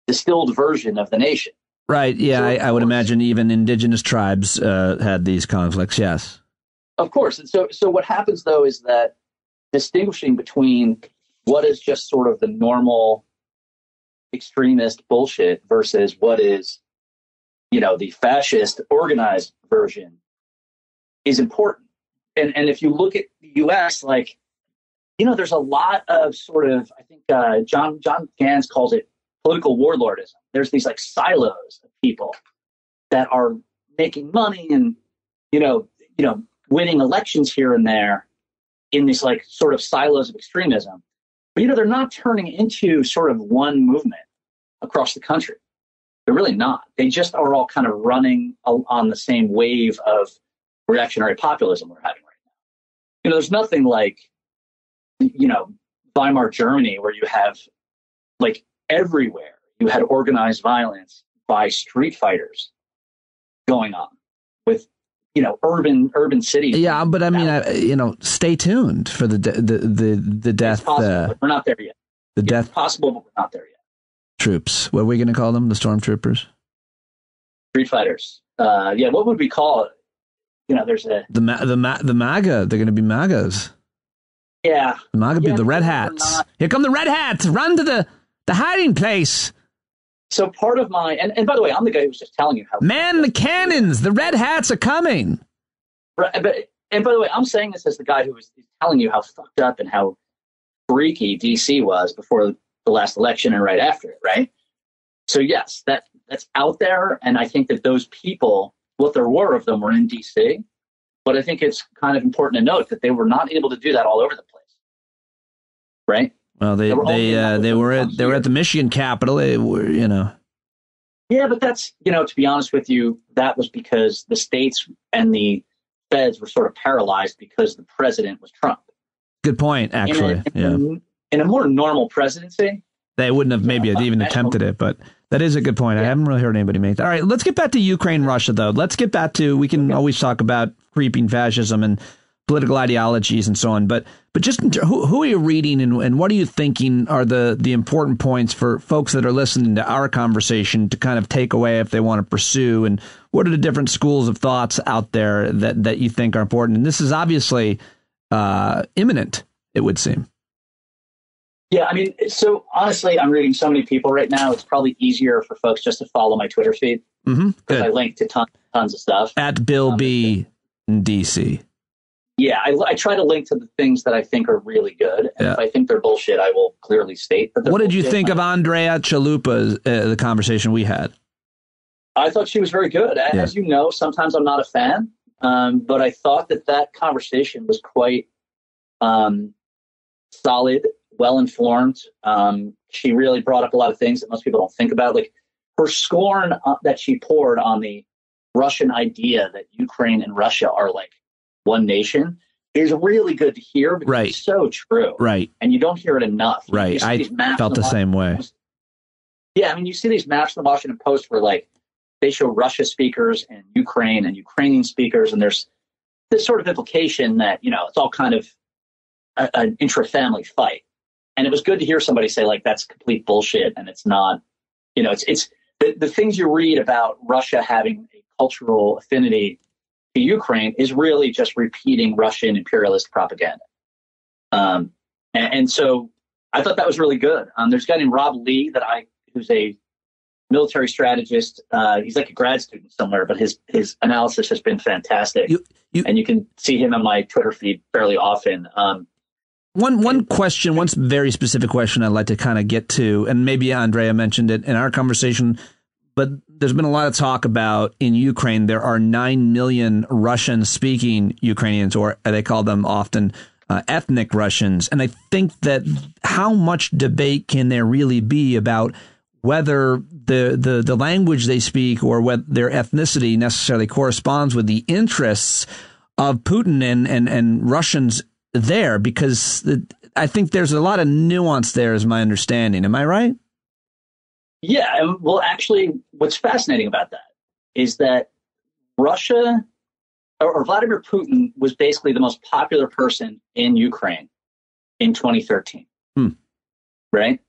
distilled version of the nation. Right. Yeah, so I would imagine even indigenous tribes had these conflicts. Yes. Of course. And so what happens, though, is that distinguishing between what is just sort of the normal extremist bullshit versus what is, the fascist organized version is important. And if you look at the U.S., there's a lot of sort of, I think John Gans calls it political warlordism. There's these silos of people that are making money and, winning elections here and there in these sort of silos of extremism. But, they're not turning into sort of one movement across the country. They're really not. They just are all kind of running on the same wave of reactionary populism we're having right now. There's nothing like, Weimar Germany, where you have everywhere you had organized violence by street fighters going on with, urban cities. Yeah, but I mean, stay tuned for the death. We're not there yet. The death. It's possible, but we're not there yet. Troops. What are we going to call them? The stormtroopers? Street fighters. What would we call it? There's the MAGA. They're going to be MAGAs. Yeah. The MAGA be the red hats. Here come the red hats. Run to the hiding place. So part of my, and by the way, I'm the guy who was just telling you how. Man, the cannons. The red hats are coming. Right, and by the way, I'm saying this as the guy who was telling you how fucked up and how freaky DC was before the last election and right after it, right? So yes, that's out there, and I think that those people, what there were of them, were in DC. But I think it's kind of important to note that they were not able to do that all over the place, right? Well, they were at the Michigan Capitol. They were, Yeah, but that's, to be honest with you, that was because the states and the feds were sort of paralyzed because the president was Trump. Good point, actually. In a more normal presidency, they wouldn't have maybe even attempted it, but that is a good point. I haven't really heard anybody make that. All right, let's get back to Ukraine, Russia, though. Let's get back to, we can always talk about creeping fascism and political ideologies and so on, but just who are you reading and what are you thinking are the important points for folks that are listening to our conversation to kind of take away if they want to pursue, and what are the different schools of thoughts out there that you think are important? And this is obviously imminent, it would seem. Yeah, I mean, so honestly, I'm reading so many people right now. It's probably easier for folks just to follow my Twitter feed because I link to tons of stuff. At Bill B in DC. Yeah, I try to link to the things that I think are really good. And if I think they're bullshit, I will clearly state that they're What did you bullshit. think of Andrea Chalupa's the conversation we had? I thought she was very good. Yeah. As you know, sometimes I'm not a fan, but I thought that conversation was quite solid, well-informed. She really brought up a lot of things that most people don't think about. Like her scorn that she poured on the Russian idea that Ukraine and Russia are like one nation is really good to hear because it's so true. Right. And you don't hear it enough. Right. I felt the same way. Yeah. I mean, you see these maps in the Washington Post where like they show Russia speakers and Ukrainian speakers. And there's this sort of implication that, it's all kind of an intra-family fight. And it was good to hear somebody say like, that's complete bullshit. And it's not, it's the things you read about Russia having a cultural affinity to Ukraine is really just repeating Russian imperialist propaganda. And so I thought that was really good. There's a guy named Rob Lee who's a military strategist. He's like a grad student somewhere, but his analysis has been fantastic. And you can see him on my Twitter feed fairly often. One question, one very specific question I'd like to kind of get to, and maybe Andrea mentioned it in our conversation, but there's been a lot of talk about in Ukraine, there are 9 million Russian-speaking Ukrainians, or they call them often ethnic Russians. And I think that how much debate can there really be about whether the language they speak or whether their ethnicity necessarily corresponds with the interests of Putin and Russians there? Because I think there's a lot of nuance there, is my understanding. Am I right? Yeah. Well, actually, what's fascinating about that is that Russia or Vladimir Putin was basically the most popular person in Ukraine in 2013. Right?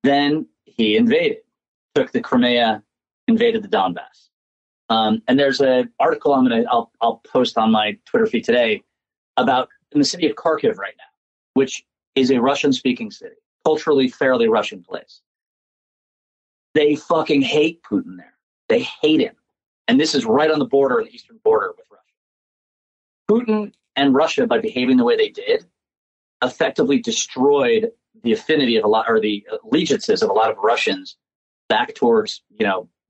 Then he invaded, took the Crimea, invaded the Donbass. And there's an article I'll post on my Twitter feed today about in the city of Kharkiv right now, which is a Russian-speaking city, culturally fairly Russian place. They fucking hate Putin there. They hate him. And this is right on the border, the eastern border with Russia. Putin and Russia, by behaving the way they did, effectively destroyed the affinity of a lot, or the allegiances of a lot of Russians back towards,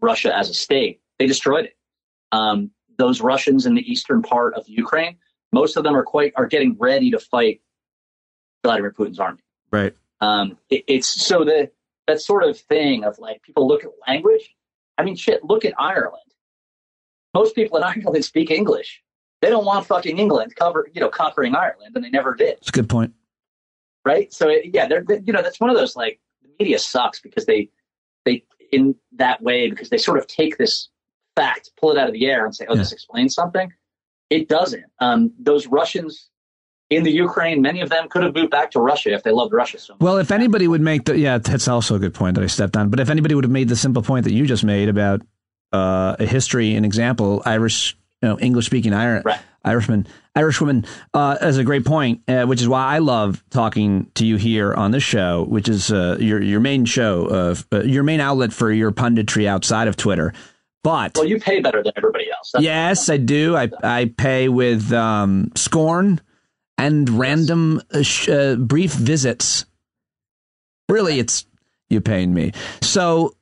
Russia as a state. They destroyed it. Those Russians in the eastern part of Ukraine, most of them are getting ready to fight Vladimir Putin's army. Right. It's so that sort of thing of like people look at language. I mean, shit, look at Ireland. Most people in Ireland speak English. They don't want fucking England conquering Ireland, and they never did. That's a good point. Right. So that's one of those, like, the media sucks because they in that way, because they sort of take this fact, pull it out of the air and say, this explains something. It doesn't. Those Russians in the Ukraine, many of them could have moved back to Russia if they loved Russia so much. Well, if anybody would make that's also a good point that I stepped on. But if anybody would have made the simple point that you just made about a history, an example, Irish, English-speaking Irishwoman, as a great point, which is why I love talking to you here on this show, which is your main show, your main outlet for your punditry outside of Twitter. But you pay better than everybody else. Yes, I do. I pay with scorn and random brief visits. Really, it's you paying me. So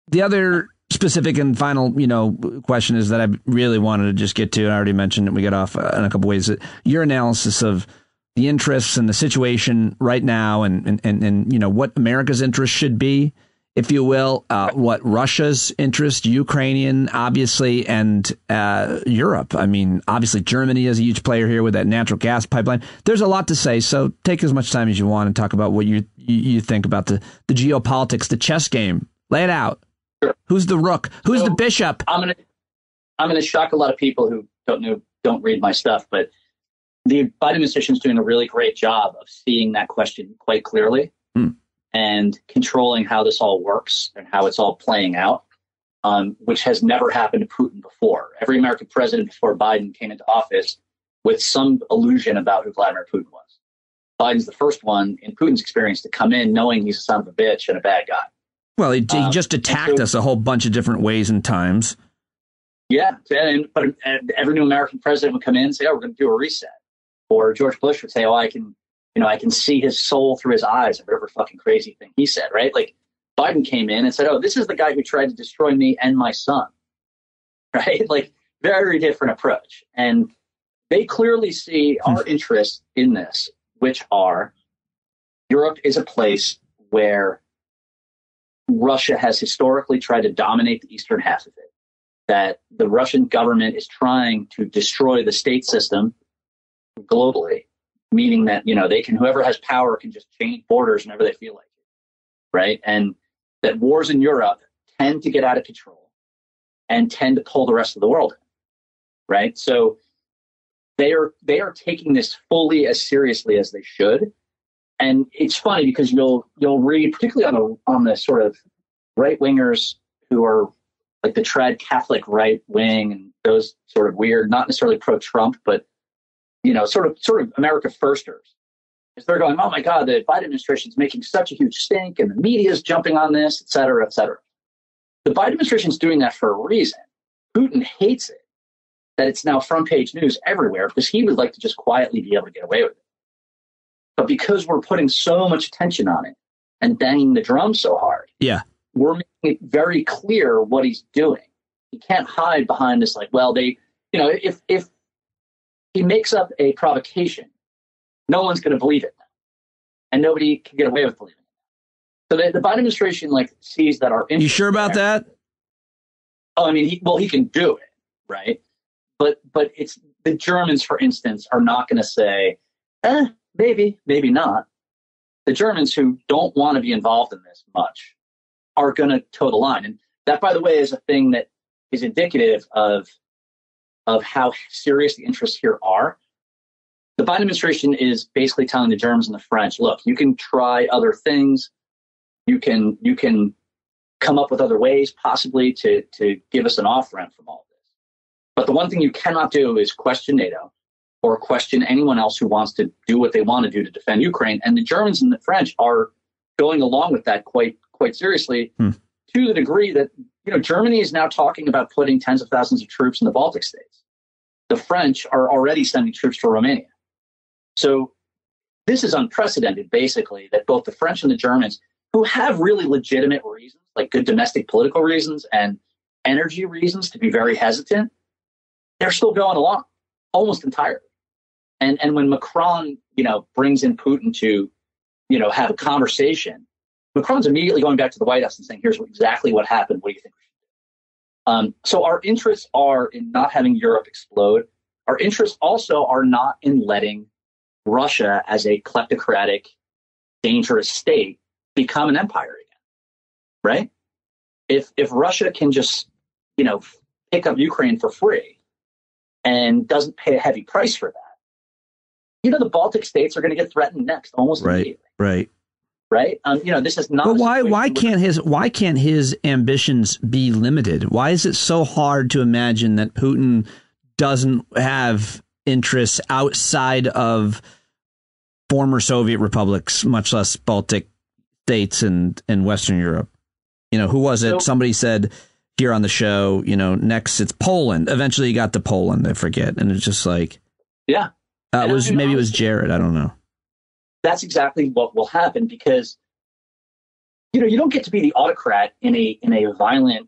the other specific and final, question is that I really wanted to just get to, and I already mentioned it, we got off in a couple ways, that your analysis of the interests and the situation right now and what America's interest should be, if you will, what Russia's interest, Ukrainian, obviously, and Europe. I mean, obviously, Germany is a huge player here with that natural gas pipeline. There's a lot to say, so take as much time as you want and talk about what you think about the geopolitics, the chess game. Lay it out. Sure. Who's the rook? Who's the bishop? I'm gonna shock a lot of people who don't read my stuff, but the Biden administration is doing a really great job of seeing that question quite clearly and controlling how this all works and how it's all playing out, which has never happened to Putin before. Every American president before Biden came into office with some illusion about who Vladimir Putin was. Biden's the first one in Putin's experience to come in knowing he's a son of a bitch and a bad guy. Well, he just attacked us a whole bunch of different ways and times. Yeah, but every new American president would come in and say, we're going to do a reset. Or George Bush would say, I can see his soul through his eyes, or whatever fucking crazy thing he said, right? Like, Biden came in and said, this is the guy who tried to destroy me and my son, right? Like, very different approach. And they clearly see our interests in this, which are Europe is a place where Russia has historically tried to dominate the eastern half of it, that the Russian government is trying to destroy the state system globally, meaning that, whoever has power can just change borders whenever they feel like it, right? And that wars in Europe tend to get out of control and tend to pull the rest of the world in, right? So they are taking this fully as seriously as they should. And it's funny because you'll read, particularly on the sort of right wingers who are like the trad Catholic right wing and those sort of weird, not necessarily pro-Trump, but sort of America firsters. Is they're going, oh my God, the Biden administration is making such a huge stink, and the media is jumping on this, et cetera, et cetera. The Biden administration is doing that for a reason. Putin hates it that it's now front page news everywhere because he would like to just quietly be able to get away with it. But because we're putting so much attention on it and banging the drum so hard, we're making it very clear what he's doing. He can't hide behind this, like, well, if he makes up a provocation, no one's going to believe it, and nobody can get away with believing it. So the Biden administration sees that our you sure about that? Oh, I mean, he can do it, right? But it's the Germans, for instance, are not going to say, maybe not. The Germans, who don't want to be involved in this much, are going to toe the line, and that, by the way, is a thing that is indicative of how serious the interests here are. The Biden administration is basically telling the Germans and the French, look, you can try other things. You can come up with other ways possibly to give us an off-ramp from all of this. But the one thing you cannot do is question NATO or question anyone else who wants to do what they want to do to defend Ukraine. And the Germans and the French are going along with that quite seriously, to the degree that Germany is now talking about putting tens of thousands of troops in the Baltic states. The French are already sending troops to Romania. So this is unprecedented, basically, that both the French and the Germans, who have really legitimate reasons, like good domestic political reasons and energy reasons to be very hesitant, they're still going along almost entirely. And when Macron, brings in Putin to, have a conversation, Macron's immediately going back to the White House and saying, here's exactly what happened. What do you think we should do? So our interests are in not having Europe explode. Our interests also are not in letting Russia, as a kleptocratic, dangerous state, become an empire again, right? If Russia can just, pick up Ukraine for free and doesn't pay a heavy price for that, the Baltic states are going to get threatened next almost immediately. Right. This is not. But why can't his ambitions be limited? Why is it so hard to imagine that Putin doesn't have interests outside of former Soviet republics, much less Baltic states and Western Europe? Who was it? Somebody said here on the show, next it's Poland. Eventually you got to Poland, I forget. And it's just like, yeah, it was Jared. I don't know. That's exactly what will happen because, you don't get to be the autocrat in a violent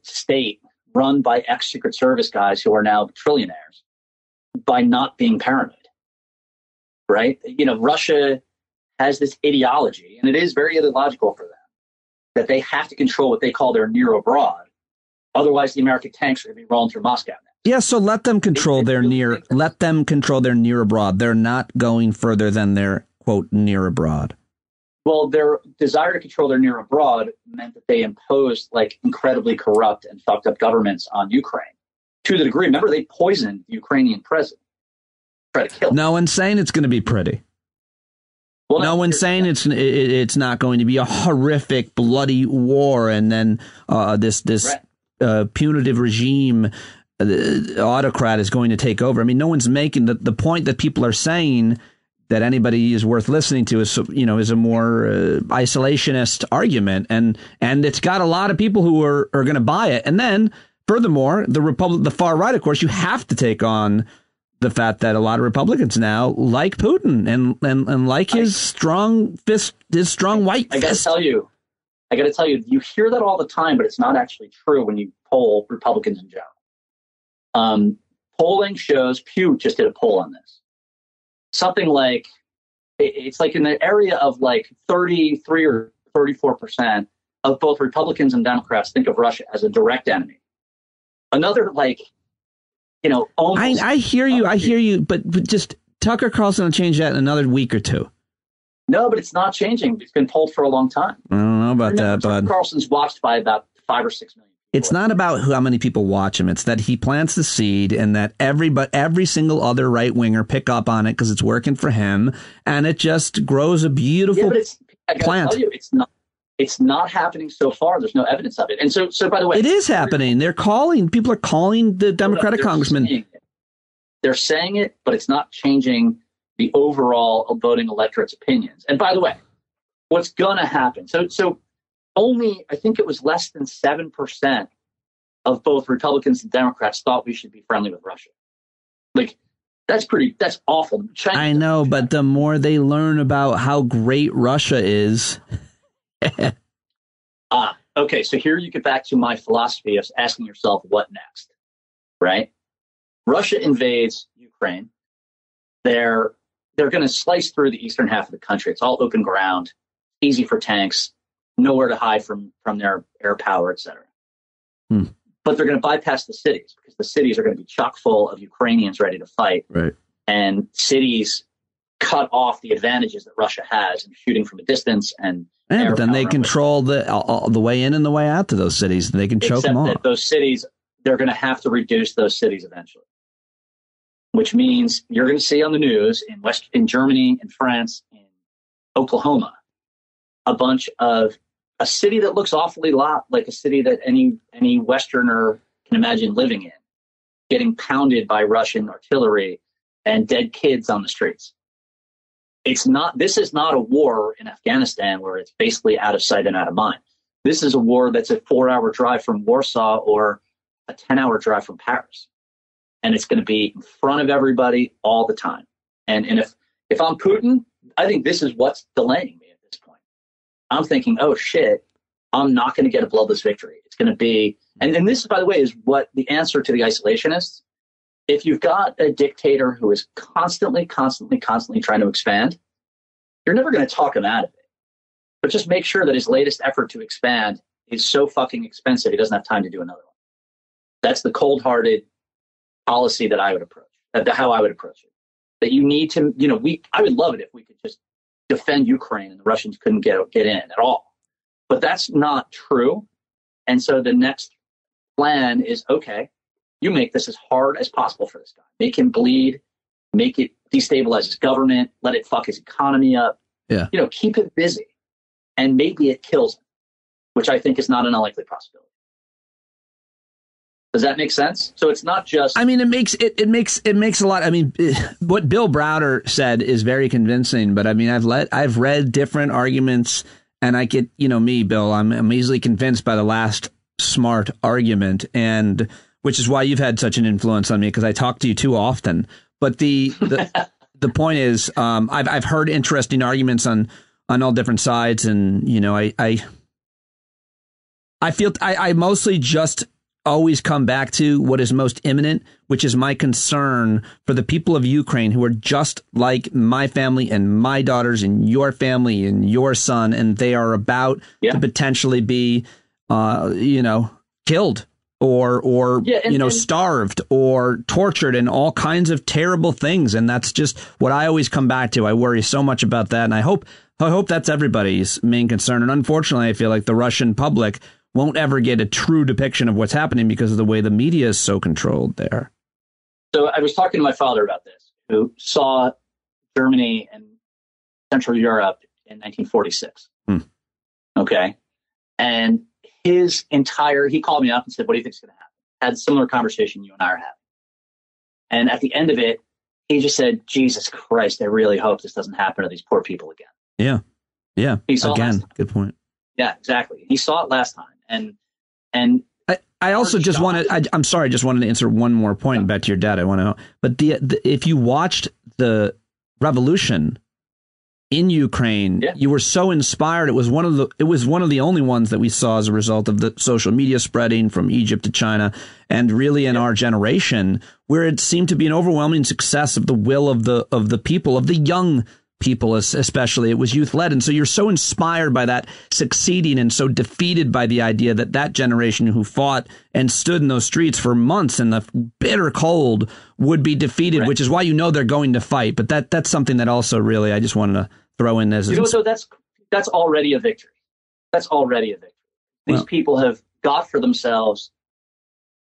state run by ex-Secret Service guys who are now trillionaires by not being paranoid, right? Russia has this ideology, and it is very ideological for them, that they have to control what they call their near abroad. Otherwise, the American tanks are going to be rolling through Moscow now. Yeah, so let them control their near. Let them control their near abroad. They're not going further than their quote near abroad. Well, their desire to control their near abroad meant that they imposed incredibly corrupt and fucked up governments on Ukraine to the degree. Remember, they poisoned the Ukrainian president, try to kill him. No one's saying it's going to be pretty. Well, no one's saying it's not going to be a horrific, bloody war, and then this punitive regime. The autocrat is going to take over. I mean, no one's making the point that people are saying that anybody is worth listening to is a more isolationist argument, and it's got a lot of people who are going to buy it. And then, furthermore, the far right, of course, you have to take on the fact that a lot of Republicans now like Putin and like his strong fist, his strong white fist. I got to tell you, you hear that all the time, but it's not actually true when you poll Republicans in general. Polling shows, Pew just did a poll on this. Something like, it's in the area of 33 or 34% of both Republicans and Democrats think of Russia as a direct enemy. Another almost. I hear you, but just Tucker Carlson will change that in another week or two. No, but it's not changing. It's been polled for a long time. I don't know about that, bud. Tucker Carlson's watched by about 5 or 6 million. It's not about how many people watch him. It's that he plants the seed and that every single other right winger pick up on it because it's working for him, and it just grows a beautiful plant. Tell you, it's not happening so far. There's no evidence of it. And so by the way, it is happening. People are calling the Democratic congressman. They're saying it, but it's not changing the overall voting electorate's opinions. And by the way, what's going to happen? So only, I think it was less than 7% of both Republicans and Democrats thought we should be friendly with Russia. That's awful. I know, but the more they learn about how great Russia is, Okay. So here you get back to my philosophy of asking yourself, what next? Right? Russia invades Ukraine. They're going to slice through the eastern half of the country. It's all open ground, easy for tanks, nowhere to hide from their air power, et cetera. But they're going to bypass the cities because the cities are going to be chock full of Ukrainians ready to fight. Right. And cities cut off the advantages that Russia has in shooting from a distance. But then they control the way in and the way out to those cities. They can choke them off. That those cities, they're going to have to reduce those cities eventually. Which means you're going to see on the news in Germany, in France, in Oklahoma, a city that looks awfully lot like a city that any Westerner can imagine living in, getting pounded by Russian artillery and dead kids on the streets. This is not a war in Afghanistan where it's basically out of sight and out of mind. This is a war that's a 4-hour drive from Warsaw or a 10-hour drive from Paris. And it's going to be in front of everybody all the time. And if I'm Putin, I think this is what's delaying me at this point. I'm thinking, oh shit, I'm not going to get a bloodless victory. It's going to be, and this, by the way, is what the answer to the isolationists. If you've got a dictator who is constantly trying to expand, you're never going to talk him out of it. But just make sure that his latest effort to expand is so fucking expensive he doesn't have time to do another one. That's the cold-hearted policy that I would approach, how I would approach it. That you need to, I would love it if we could just defend Ukraine and the Russians couldn't get in at all. But that's not true. And so the next plan is, okay, you make this as hard as possible for this guy. Make him bleed, make it destabilize his government, let it fuck his economy up. Yeah. Keep it busy. And maybe it kills him, which I think is not an unlikely possibility. Does that make sense? So it's not just. I mean, it makes a lot. I mean, what Bill Browder said is very convincing. But I mean, I've read different arguments, and I get, me, Bill. I'm easily convinced by the last smart argument, and which is why you've had such an influence on me because I talk to you too often. But the point is, I've heard interesting arguments on all different sides, and I feel I mostly just always come back to what is most imminent, which is my concern for the people of Ukraine who are just like my family and my daughters and your family and your son, and they are about to potentially be, killed or starved or tortured and all kinds of terrible things. And that's just what I always come back to. I worry so much about that. And I hope that's everybody's main concern. And unfortunately, I feel like the Russian public won't ever get a true depiction of what's happening because of the way the media is so controlled there. So I was talking to my father about this, who saw Germany and Central Europe in 1946. Okay. And he called me up and said, what do you think is going to happen? Had a similar conversation you and I are having. And at the end of it, he just said, Jesus Christ, I really hope this doesn't happen to these poor people again. Yeah. Yeah. Again, good point. Yeah, exactly. He saw it last time. And I also just wanted, I'm sorry, I just wanted to answer one more point back to your dad. I want to know, but if you watched the revolution in Ukraine, you were so inspired. It was one of the only ones that we saw as a result of the social media spreading from Egypt to China, and really in our generation, where it seemed to be an overwhelming success of the will of the people, of the young people, especially. It was youth led. And so you're so inspired by that succeeding and so defeated by the idea that generation who fought and stood in those streets for months in the bitter cold would be defeated, which is why they're going to fight. But that's something that also really I just wanted to throw in as so that's already a victory. That's already a victory. These people have got for themselves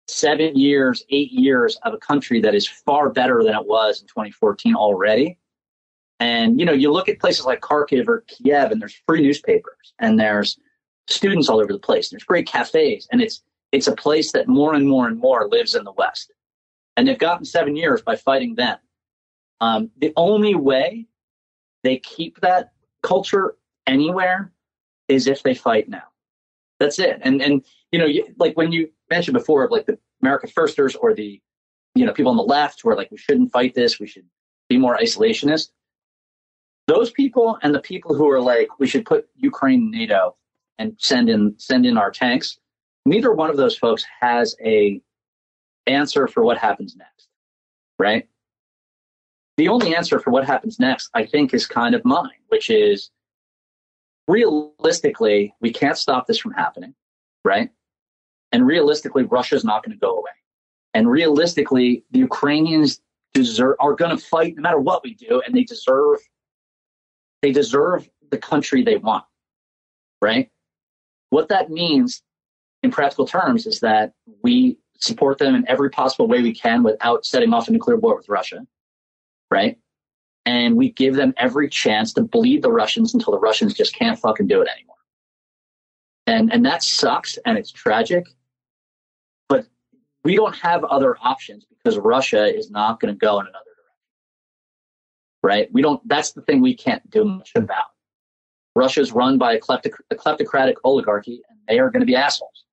7 years, 8 years of a country that is far better than it was in 2014 already. And, you look at places like Kharkiv or Kiev, and there's free newspapers, and there's students all over the place. There's great cafes, and it's a place that more and more and more lives in the West. And they've gotten 7 years by fighting them. The only way they keep that culture anywhere is if they fight now. That's it. And like when you mentioned before of like the America Firsters or the, people on the left who are like, we shouldn't fight this, we should be more isolationist. Those people and the people who are like, we should put Ukraine in NATO and send in our tanks. Neither one of those folks has a answer for what happens next, right? The only answer for what happens next, I think, is kind of mine, which is realistically, we can't stop this from happening, right? And realistically, Russia's not going to go away. And realistically, the Ukrainians are going to fight no matter what we do, and they deserve the country they want, right? What that means in practical terms is that we support them in every possible way we can without setting off a nuclear war with Russia, right? And we give them every chance to bleed the Russians until the Russians just can't fucking do it anymore. And that sucks, and it's tragic. But we don't have other options because Russia is not going to go in another direction, right? That's the thing we can't do much about. Russia's run by a kleptocratic oligarchy, and they are going to be assholes.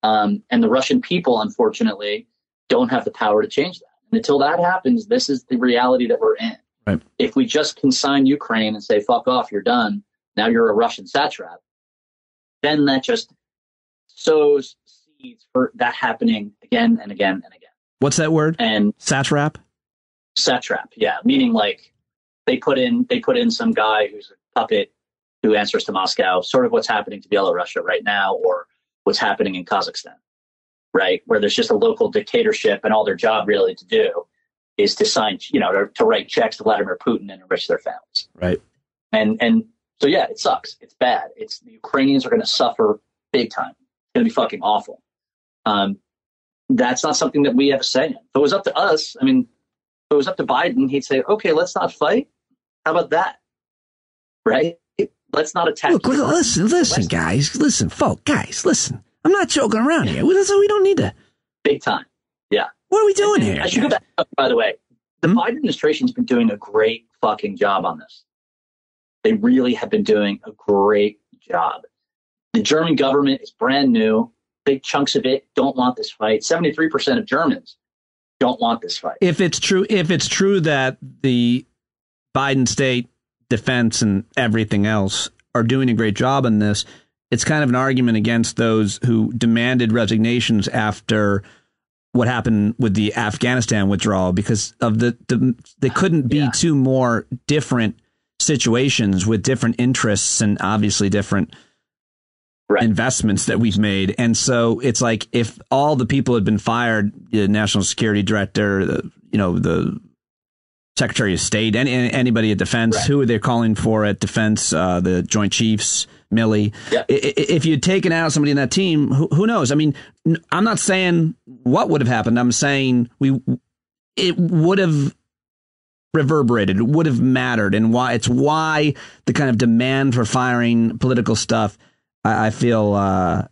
And the Russian people, unfortunately, don't have the power to change that. And until that happens, this is the reality that we're in. Right. If we just consign Ukraine and say, fuck off, you're done, now you're a Russian satrap, then that just sows seeds for that happening again and again and again. What's that word? And satrap? Satrap, yeah. Meaning like they put in some guy who's a puppet who answers to Moscow, sort of what's happening to Belarus right now, or what's happening in Kazakhstan, right? Where there's just a local dictatorship and all their job really to do is to sign, to write checks to Vladimir Putin and enrich their families. Right. And so, yeah, it sucks. It's bad. The Ukrainians are going to suffer big time. It's going to be fucking awful. That's not something that we have a say in. If it was up to us, if it was up to Biden, he'd say, okay, let's not fight. How about that? Right? Let's not attack. Look, listen, guys. Listen, folks, guys, listen. I'm not joking around here. We don't need to. Big time. Yeah. What are we doing here? I should go back up, by the way. The Biden administration's been doing a great fucking job on this. They really have been doing a great job. The German government is brand new. Big chunks of it don't want this fight. 73% of Germans don't want this fight. If it's true that the Biden state defense and everything else are doing a great job in this, it's kind of an argument against those who demanded resignations after what happened with the Afghanistan withdrawal, because of they couldn't be two more different situations with different interests and obviously different investments that we've made. And so it's like, if all the people had been fired, the national security director, the Secretary of State, anybody at defense, who are they calling for at defense? The Joint Chiefs, Milley. Yeah. If you'd taken out somebody in that team, who knows? I'm not saying what would have happened. I'm saying it would have reverberated, it would have mattered, and why the kind of demand for firing political stuff I feel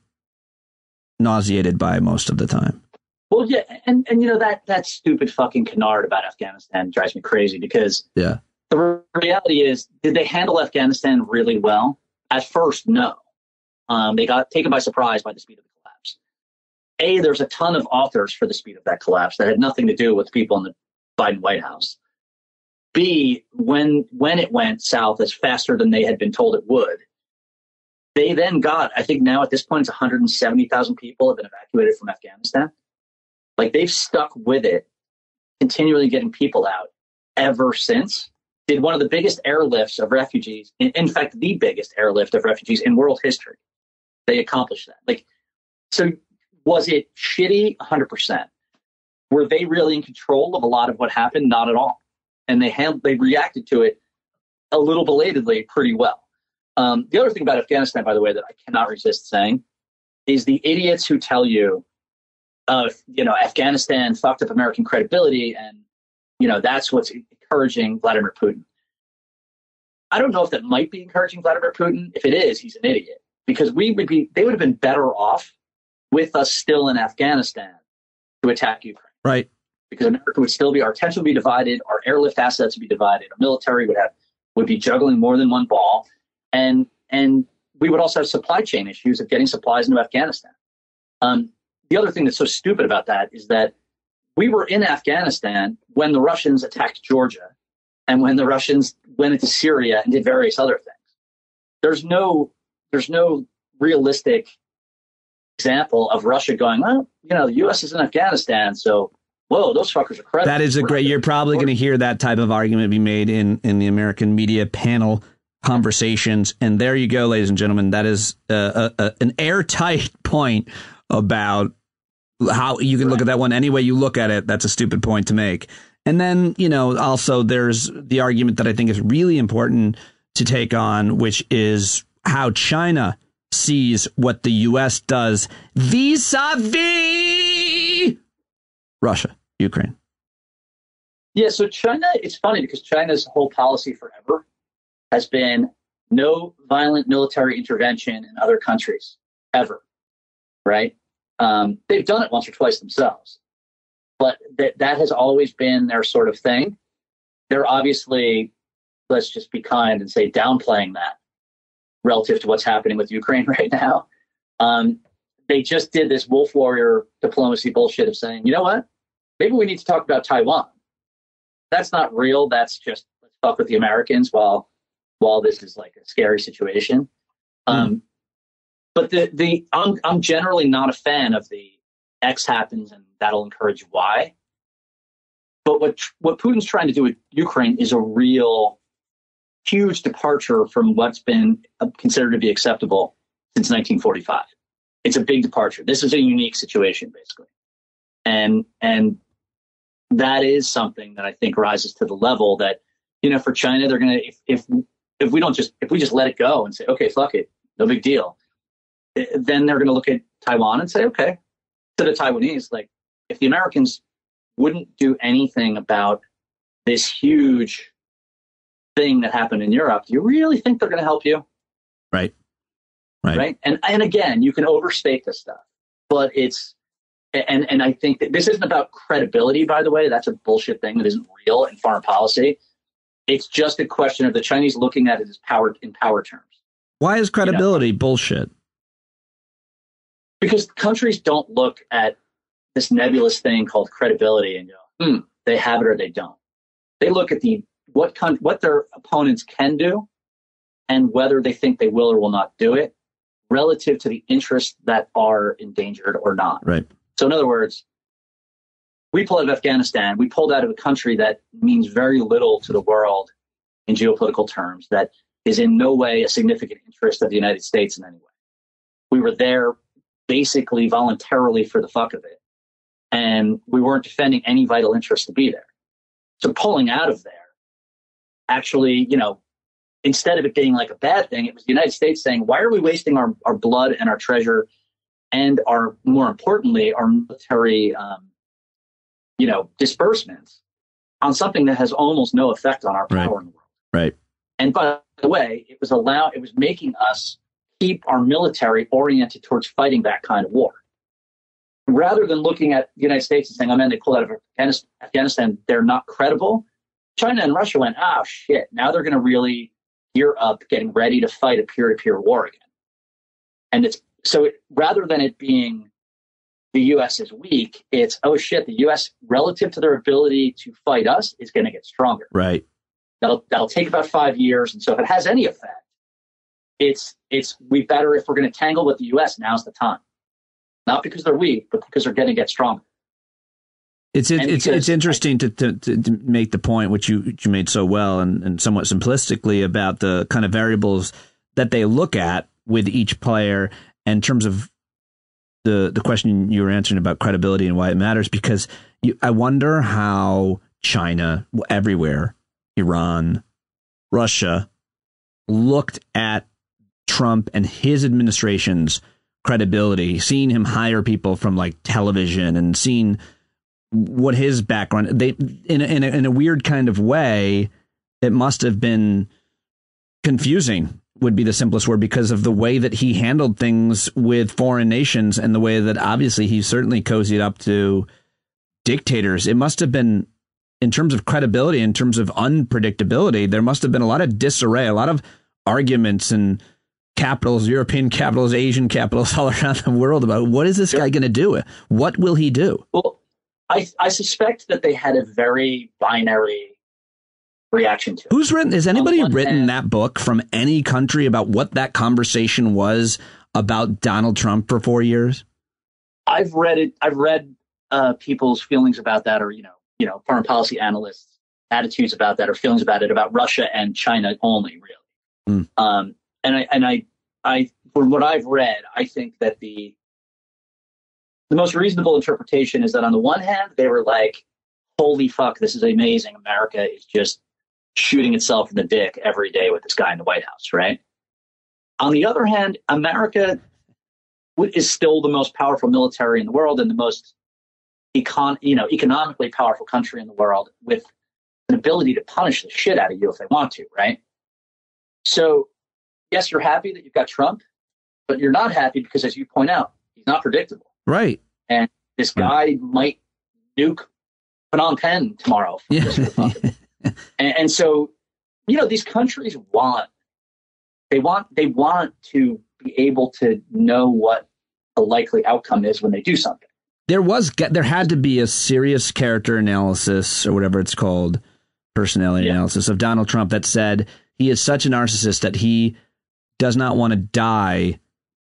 nauseated by most of the time. Well, yeah, and that stupid fucking canard about Afghanistan drives me crazy, because the reality is, did they handle Afghanistan really well? At first, no. They got taken by surprise by the speed of the collapse. There's a ton of authors for the speed of that collapse that had nothing to do with people in the Biden White House. B, when it went south as faster than they had been told it would, they then got, I think now at this point, it's 170,000 people have been evacuated from Afghanistan. Like, they've stuck with it, continually getting people out ever since. Did one of the biggest airlifts of refugees, in fact, the biggest airlift of refugees in world history. They accomplished that. So was it shitty? 100%. Were they really in control of a lot of what happened? Not at all. And they reacted to it a little belatedly pretty well. The other thing about Afghanistan, by the way, that I cannot resist saying, is the idiots who tell you, Afghanistan fucked up American credibility, and that's what's encouraging Vladimir Putin. I don't know if that might be encouraging Vladimir Putin. If it is, he's an idiot, because they would have been better off with us still in Afghanistan to attack Ukraine. Right. Because America would still be, our attention would be divided, our airlift assets would be divided, our military would be juggling more than one ball, and we would also have supply chain issues of getting supplies into Afghanistan. The other thing that's so stupid about that is that we were in Afghanistan when the Russians attacked Georgia, and when the Russians went into Syria and did various other things. There's no realistic example of Russia going, oh, the U.S. is in Afghanistan, so whoa, those fuckers are credible. That is you're probably going to hear that type of argument be made in the American media panel conversations. And there you go, ladies and gentlemen. That is an airtight point about how you can look at that one any way you look at it. That's a stupid point to make. And then, also there's the argument that I think is really important to take on, which is how China sees what the U.S. does vis-a-vis Russia, Ukraine. Yeah, so China, it's funny because China's whole policy forever has been no violent military intervention in other countries, ever, right? They've done it once or twice themselves, but that has always been their sort of thing. They're obviously, let's just be kind and say, downplaying that relative to what's happening with Ukraine right now. They just did this wolf warrior diplomacy bullshit of saying, you know what? Maybe we need to talk about Taiwan. That's not real. That's just let's fuck with the Americans while this is like a scary situation. But I'm generally not a fan of the X happens and that'll encourage Y. But what Putin's trying to do with Ukraine is a real huge departure from what's been considered to be acceptable since 1945. It's a big departure. This is a unique situation, basically. And that is something that I think rises to the level that, for China, they're going to, if we just let it go and say, okay, fuck it, no big deal, then they're going to look at Taiwan and say, okay, to the Taiwanese, like, if the Americans wouldn't do anything about this huge thing that happened in Europe, do you really think they're going to help you? Right. And again, you can overstate this stuff, but it's, and I think that this isn't about credibility, by the way. That's a bullshit thing that isn't real in foreign policy. It's just a question of the Chinese looking at it as power in power terms. Why is credibility bullshit? Because countries don't look at this nebulous thing called credibility and go, they have it or they don't. They look at what their opponents can do and whether they think they will or will not do it relative to the interests that are endangered or not. Right. So in other words, we pulled out of Afghanistan. We pulled out of a country that means very little to the world in geopolitical terms, that is in no way a significant interest of the United States in any way. We were there basically voluntarily for the fuck of it. And we weren't defending any vital interest to be there. So pulling out of there, actually, instead of it being like a bad thing, it was the United States saying, why are we wasting our blood and our treasure and more importantly, our military, disbursements on something that has almost no effect on our power in the world. Right. And by the way, it was making us keep our military oriented towards fighting that kind of war. Rather than looking at the United States and saying, oh man, they pulled out of Afghanistan, they're not credible. China and Russia went, oh shit, now they're going to really gear up, getting ready to fight a peer-to-peer war again. And rather than it being the U.S. is weak, it's, oh shit, the U.S. relative to their ability to fight us is going to get stronger. Right. That'll take about 5 years. And so if it has any effect, we better, if we're going to tangle with the U.S., now's the time. Not because they're weak, but because they're going to get stronger. It's interesting to make the point, which you made so well and somewhat simplistically, about the kind of variables that they look at with each player in terms of the question you were answering about credibility and why it matters. Because I wonder how China, everywhere, Iran, Russia, looked at Trump and his administration's credibility, seeing him hire people from like television and seeing what his background, they in a weird kind of way, it must have been confusing, would be the simplest word, because of the way that he handled things with foreign nations and the way that obviously he certainly cozied up to dictators. It must have been, in terms of credibility, in terms of unpredictability, there must have been a lot of disarray, a lot of arguments and capitals, European capitals, Asian capitals all around the world about what is this guy going to do? What will he do? Well, I suspect that they had a very binary reaction to it. Has anybody written that book from any country about what that conversation was about Donald Trump for 4 years? I've read it. I've read people's feelings about that, or, foreign policy analysts' attitudes about that, or feelings about it, about Russia and China only, really. And I, from what I've read, I think that the most reasonable interpretation is that on the one hand, they were like, holy fuck, this is amazing. America is just shooting itself in the dick every day with this guy in the White House, right? On the other hand, America is still the most powerful military in the world and the most economically powerful country in the world, with an ability to punish the shit out of you if they want to, right? So, yes, you're happy that you've got Trump, but you're not happy because, as you point out, he's not predictable. Right. And this guy might nuke Phnom Penh tomorrow. And so, these countries want to be able to know what the likely outcome is when they do something. There had to be a serious character analysis, or whatever it's called, personality analysis of Donald Trump that said he is such a narcissist that he does not want to die.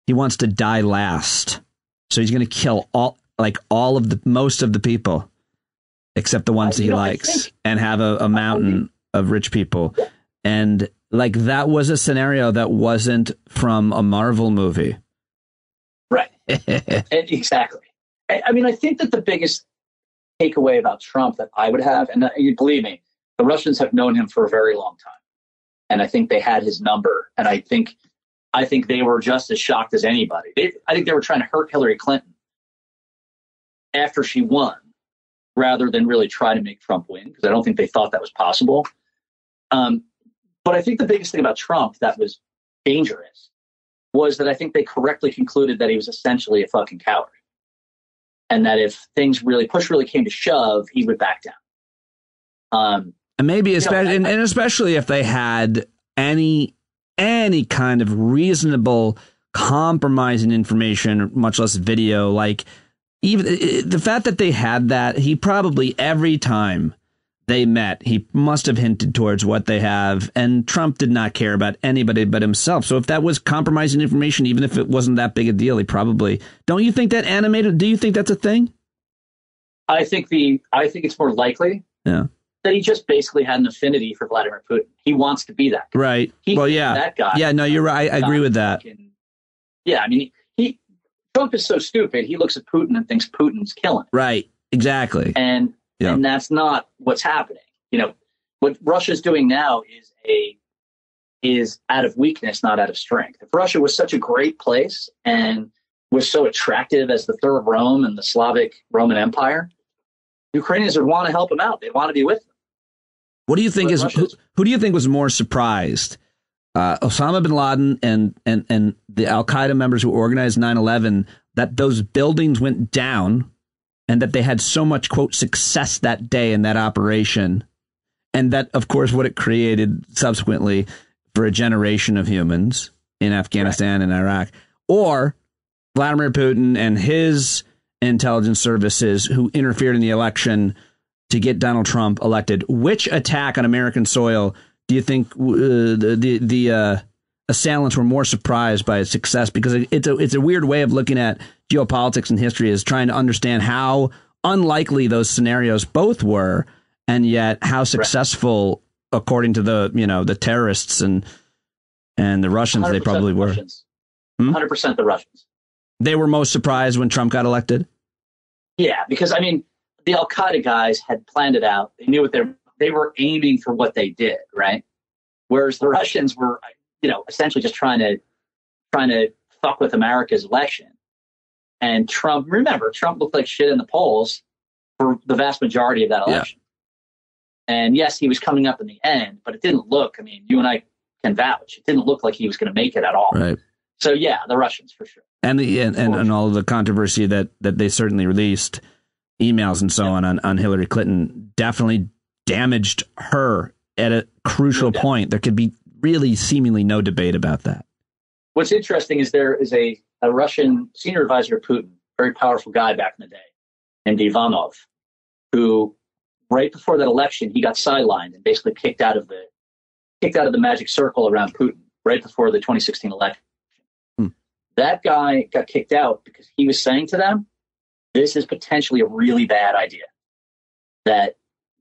He wants to die last. So he's going to kill most of the people, except the ones he likes, and have a mountain of rich people. And that was a scenario that wasn't from a Marvel movie. Right. Exactly. I think that the biggest takeaway about Trump that I would have, and you believe me, the Russians have known him for a very long time. And I think they had his number. And I think they were just as shocked as anybody. I think they were trying to hurt Hillary Clinton after she won, rather than really try to make Trump win, because I don't think they thought that was possible. But I think the biggest thing about Trump that was dangerous was that I think they correctly concluded that he was essentially a fucking coward. And that if push really came to shove, he would back down. And maybe especially if they had any kind of reasonable compromising information, much less video, even the fact that they had that, he probably every time they met, he must have hinted towards what they have. And Trump did not care about anybody but himself. So if that was compromising information, even if it wasn't that big a deal, he probably, don't you think that animated? Do you think that's a thing? I think it's more likely that he just basically had an affinity for Vladimir Putin. He wants to be that guy. Right. That guy. Yeah, no, you're right. I agree with that. Trump is so stupid. He looks at Putin and thinks Putin's killing. Right. Exactly. And that's not what's happening. What Russia's doing now is out of weakness, not out of strength. If Russia was such a great place and was so attractive as the third Rome and the Slavic Roman Empire, Ukrainians would want to help them out. They want to be with them. What do you think who do you think was more surprised? Osama bin Laden and the Al-Qaeda members who organized 9/11, that those buildings went down and that they had so much, quote, success that day in that operation. And that, of course, what it created subsequently for a generation of humans in Afghanistan and Iraq. Or Vladimir Putin and his intelligence services who interfered in the election to get Donald Trump elected. Which attack on American soil do you think the assailants were more surprised by its success? Because it's a weird way of looking at geopolitics and history, is trying to understand how unlikely those scenarios both were, and yet how successful, according to the terrorists and the Russians, they probably were. 100% the Russians. They were most surprised when Trump got elected? Yeah, because, the Al-Qaeda guys had planned it out. They knew what they were aiming for what they did, right? Whereas the Russians were, essentially just trying to fuck with America's election. And Trump looked like shit in the polls for the vast majority of that election. Yeah. And yes, he was coming up in the end, but it didn't look, you and I can vouch, it didn't look like he was going to make it at all. Right. So yeah, the Russians for sure. And all of the controversy that they certainly released, emails and so on Hillary Clinton, definitely damaged her at a crucial point. There could be really seemingly no debate about that. What's interesting is there is a Russian senior advisor to Putin, very powerful guy back in the day, named Ivanov, who right before that election, he got sidelined and basically kicked out of the magic circle around Putin right before the 2016 election. That guy got kicked out because he was saying to them, this is potentially a really bad idea, that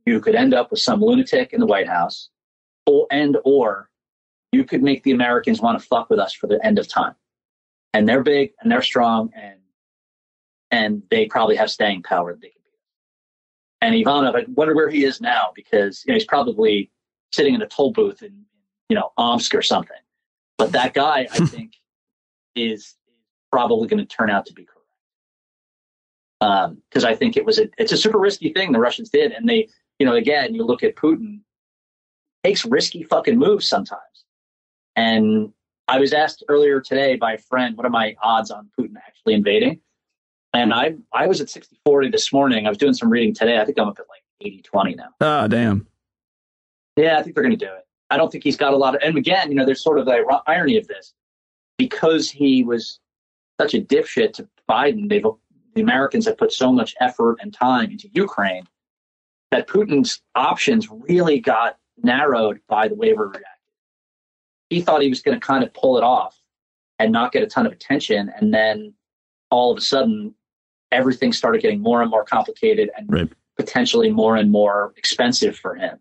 you could end up with some lunatic in the White House, or you could make the Americans want to fuck with us for the end of time. And they're big and they're strong and they probably have staying power. They can beat us. And Ivanov, I wonder where he is now, because he's probably sitting in a toll booth in Omsk or something. But that guy, I think, is probably going to turn out to be correct. Because I think it's a super risky thing the Russians did. And they, again, you look at Putin, takes risky fucking moves sometimes. And I was asked earlier today by a friend, what are my odds on Putin actually invading? And I was at 60-40 this morning. I was doing some reading today. I think I'm up at like 80-20 now. Oh, damn. Yeah, I think they're going to do it. I don't think he's got a lot of, and again, there's sort of the irony of this. Because he was such a dipshit to Biden, the Americans have put so much effort and time into Ukraine that Putin's options really got narrowed by the way we reacted. He thought he was going to kind of pull it off and not get a ton of attention. And then all of a sudden, everything started getting more and more complicated and potentially more and more expensive for him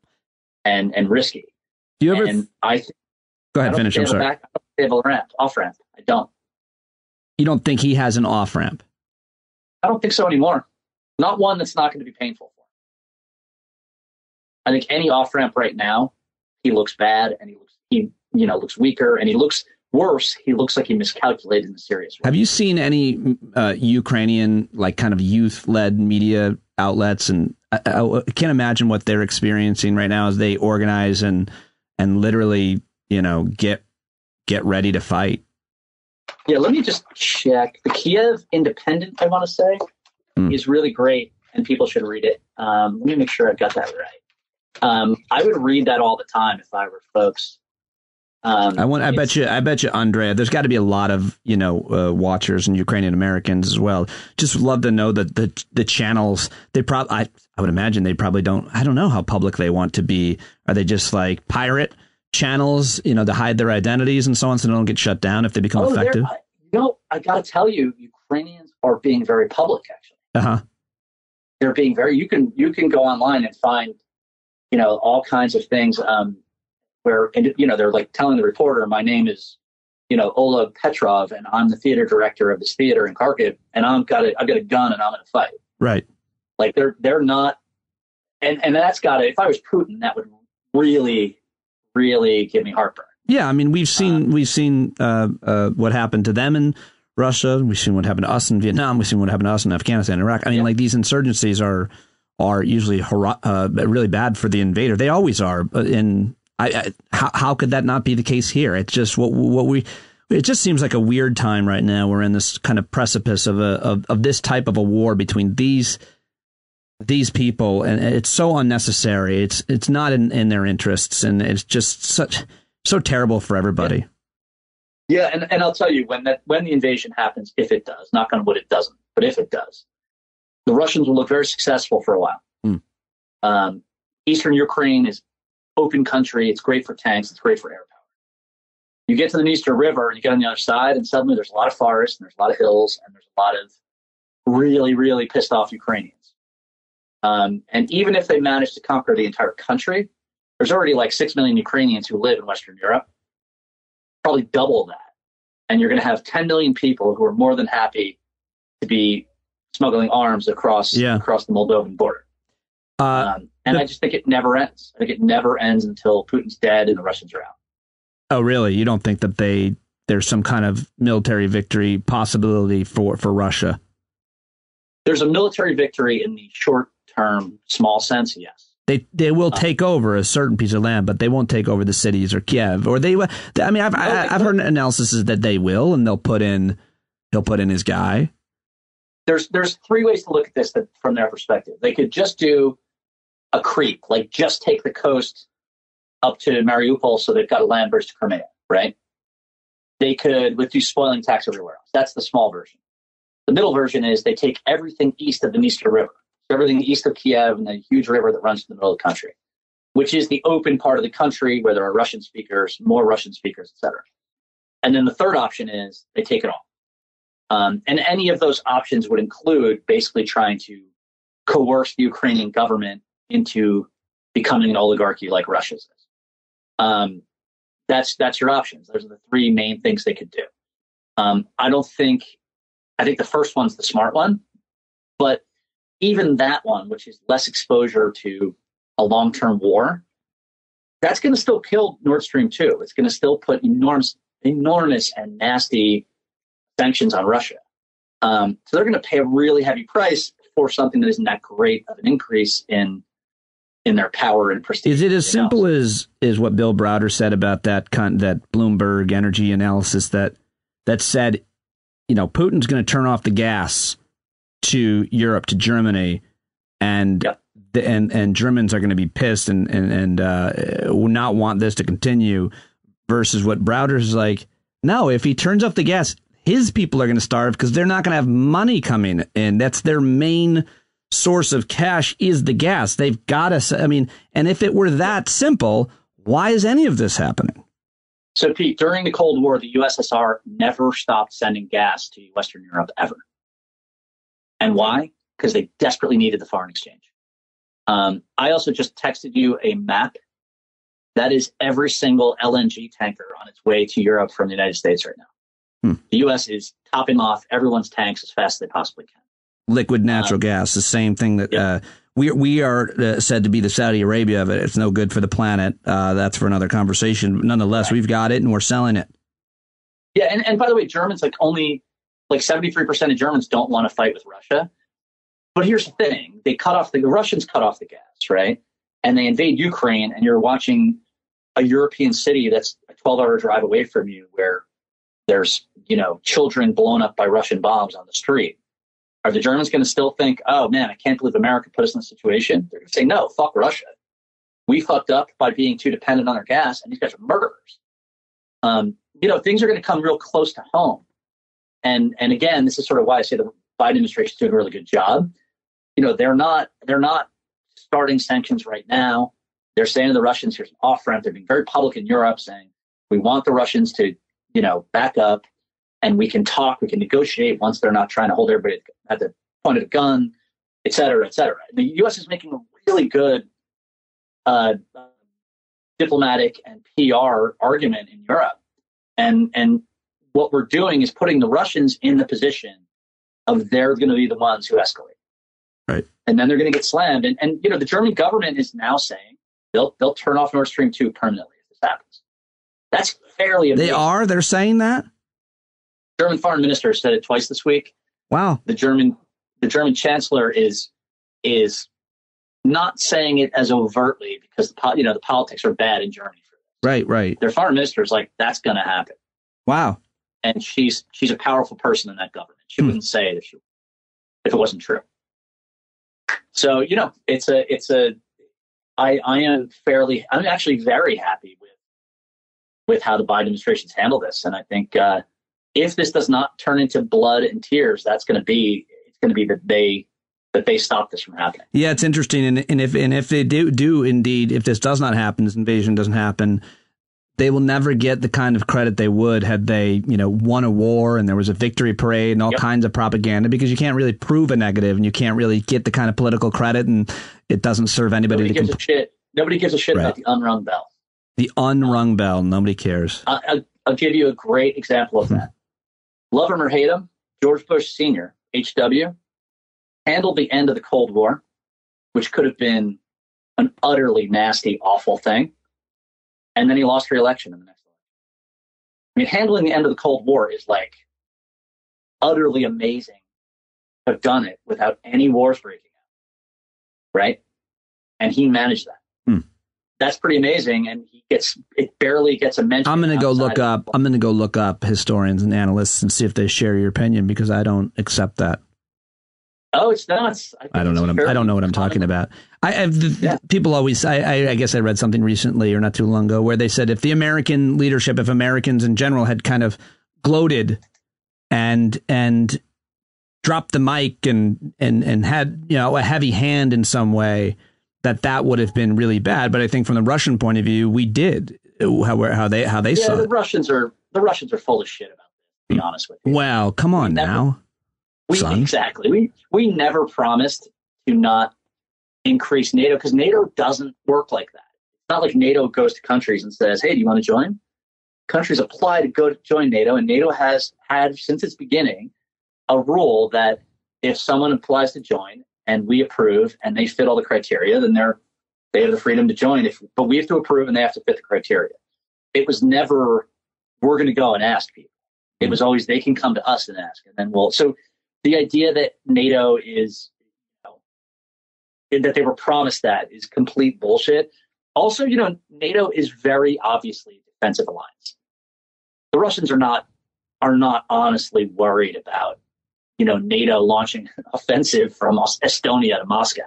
and risky. Do you ever? Go ahead, finish. I'm sorry. I don't have a ramp, off ramp. I don't. You don't think he has an off ramp? I don't think so anymore. Not one that's not going to be painful for him. I think any off ramp right now, he looks bad and he looks weaker and he looks worse. He looks like he miscalculated in a serious way. Have you seen any Ukrainian kind of youth led media outlets? And I can't imagine what they're experiencing right now as they organize and literally get ready to fight. Yeah, let me just check. The Kiev Independent, I want to say, is really great, and people should read it. Let me make sure I've got that right. I would read that all the time if I were folks. I bet you, Andrea, there's got to be a lot of watchers and Ukrainian Americans as well. Just love to know that the channels I would imagine they probably don't. I don't know how public they want to be. Are they just like pirate channels, to hide their identities and so on, so they don't get shut down if they become effective? I got to tell you, Ukrainians are being very public. Actually, they're being very. You can go online and find, all kinds of things. Where they're like telling the reporter, my name is, Oleg Petrov, and I'm the theater director of this theater in Kharkiv, and I've got a gun and I'm going to fight. Right. Like they're not, and that's got to. If I was Putin, that would really give me heartburn. Yeah, I mean, we've seen what happened to them in Russia. We've seen what happened to us in Vietnam. We've seen what happened to us in Afghanistan and Iraq. I mean, these insurgencies are usually really bad for the invader. They always are. How could that not be the case here? It's just it just seems like a weird time right now. We're in this kind of precipice of this type of a war between these people, and it's so unnecessary. It's not in their interests, and it's just so terrible for everybody. Yeah, and I'll tell you, when the invasion happens, if it does, knock on wood, it doesn't, but if it does, the Russians will look very successful for a while. Eastern Ukraine is open country. It's great for tanks. It's great for air power. You get to the Dniester River and you get on the other side, and suddenly there's a lot of forest and there's a lot of hills and there's a lot of really, really pissed off Ukrainians. And even if they manage to conquer the entire country, there's already like 6 million Ukrainians who live in Western Europe, probably double that. And you're going to have 10 million people who are more than happy to be smuggling arms across the Moldovan border. And I just think it never ends. I think it never ends until Putin's dead and the Russians are out. Oh, really? You don't think that there's some kind of military victory possibility for Russia? There's a military victory in the short-term, small sense, yes. They will take over a certain piece of land, but they won't take over the cities or Kiev. Or I've heard analysis that they will, and he'll put in his guy. There's three ways to look at this from their perspective. They could just do a creep, like just take the coast up to Mariupol so they've got a land bridge to Crimea, right? They could do spoiling tax everywhere else. That's the small version. The middle version is they take everything east of the Dniester River. So everything east of Kiev and a huge river that runs through the middle of the country, which is the open part of the country where there are Russian speakers, more Russian speakers, et cetera. And then the third option is they take it all. And any of those options would include basically trying to coerce the Ukrainian government into becoming an oligarchy like Russia's is. That's your options. Those are the three main things they could do. I think the first one's the smart one, but even that one, which is less exposure to a long-term war, that's going to still kill Nord Stream 2. It's going to still put enormous and nasty sanctions on Russia. So they're going to pay a really heavy price for something that isn't that great of an increase in their power and prestige. Is it as simple as what Bill Browder said about that Bloomberg energy analysis that said, Putin's going to turn off the gas to Europe, to Germany, and Germans are going to be pissed and will not want this to continue, versus what Browder's like, no, if he turns off the gas, his people are going to starve because they're not going to have money coming in. That's their main source of cash, is the gas. They've got to, and if it were that simple, why is any of this happening? So, Pete, during the Cold War, the USSR never stopped sending gas to Western Europe ever. And why? Because they desperately needed the foreign exchange. I also just texted you a map. That is every single LNG tanker on its way to Europe from the United States right now. The U.S. is topping off everyone's tanks as fast as they possibly can. Liquid natural gas, the same thing that we are said to be the Saudi Arabia of it. It's no good for the planet. That's for another conversation. Nonetheless, we've got it and we're selling it. Yeah, and by the way, Germans, only 73% of Germans don't want to fight with Russia. But here's the thing. The Russians cut off the gas, right? And they invade Ukraine, and you're watching a European city that's a 12-hour drive away from you where there's, children blown up by Russian bombs on the street. Are the Germans going to still think, oh, man, I can't believe America put us in this situation? They're going to say, no, fuck Russia. We fucked up by being too dependent on our gas, and these guys are murderers. Things are going to come real close to home. And again, this is sort of why I say the Biden administration is doing a really good job. They're not starting sanctions right now. They're saying to the Russians, here's an off-ramp. They're being very public in Europe saying, we want the Russians to, back up, and we can talk, we can negotiate once they're not trying to hold everybody at the point of a gun, et cetera, et cetera. The U.S. is making a really good diplomatic and PR argument in Europe. And what we're doing is putting the Russians in the position of they're going to be the ones who escalate. Right. And then they're going to get slammed. And the German government is now saying they'll turn off Nord Stream 2 permanently if this happens. That's fairly amazing. They're saying that? German foreign minister said it twice this week. Wow. The German chancellor is not saying it as overtly because the politics are bad in Germany for this. Right. Their foreign minister is like, that's going to happen. Wow. And she's a powerful person in that government. She wouldn't say it if it wasn't true. So, I'm actually very happy with how the Biden administration's handled this. And I think if this does not turn into blood and tears, it's going to be that they stop this from happening. Yeah, it's interesting. And if they do indeed, if this does not happen, this invasion doesn't happen, they will never get the kind of credit they would had they, won a war and there was a victory parade and all kinds of propaganda, because you can't really prove a negative and you can't really get the kind of political credit, and it doesn't serve anybody. Nobody gives a shit about the unrung bell. The unrung bell. Nobody cares. I'll give you a great example of that. Love him or hate him, George Bush Sr., HW, handled the end of the Cold War, which could have been an utterly nasty, awful thing. And then he lost re-election in the next election. Handling the end of the Cold War is utterly amazing to have done it without any wars breaking out. Right? And he managed that. That's pretty amazing. And it barely gets a mention. I'm going to go look up historians and analysts and see if they share your opinion, because I don't accept that. Oh, it's nuts. I don't know what I'm talking about. People always, I guess I read something recently or not too long ago where they said if the American leadership, if Americans in general had kind of gloated and dropped the mic and had, a heavy hand in some way, that would have been really bad. But I think from the Russian point of view, we did how they saw the it. Russians are full of shit about this, to be honest with you. Well, come on now. Exactly. We never promised to not increase NATO because NATO doesn't work like that. It's not like NATO goes to countries and says, hey, do you want to join? Countries apply to join NATO, and NATO has had since its beginning a rule that if someone applies to join and we approve and they fit all the criteria, then they have the freedom to join. But we have to approve and they have to fit the criteria. It was never we're going to go and ask people. It was always they can come to us and ask, and then we'll. So the idea that NATO is, that they were promised that is complete bullshit. Also, NATO is very obviously a defensive alliance. The Russians are not honestly worried about, NATO launching an offensive from Estonia to Moscow.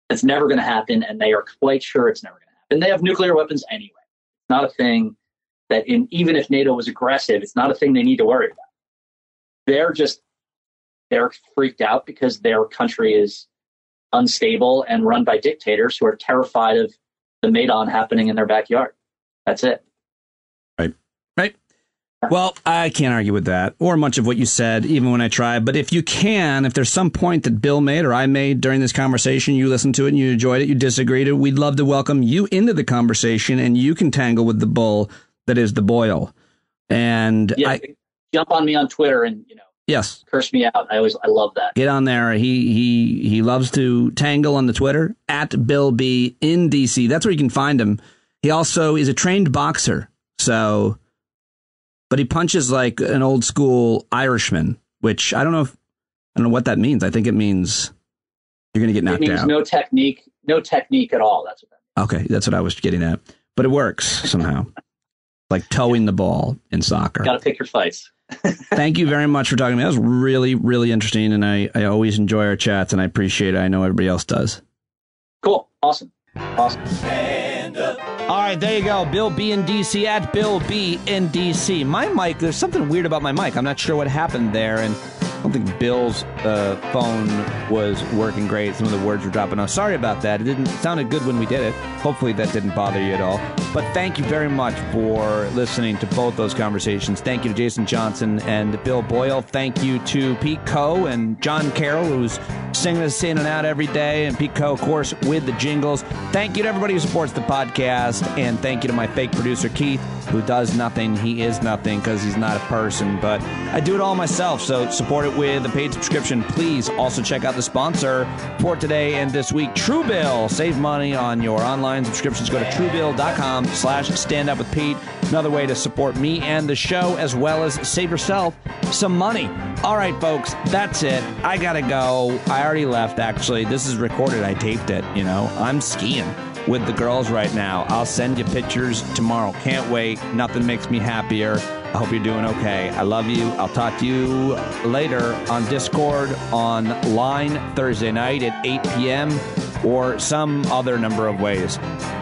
It's never going to happen, and they are quite sure it's never going to happen. They have nuclear weapons anyway. It's not a thing that, even if NATO was aggressive, it's not a thing they need to worry about. They're freaked out because their country is unstable and run by dictators who are terrified of the Maidan happening in their backyard. That's it. Right. Well, I can't argue with that or much of what you said, even when I try. But if there's some point that Bill made or I made during this conversation, you listened to it and you enjoyed it, you disagreed, we'd love to welcome you into the conversation, and you can tangle with the bull that is the boil. And jump on me on Twitter and, yes, curse me out. I love that. Get on there. He loves to tangle on the Twitter at Bill B in DC. That's where you can find him. He also is a trained boxer. But he punches like an old school Irishman, which I don't know what that means. I think it means you're going to get knocked out. It means no technique at all. That's what that means. Okay, that's what I was getting at. But it works somehow. Like towing the ball in soccer. Got to pick your fights. Thank you very much for talking to me. That was really, really interesting, and I always enjoy our chats, and I appreciate it. I know everybody else does. Cool. Awesome. All right, there you go. Bill B in DC at Bill B in DC. My mic, there's something weird about my mic. I'm not sure what happened there, and I don't think Bill's phone was working great. Some of the words were dropping off. Sorry about that. It sounded good when we did it. Hopefully that didn't bother you at all. But thank you very much for listening to both those conversations. Thank you to Jason Johnson and Bill Boyle. Thank you to Pete Coe and John Carroll, who's singing us in and out every day. And Pete Coe, of course, with the jingles. Thank you to everybody who supports the podcast. And thank you to my fake producer, Keith, who does nothing. He is nothing because he's not a person. But I do it all myself, so support it with a paid subscription. Please also check out the sponsor for today and this week, Truebill. Save money on your online subscriptions. Go to truebill.com/standupwithpete. Another way to support me and the show, as well as save yourself some money. All right, folks, that's it. I gotta go. I already left, actually. This is recorded. I taped it, I'm skiing with the girls right now. I'll send you pictures tomorrow. Can't wait. Nothing makes me happier. I hope you're doing okay. I love you. I'll talk to you later on Discord, online Thursday night at 8 p.m. or some other number of ways.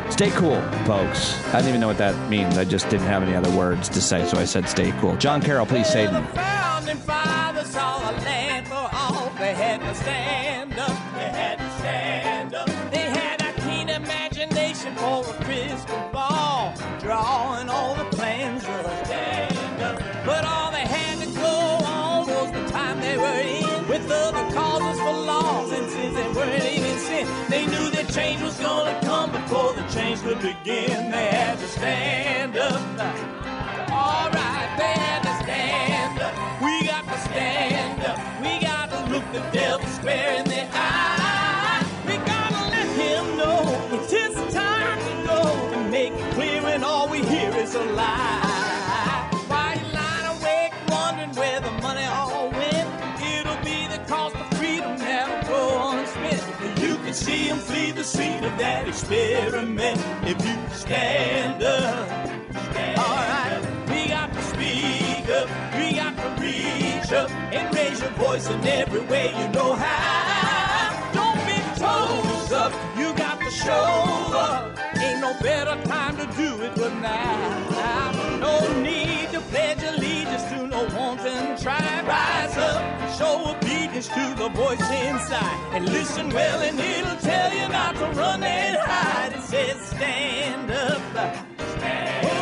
Stay cool, folks. I don't even know what that means. I just didn't have any other words to say, so I said stay cool. John Carroll, please save me. Founding fathers saw a land for all. They had to stand up. They had to stand up. They had a keen imagination for a crystal ball, drawing all the plans of a stand up. But all they had to go on was the time they were in, with other causes for laws, and since they weren't even sin, they knew that change was gonna come before the change could begin. They had to stand up. All right, they had to stand up. We got to stand up. We got to look the devil square in the eye. We gotta let him know it's his time to go, and make it clear when all we hear is a lie. Why you lying awake wondering where the money all went? It'll be the cost of freedom that'll go unspent. You can see him flee the scene of that experiment if you stand up. All right, we got to speak up. We got to reach up and raise your voice in every way you know how. Don't be toes up. You got to show up. Ain't no better time to do it but now. No need to pledge allegiance to no wanton tribe. Rise up, show obedience focus to the voice inside. And listen well and it'll tell you not to run and hide. It says stand up. Stand up.